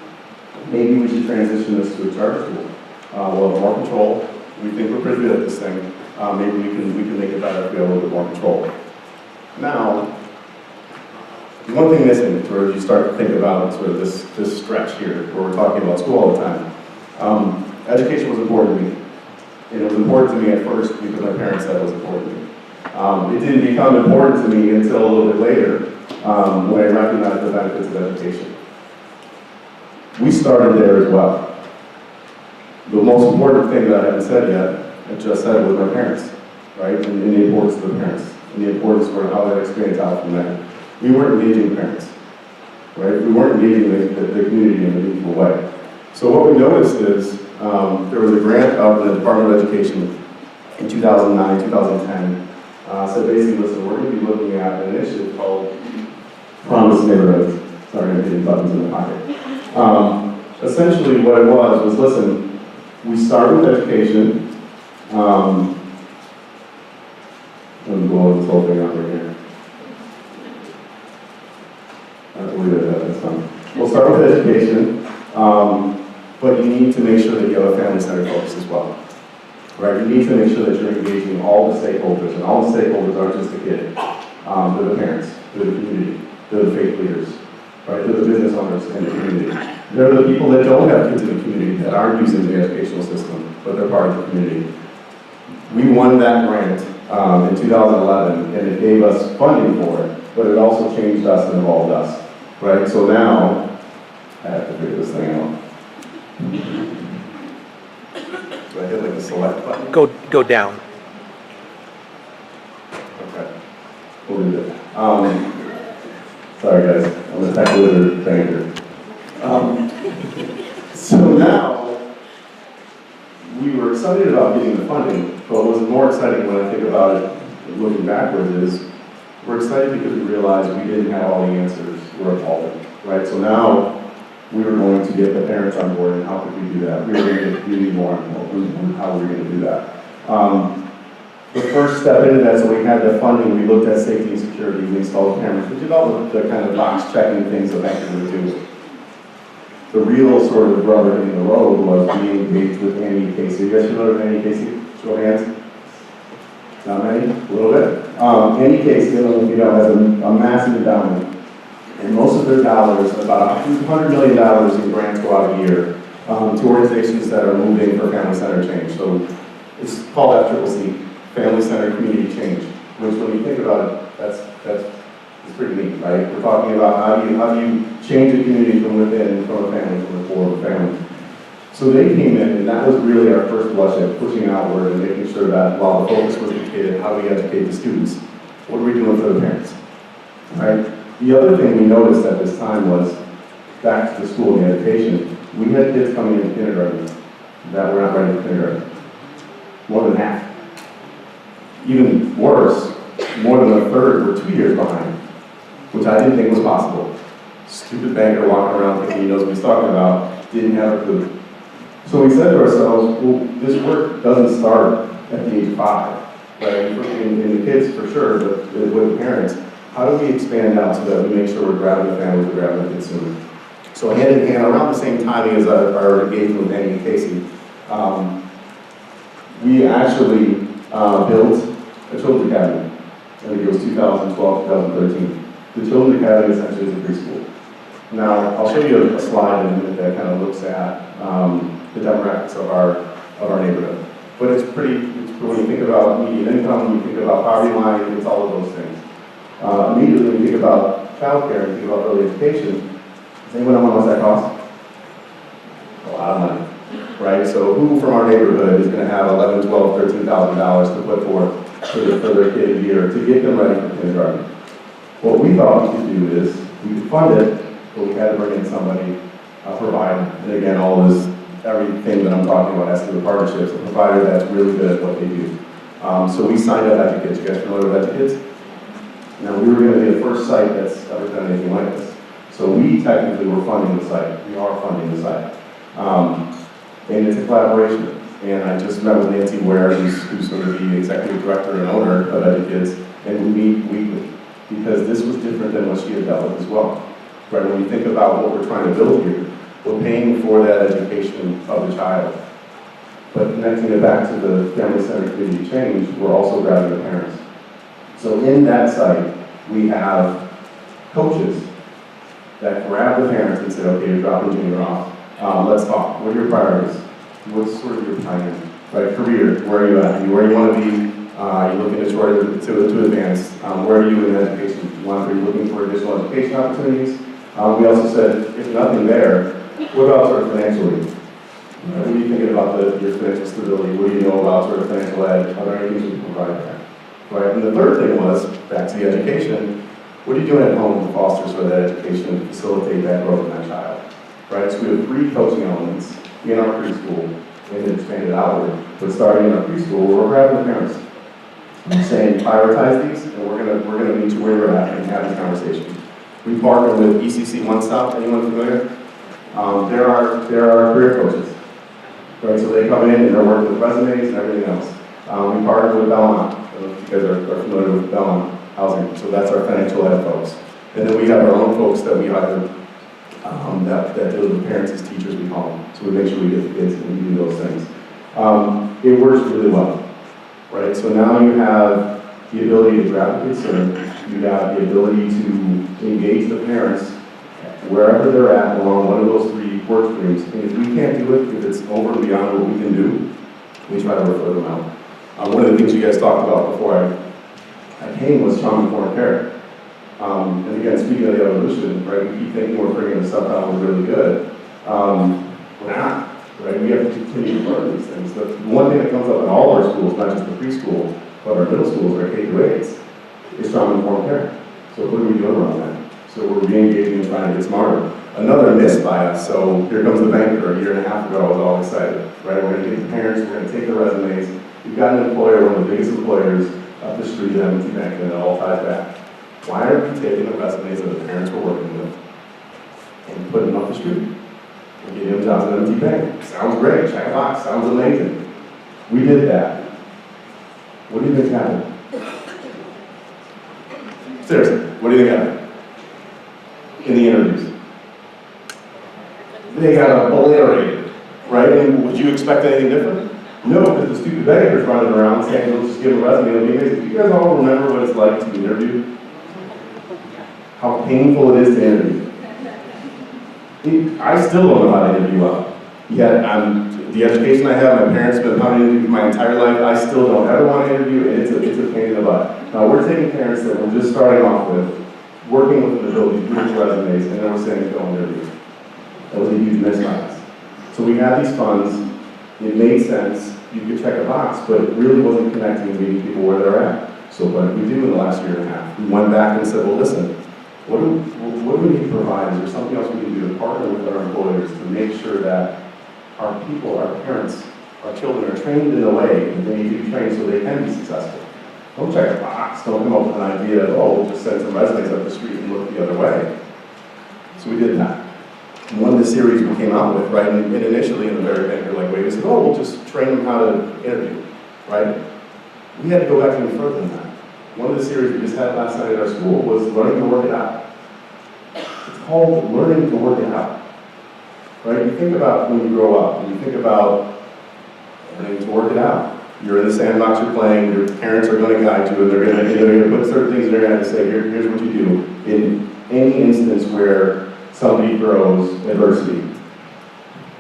Maybe we should transition this to a charter school. We'll have more control. We think we're pretty good at this thing. Maybe we can make it better if we have a little bit more control. Now, the one thing missing, sort of, you start to think about sort of this stretch here where we're talking about school all the time. Education was important to me. And it was important to me at first because my parents said it was important to me. It didn't become important to me until a little bit later when I recognized the benefits of education. We started there as well. The most important thing that I haven't said yet, I just said, was my parents, right? And the importance of the parents, and the importance of how that experience out from there. We weren't engaging parents, right? We weren't engaging the community in a meaningful way. So what we noticed is there was a grant out in the Department of Education in 2009, 2010. Said basically, listen, we're going to be looking at an initiative called Promise Neighborhoods. Sorry, I'm hitting buttons in the pocket. Essentially what it was listen, we start with education. I'm blowing this whole thing up right here. I believe it, that's fine. We'll start with education, but you need to make sure that you have a family-centered focus as well. Right? You need to make sure that you're engaging all the stakeholders, and all the stakeholders aren't just the kid. They're the parents, they're the community, they're the faith leaders, right? They're the business owners in the community. They're the people that don't have kids in the community that aren't using the educational system, but they're part of the community. We won that grant in 2011, and it gave us funding for it, but it also changed us and involved us, right? So now, I have to figure this thing out. Do I hit like the select button? Go down. Okay. We'll leave it. Sorry guys, I'm a tech wizard banker. So now, we were excited about getting the funding, but what was more exciting when I think about it, looking backwards, is we're excited because we realized we didn't have all the answers we're evolving, right? So now, we were going to get the parents on board, and how could we do that? We were going to get community more involved, and how were we going to do that? The first step into that, so we had the funding, we looked at safety and security, we installed cameras, we did all the kind of box checking things that banks would do. The real sort of rubber in the road was being engaged with Annie Casey. You guys familiar with Annie Casey? Show of hands. Not many? A little bit. Annie Casey, you know, has a massive endowment. And most of their dollars, about $100 million in grants go out a year to organizations that are moving for family-centered change. So it's called FCCC, Family-Centered Community Change, which when you think about it, that's pretty neat, right? We're talking about how do you change a community from within, from a family, from the core of a family. So they came in, and that was really our first blush at pushing outward and making sure that while the focus was the kid, how do we educate the students? What are we doing for the parents, right? The other thing we noticed at this time was, back to the school and the education, we had kids coming into kindergarten that were not ready for kindergarten. More than half. Even worse, more than a third were 2 years behind, which I didn't think was possible. Stupid banker walking around thinking he knows what he's talking about, didn't have a clue. So we said to ourselves, well, this work doesn't start at the age of 5, right? In the kids for sure, but with the parents. How do we expand out so that we make sure we're grabbing the families, we're grabbing the kids sooner? So hand in hand, around the same timing as our engagement with Annie and Casey, we actually built a Children's Academy. I think it was 2012, 2013. The Children's Academy essentially is a preschool. Now, I'll show you a slide in a minute that kind of looks at the demographics of our neighborhood. But it's when you think about median income, when you think about poverty line, it's all of those things. Immediately when you think about childcare, you think about early education, does anyone know how much that costs? A lot of money, right? So who from our neighborhood is going to have $11,000, $12,000, $13,000 to put forth for their kid a year to get them ready for kindergarten? What we thought we could do is, we could fund it, but we had to bring in somebody, provide, and again, all this, everything that I'm talking about has to do with partnerships, a provider that's really good at what they do. So we signed up Edukids. You guys familiar with Edukids? Now, we were going to be the first site that's ever done anything like this. So we technically were funding the site. We are funding the site. And it's a collaboration. And I just met with Nancy Ware, who's sort of the executive director and owner of Edukids, and we meet weekly. Because this was different than what she had dealt with as well. Right? When you think about what we're trying to build here, we're paying for that education of the child. But connecting it back to the family-centered community change, we're also grabbing the parents. So in that site, we have coaches that grab the parents and say, okay, you're dropping junior off. Let's talk. What are your priorities? What's sort of your plan? Right, career, where are you at? Where you want to be? Are you looking to advance? Where are you in education? Are you looking for additional education opportunities? We also said, if nothing there, what about sort of financially? What are you thinking about your financial stability? What do you know about sort of financial ed? Are there any things we can provide there? Right, and the third thing was, back to the education, what are you doing at home to foster sort of that education, to facilitate that growth in that child? Right, so we have 3 coaching elements in our preschool, and then expanded outward. But starting in our preschool, we're grabbing the parents. I'm saying prioritize these, and we're gonna meet you where you're at and have these conversations. We partner with ECC One Stop. Anyone familiar? They're our career coaches. Right, so they come in and they're working with resumes and everything else. We partner with Belmont. I don't know if you guys are familiar with Belmont Housing. So that's our financial ed folks. And then we have our own folks that we hire that deal with parents as teachers, we call them. So we make sure we get the kids and we do those things. It works really well. Right, so now you have the ability to grab the kids sooner. You have the ability to engage the parents wherever they're at along one of those 3 work streams. And if we can't do it, if it's over and beyond what we can do, we try to refer them out. One of the things you guys talked about before I came was trauma-informed care. And again, speaking of the evolution, right, we keep thinking we're bringing the stuff out was really good. We're not. Right? We have to continue to learn these things. The one thing that comes up in all our schools, not just the preschool, but our middle schools, our K-8s, is trauma-informed care. So what are we doing around that? So we're re-engaging and trying to get smarter. Another miss by us, so here comes the banker. A year and a half ago, I was all excited, right? We're gonna get the parents, we're gonna take the resumes. We've got an employer, one of the biggest employers up the street at M&T Bank, and it all ties back. Why aren't we taking the resumes that the parents were working with and putting them up the street? And getting them jobs at M&T Bank. Sounds great, check a box, sounds amazing. We did that. What do you think happened? Seriously, what do you think happened? In the interviews. They got obliterated, right? And would you expect anything different? No, because the stupid beggars running around saying, "We'll just give them a resume, it'll be amazing." Do you guys all remember what it's like to interview? How painful it is to interview. I still don't know how to interview well. Yet, the education I have, my parents have been how to interview my entire life, I still don't ever want to interview, and it's a pain in the butt. Now, we're taking parents that we're just starting off with, working with them to build these beautiful resumes, and then we're saying, go interview. That was a huge miss by us. So we had these funds, it made sense, you could check a box, but it really wasn't connecting and meeting people where they're at. So what did we do in the last year and a half? We went back and said, well, listen, what do we need to provide? Is there something else we can do to partner with our employers to make sure that our people, our parents, our children are trained in a way that they need to be trained so they can be successful? Don't check a box, don't come up with an idea of, oh, we'll just send some resumes up the street and look the other way. So we did that. And one of the series we came out with, right, and initially in a very banker-like way, we said, oh, we'll just train them how to interview, right? We had to go back even further than that. One of the series we just had last night at our school was learning to work it out. It's called learning to work it out, right? You think about when you grow up, and you think about learning to work it out. You're in the sandbox, you're playing, your parents are going to guide you, and they're going to put certain things in their head and say, here's what you do. In any instance where somebody throws adversity.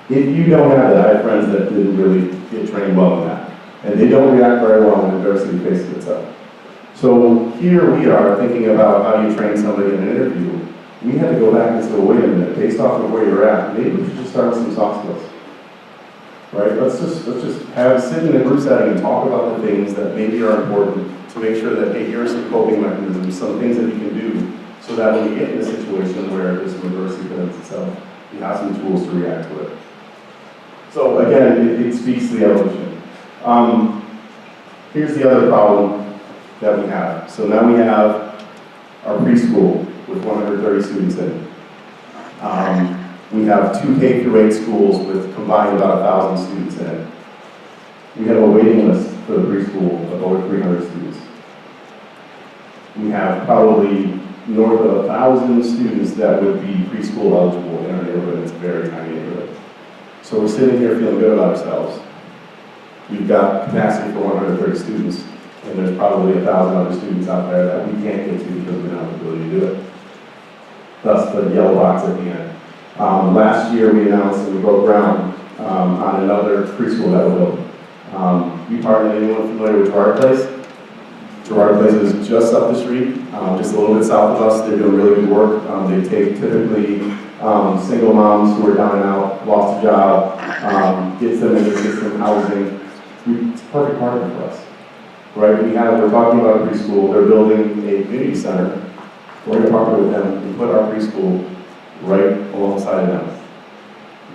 If you don't have that, I have friends that didn't really get trained well in that. And they don't react very well when adversity faces itself. So here we are thinking about how do you train somebody in an interview. We had to go back and say, well, wait a minute, based off of where you're at, maybe we should just start with some soft skills. Right? Let's just sit in a group setting and talk about the things that maybe are important to make sure that, hey, here are some coping mechanisms, some things that you can do so that when you get in a situation where there's some adversity presents itself, you have some tools to react to it. So again, it speaks to the evolution. Here's the other problem that we have. So now we have our preschool with 130 students in it. We have 2 K-8 schools with combined about 1,000 students in it. We have a waiting list for the preschool of over 300 students. We have probably north of 1,000 students that would be preschool eligible in our neighborhood. It's a very tiny neighborhood. So we're sitting here feeling good about ourselves. We've got capacity for 130 students, and there's probably 1,000 other students out there that we can't get to because we don't have the ability to do it. Thus the yellow box at the end. Last year we announced that we broke ground on another preschool that we're building. You partnered, anyone familiar with Gerard Place? Gerard Place is just up the street, just a little bit south of us. They're doing really good work. They take typically single moms who are down and out, lost a job, gets them into system housing. It's a perfect partner for us, right? We're talking about a preschool. They're building a community center. We're going to partner with them and put our preschool right alongside of them.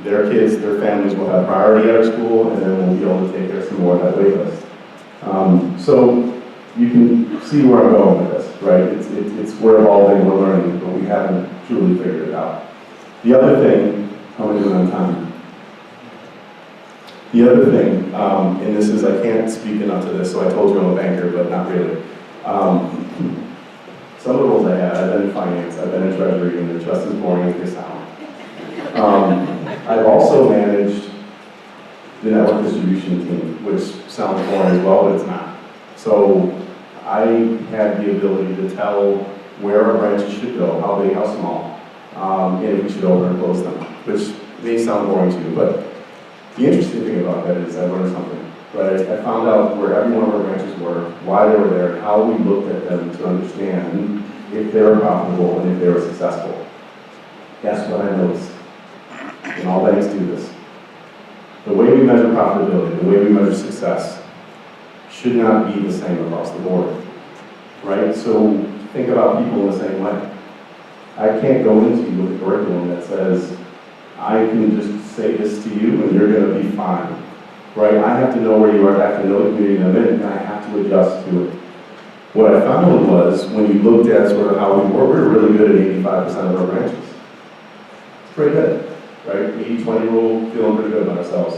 Their kids, their families will have priority at our school, and then we'll be able to take care of some more of that wait list. So you can see where I'm going with this, right? We're evolving, we're learning, but we haven't truly figured it out. The other thing, how am I doing on time? The other thing, and this is, I can't speak enough to this, so I told you I'm a banker, but not really. Some of the roles I had, I've been in finance, I've been in treasury, and they're just as boring as they sound. I've also managed the network distribution team, which sounds boring as well, but it's not. So I had the ability to tell where our branches should go, how big, how small, and if we should open or close them, which may sound boring to you, but the interesting thing about that is I learned something, right? I found out where every one of our branches were, why they were there, how we looked at them to understand if they were profitable and if they were successful. Guess what I noticed? And all banks do this. The way we measure profitability, the way we measure success, should not be the same across the board. right? So think about people in the same way. I can't go into you with a curriculum that says, I can just say this to you and you're gonna be fine, right? I have to know where you are, I have to know the community I'm in, and I have to adjust to it. What I found was, when you looked at sort of how we were, we were really good at 85% of our branches. It's pretty good, right? 80-20 rule, feeling pretty good about ourselves.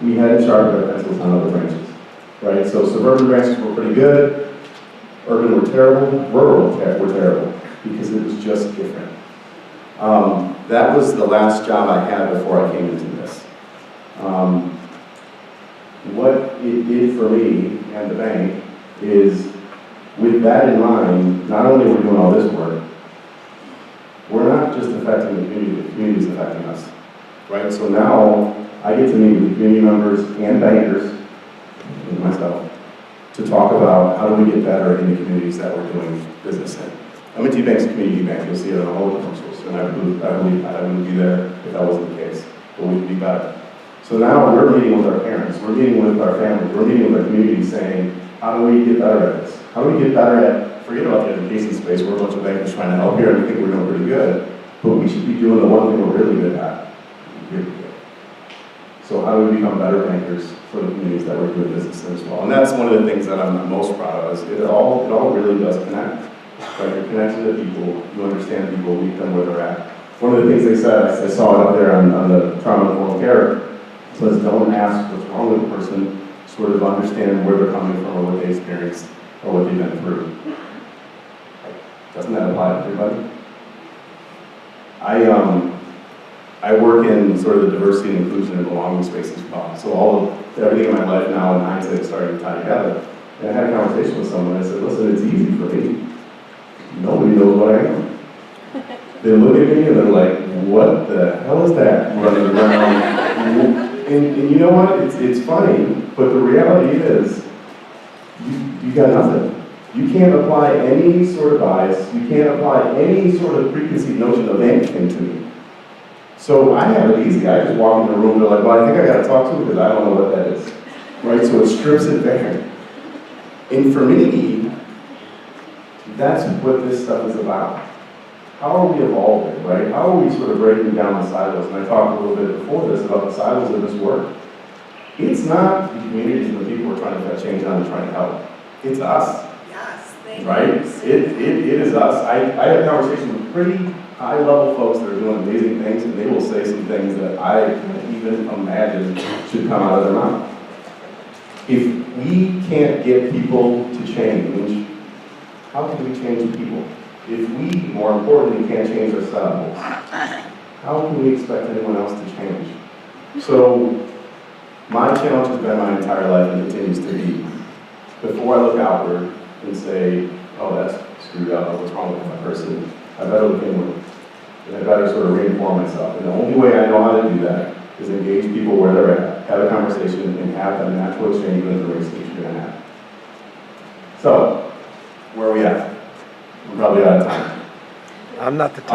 We hadn't sharpened our pencils on other branches, right? So suburban branches were pretty good, urban were terrible, rural were terrible, because it was just different. That was the last job I had before I came into this. What it did for me and the bank is, with that in mind, not only are we doing all this work, we're not just affecting the community is affecting us, right? So now I get to meet with the community members and bankers, and myself, to talk about how do we get better in the communities that we're doing business in. M&T Bank's a community bank. You'll see it on all the commercials, and I believe I wouldn't be there if that wasn't the case, but we could be better. So now we're meeting with our parents, we're meeting with our families, we're meeting with our community saying, how do we get better at this? How do we get better at, forget about the education space, we're a bunch of bankers trying to help here and we think we're doing pretty good, but we should be doing the one thing we're really good at, really good. So how do we become better bankers for the communities that we're doing business in as well? And that's one of the things that I'm most proud of, is it all really does connect. Right? You're connecting to people, you understand people, meet them where they're at. One of the things they said, I saw it up there on the trauma-informed care, was don't ask what's wrong with the person, sort of understand where they're coming from or what they experienced or what they've been through. Doesn't that apply to everybody? I work in sort of the diversity and inclusion and belonging space as well. So everything in my life now in hindsight is starting to tie together. And I had a conversation with someone, I said, listen, it's easy for me. Nobody knows what I am. They look at me and they're like, what the hell is that running around? And you know what, it's funny, but the reality is, you got nothing. You can't apply any sort of bias, you can't apply any sort of preconceived notion of anything to me. So I have it easy, I just walk in the room, they're like, well, I think I gotta talk to you because I don't know what that is. Right, so it strips it bare. And for me, that's what this stuff is about. How are we evolving, right? How are we sort of breaking down the silos? And I talked a little bit before this about the silos of this work. It's not the communities and the people we're trying to affect change on and trying to help. It's us. Yes, thank you. Right? It is us. I have conversations with pretty high-level folks that are doing amazing things, and they will say some things that I can't even imagine should come out of their mouth. If we can't get people to change, how can we change people? If we, more importantly, can't change ourselves, how can we expect anyone else to change? So, my challenge has been my entire life and continues to be, before I look outward and say, oh, that's screwed up, what's wrong with that person, I better look inward. And I better sort of reinform myself. And the only way I know how to do that is engage people where they're at, have a conversation, and have that natural exchange of information that you're going to have. So, where are we at? We're probably out of time. I'm not the type.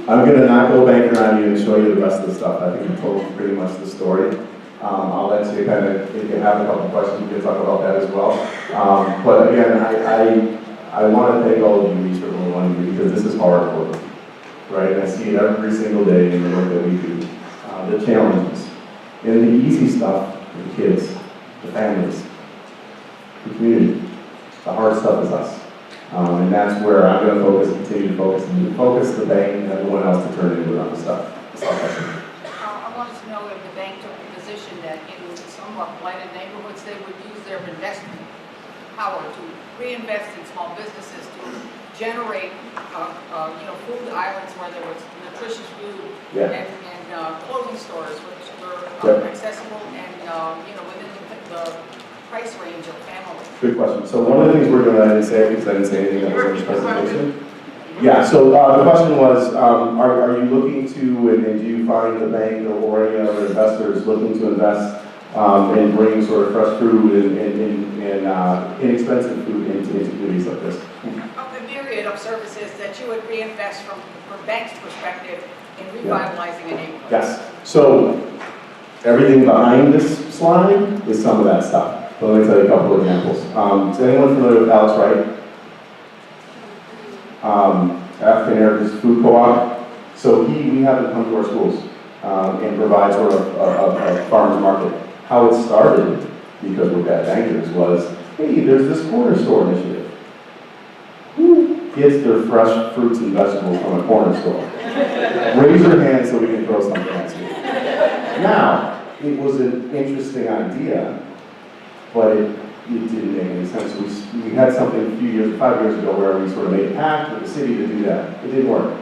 I'm going to not go banker on you and show you the rest of the stuff. I think you told pretty much the story. I'll let you kind of, if you have a couple of questions, we can talk about that as well. But again, I want to thank all of you, each and every one of you, because this is hard work, right? And I see it every single day in the work that we do. The challenges, and the easy stuff for the kids, the families, the community. The hard stuff is us. And that's where I'm going to continue to focus the bank and everyone else to turn into other stuff. I wanted to know if the bank took the position that in somewhat blighted neighborhoods, they would use their investment power to reinvest in small businesses to generate, food islands where there was nutritious food and clothing stores which were accessible and, within the price range of families. Good question. So one of the things we're doing, I didn't say because I didn't say anything that was in this presentation. Yeah, so the question was, are you looking to, and do you find the bank or any other investors looking to invest and bring sort of fresh food and inexpensive food into communities like this? Of the myriad of services that you would reinvest from bank's perspective in revitalizing a neighborhood. Yes. So everything behind this slide is some of that stuff. So let me tell you a couple of examples. Is anyone familiar with Alex Wright? African Heritage Food Co-op. So we have him come to our schools and provide sort of a farmer's market. How it started, because we're bad bankers, was, hey, there's this corner store initiative. Who gets their fresh fruits and vegetables from a corner store? Raise your hand so we can throw something at you. Now, it was an interesting idea, but it didn't make any sense. We had something 5 years ago, where we sort of made a pact with the city to do that. It didn't work.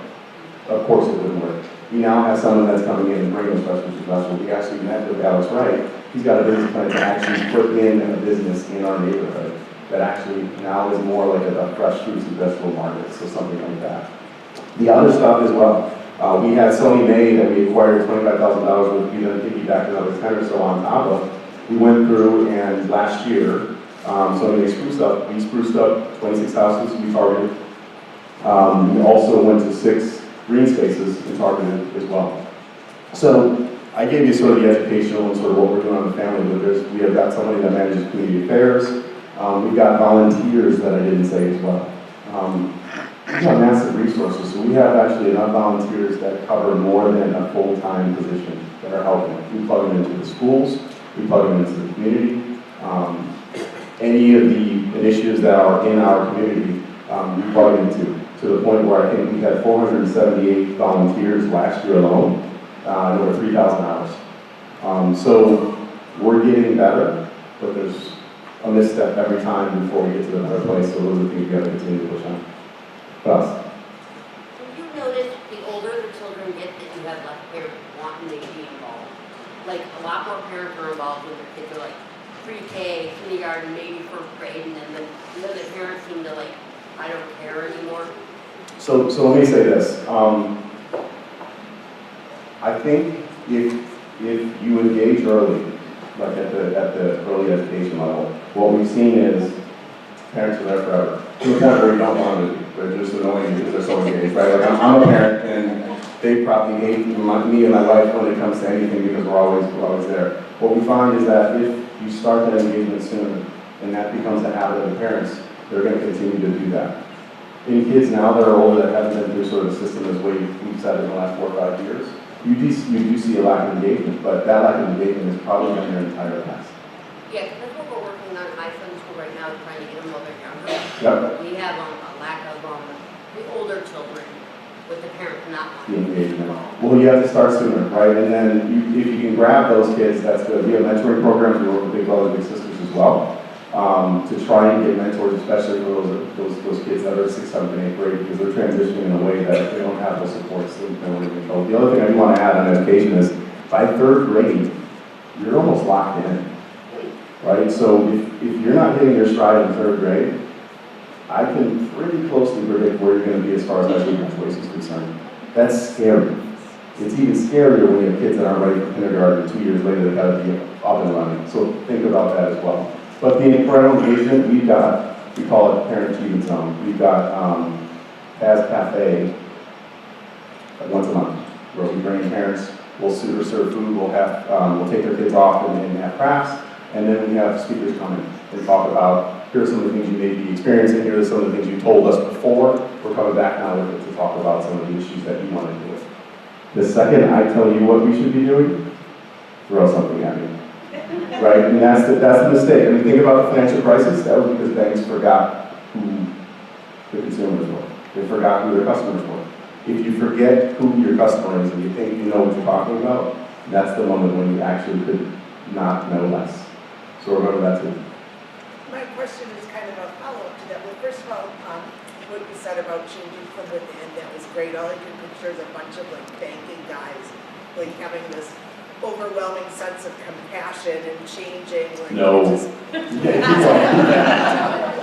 Of course it wouldn't work. We now have someone that's coming in and bringing those fresh fruits and vegetables. We actually met with Alex Wright. He's got a business plan to actually put in a business in our neighborhood that actually now is more like a fresh fruits and vegetable market, so something like that. The other stuff as well. We had Sony May that we acquired $25,000 with, we then piggybacked another 10 or so on top of. We went through and last year, Sony May we spruced up 26 houses we targeted. We also went to 6 green spaces and targeted as well. So I gave you sort of the educational and sort of what we're doing on the family, but we have got somebody that manages community affairs. We've got volunteers that I didn't say as well. We've got massive resources, so we have actually enough volunteers that cover more than a full-time position that are helping. We plug them into the schools, we plug them into the community. Any of the initiatives that are in our community, we plug into, to the point where I think we had 478 volunteers last year alone, and over 3,000 hours. So we're getting better, but there's a misstep every time before we get to the better place, so those are the things we got to continue to push on. Plus. Have you noticed the older the children get that you have less parents wanting to be involved? Like, a lot more parents are involved when their kids are like pre-K, kindergarten, maybe first grade, and then the other parents seem to like, I don't care anymore. So let me say this. I think if you engage early, like at the early education level, what we've seen is parents are there forever. To the point where you don't want to be. They're just annoying because they're so engaged, right? Like I'm a parent, and they probably hate me and my wife when it comes to anything because we're always there. What we find is that if you start that engagement sooner, and that becomes a habit of the parents, they're going to continue to do that. In kids now that are older that haven't been through sort of the system as we've said in the last 4 or 5 years, you do see a lack of engagement, but that lack of engagement is probably been their entire past. Yeah, because that's what we're working on at my son's school right now, trying to get them a little bit younger. Yep. We have a lack of the older children with the parents not The wanting to be engagement. involved. Well, you have to start sooner, right? And then if you can grab those kids, that's good. We have mentoring programs. We work with Big Brothers, Big Sisters as well, to try and get mentors, especially for those kids that are 6th, 7th, and 8th grade, because they're transitioning in a way that they don't have the support system they want to control. The other thing I do want to add on education is, by 3rd grade, you're almost locked in, right? So if you're not hitting your stride in 3rd grade, I can pretty closely predict where you're going to be as far as high school graduation is concerned. That's scary. It's even scarier when you have kids that aren't ready for kindergarten, 2 years later they've got to be up and running. So think about that as well. But the parental engagement, we call it Parent Achievement Zone. We've got Paz Cafe once a month, where we bring parents, we'll serve food, we'll take their kids off and have crafts, and then we have speakers come in and talk about, here are some of the things you may be experiencing, here are some of the things you told us before, we're coming back now with it to talk about some of the issues that you want to deal with. The second I tell you what we should be doing, throw something at me. Right? And that's the mistake. I mean, think about the financial crisis. That was because banks forgot who the consumers were. They forgot who their customers were. If you forget who your customer is and you think you know what you're talking about, that's the moment when you actually could not know less. So remember that too. My question is kind of a follow-up to that. Well, first of all, what you said about changing from within, that was great. All I can picture is a bunch of like banking guys, like having this overwhelming sense of compassion and changing. Like, No.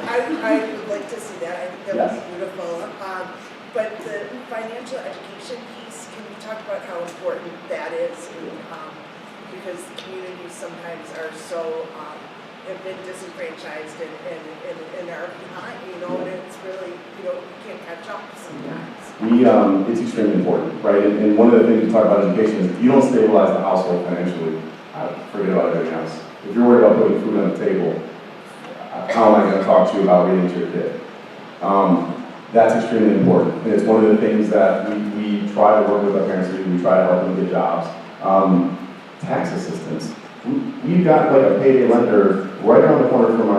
I would like to see that. I think that would be beautiful. But the financial education piece, can you talk about how important that is? Because communities sometimes are so have been disenfranchised and are behind, and it's really, you can't catch up sometimes. It's extremely important, right? And one of the things we talk about education is if you don't stabilize the household financially, forget about everything else. If you're worried about putting food on the table, how am I going to talk to you about reading to your kid? That's extremely important. And it's one of the things that we try to work with our parents to do. We try to help them get jobs. Tax assistance. We've got like a payday lender right around the corner from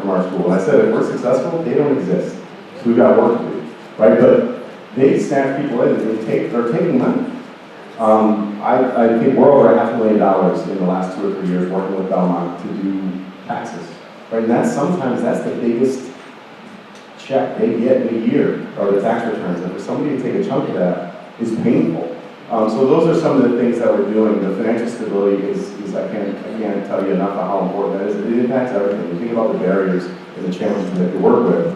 our school. And I said, if we're successful, they don't exist. So we've got work to do, right? But they snatch people in and they're taking money. I think we're over $500,000 in the last 2 or 3 years working with Belmont to do taxes, right? And sometimes that's the biggest check they get in a year, or the tax returns. And for somebody to take a chunk of that is painful. So those are some of the things that we're doing. The financial stability is I can't tell you enough about how important that is. It impacts everything. You think about the barriers and the challenges that you work with.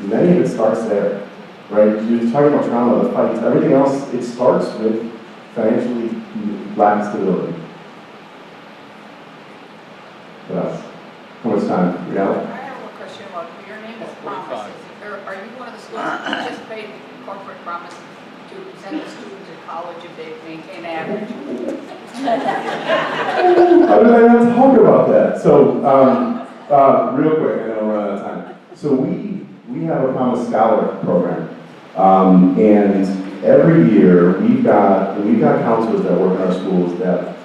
Many of it starts there, right? You're talking about trauma, the fights, everything else, it starts with financially lack of stability. What else? How much time? Reality? I have one question about, your name is Promise. Are you one of the schools that participate in corporate promise to send the students to college if they maintain average? How did I not talk about that? So, real quick, I know we're running out of time. So we have a Promise Scholar program. And every year we've got counselors that work in our schools that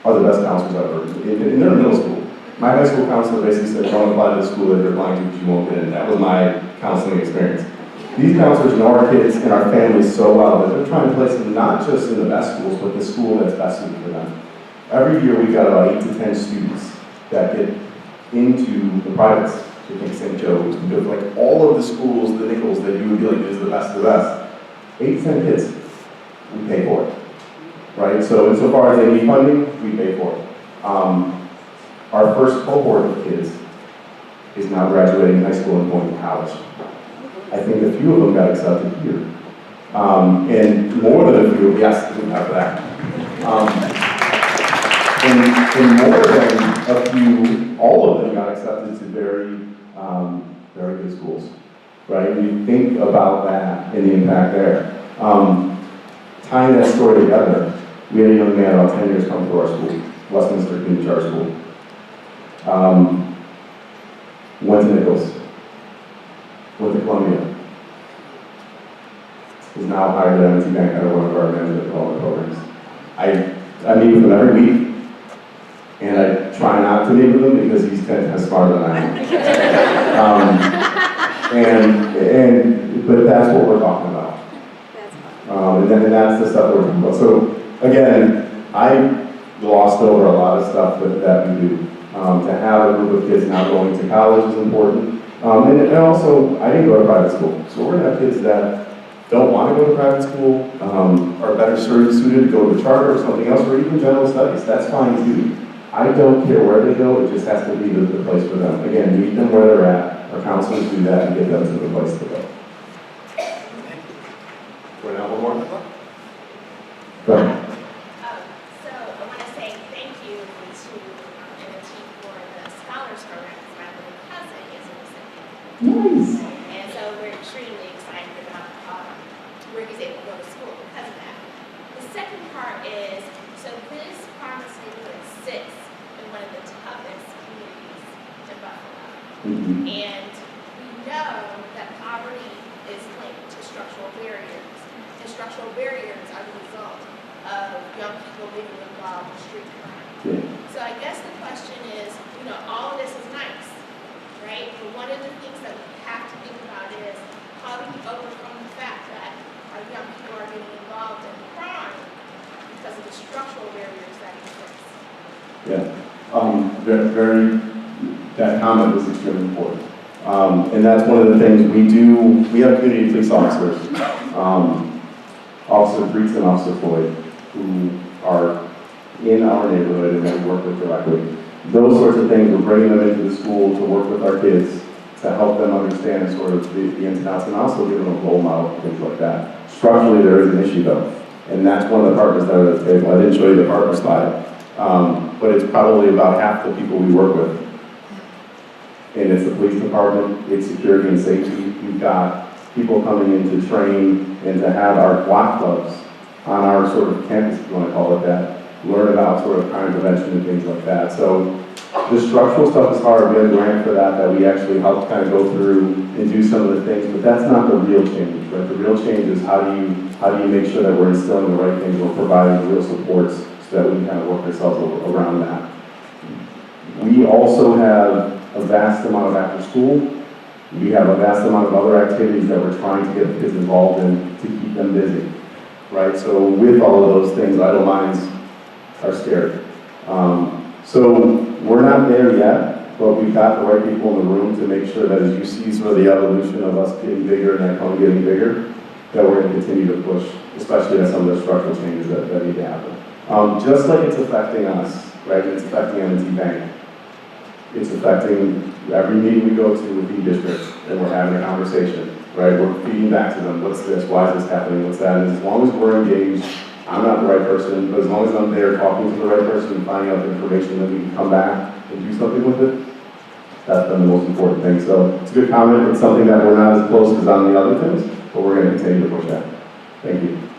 are the best counselors ever. In their middle school. My high school counselor basically said, don't apply to the school that you're applying to because you won't get in. That was my counseling experience. These counselors know our kids and our families so well that they're trying to place them not just in the best schools, but the school that's best suited for them. Every year we've got about 8 to 10 students that get into the privates. So you think St. Joe's, because like all of the schools, the nickels that you would be like, this is the best of the best. 8 to 10 kids, we pay for it, right? So insofar as they need funding, we pay for it. Our first cohort of kids is now graduating high school and going to college. I think a few of them got accepted here. And more than a few, yes, we have that. And more than a few, all of them got accepted to very good schools, right? When you think about that and the impact there. Tying that story together, we had a young man about 10 years come to our school, Westminster Community Charter School. Went to Nichols, went to Columbia, is now hired at M&T Bank under one of our management development programs. I meet with him every week, and I try not to meet with him because he's 10 times smarter than I am. But that's what we're talking about. And that's the stuff that we're talking about. So again, I glossed over a lot of stuff that we do. To have a group of kids now going to college is important. And also, I didn't go to private school. So we're gonna have kids that don't want to go to private school, are better suited to go to a charter or something else, or even general studies. That's fine too. I don't care where they go, it just has to be the place for them. Again, meet them where they're at. Our counselors do that and get them to the place to go. Right now, one more? Go ahead. So I want to say thank you to M&T for the Scholars Program, because my little cousin is a recipient. Nice. And so we're extremely excited about where he's able to go to school because of that. The second part is, so this Promise neighborhood sits in one of the toughest communities in Buffalo. Mm-hmm. And we know that poverty is linked to structural barriers. And structural barriers are the result of young people being involved in street crime. Yeah. So I guess the question is, all of this is nice, right? But one of the things that we have to think about is, how do we overcome the fact that our young people are getting involved in crime because of the structural barriers that exist? Yeah, that comment was extremely important. And that's one of the things we do. We have community police officers, Officer Brees and Officer Floyd, who are in our neighborhood and that we work with directly. Those sorts of things, we're bringing them into the school to work with our kids to help them understand sort of the ins and outs, and also give them a role model and things like that. Structurally, there is an issue though, and that's one of the partners that are at the table. I didn't show you the partner slide, but it's probably about half the people we work with. And it's the police department, it's security and safety. We've got people coming in to train and to have our block clubs on our sort of campus, if you want to call it that, learn about sort of crime prevention and things like that. So The structural stuff is hard. We have a grant for that we actually helped kind of go through and do some of the things, but that's not the real change, right? The real change is how do you make sure that we're instilling the right things, we're providing the real supports so that we can kind of work ourselves around that. We also have a vast amount of after school. We have a vast amount of other activities that we're trying to get kids involved in to keep them busy, right? So with all of those things, idle minds are scary. So we're not there yet, but we've got the right people in the room to make sure that as you see sort of the evolution of us getting bigger and that county getting bigger, that we're going to continue to push, especially at some of the structural changes that need to happen. Just like it's affecting us, right? It's affecting M&T Bank. It's affecting every meeting we go to with districts, and we're having a conversation, right? We're feeding back to them, what's this, why is this happening, what's that? And as long as we're engaged, I'm not the right person, but as long as I'm there talking to the right person and finding out the information that we can come back and do something with it, that's been the most important thing. So it's a good comment. It's something that we're not as close as on the other things, but we're going to continue to push that. Thank you.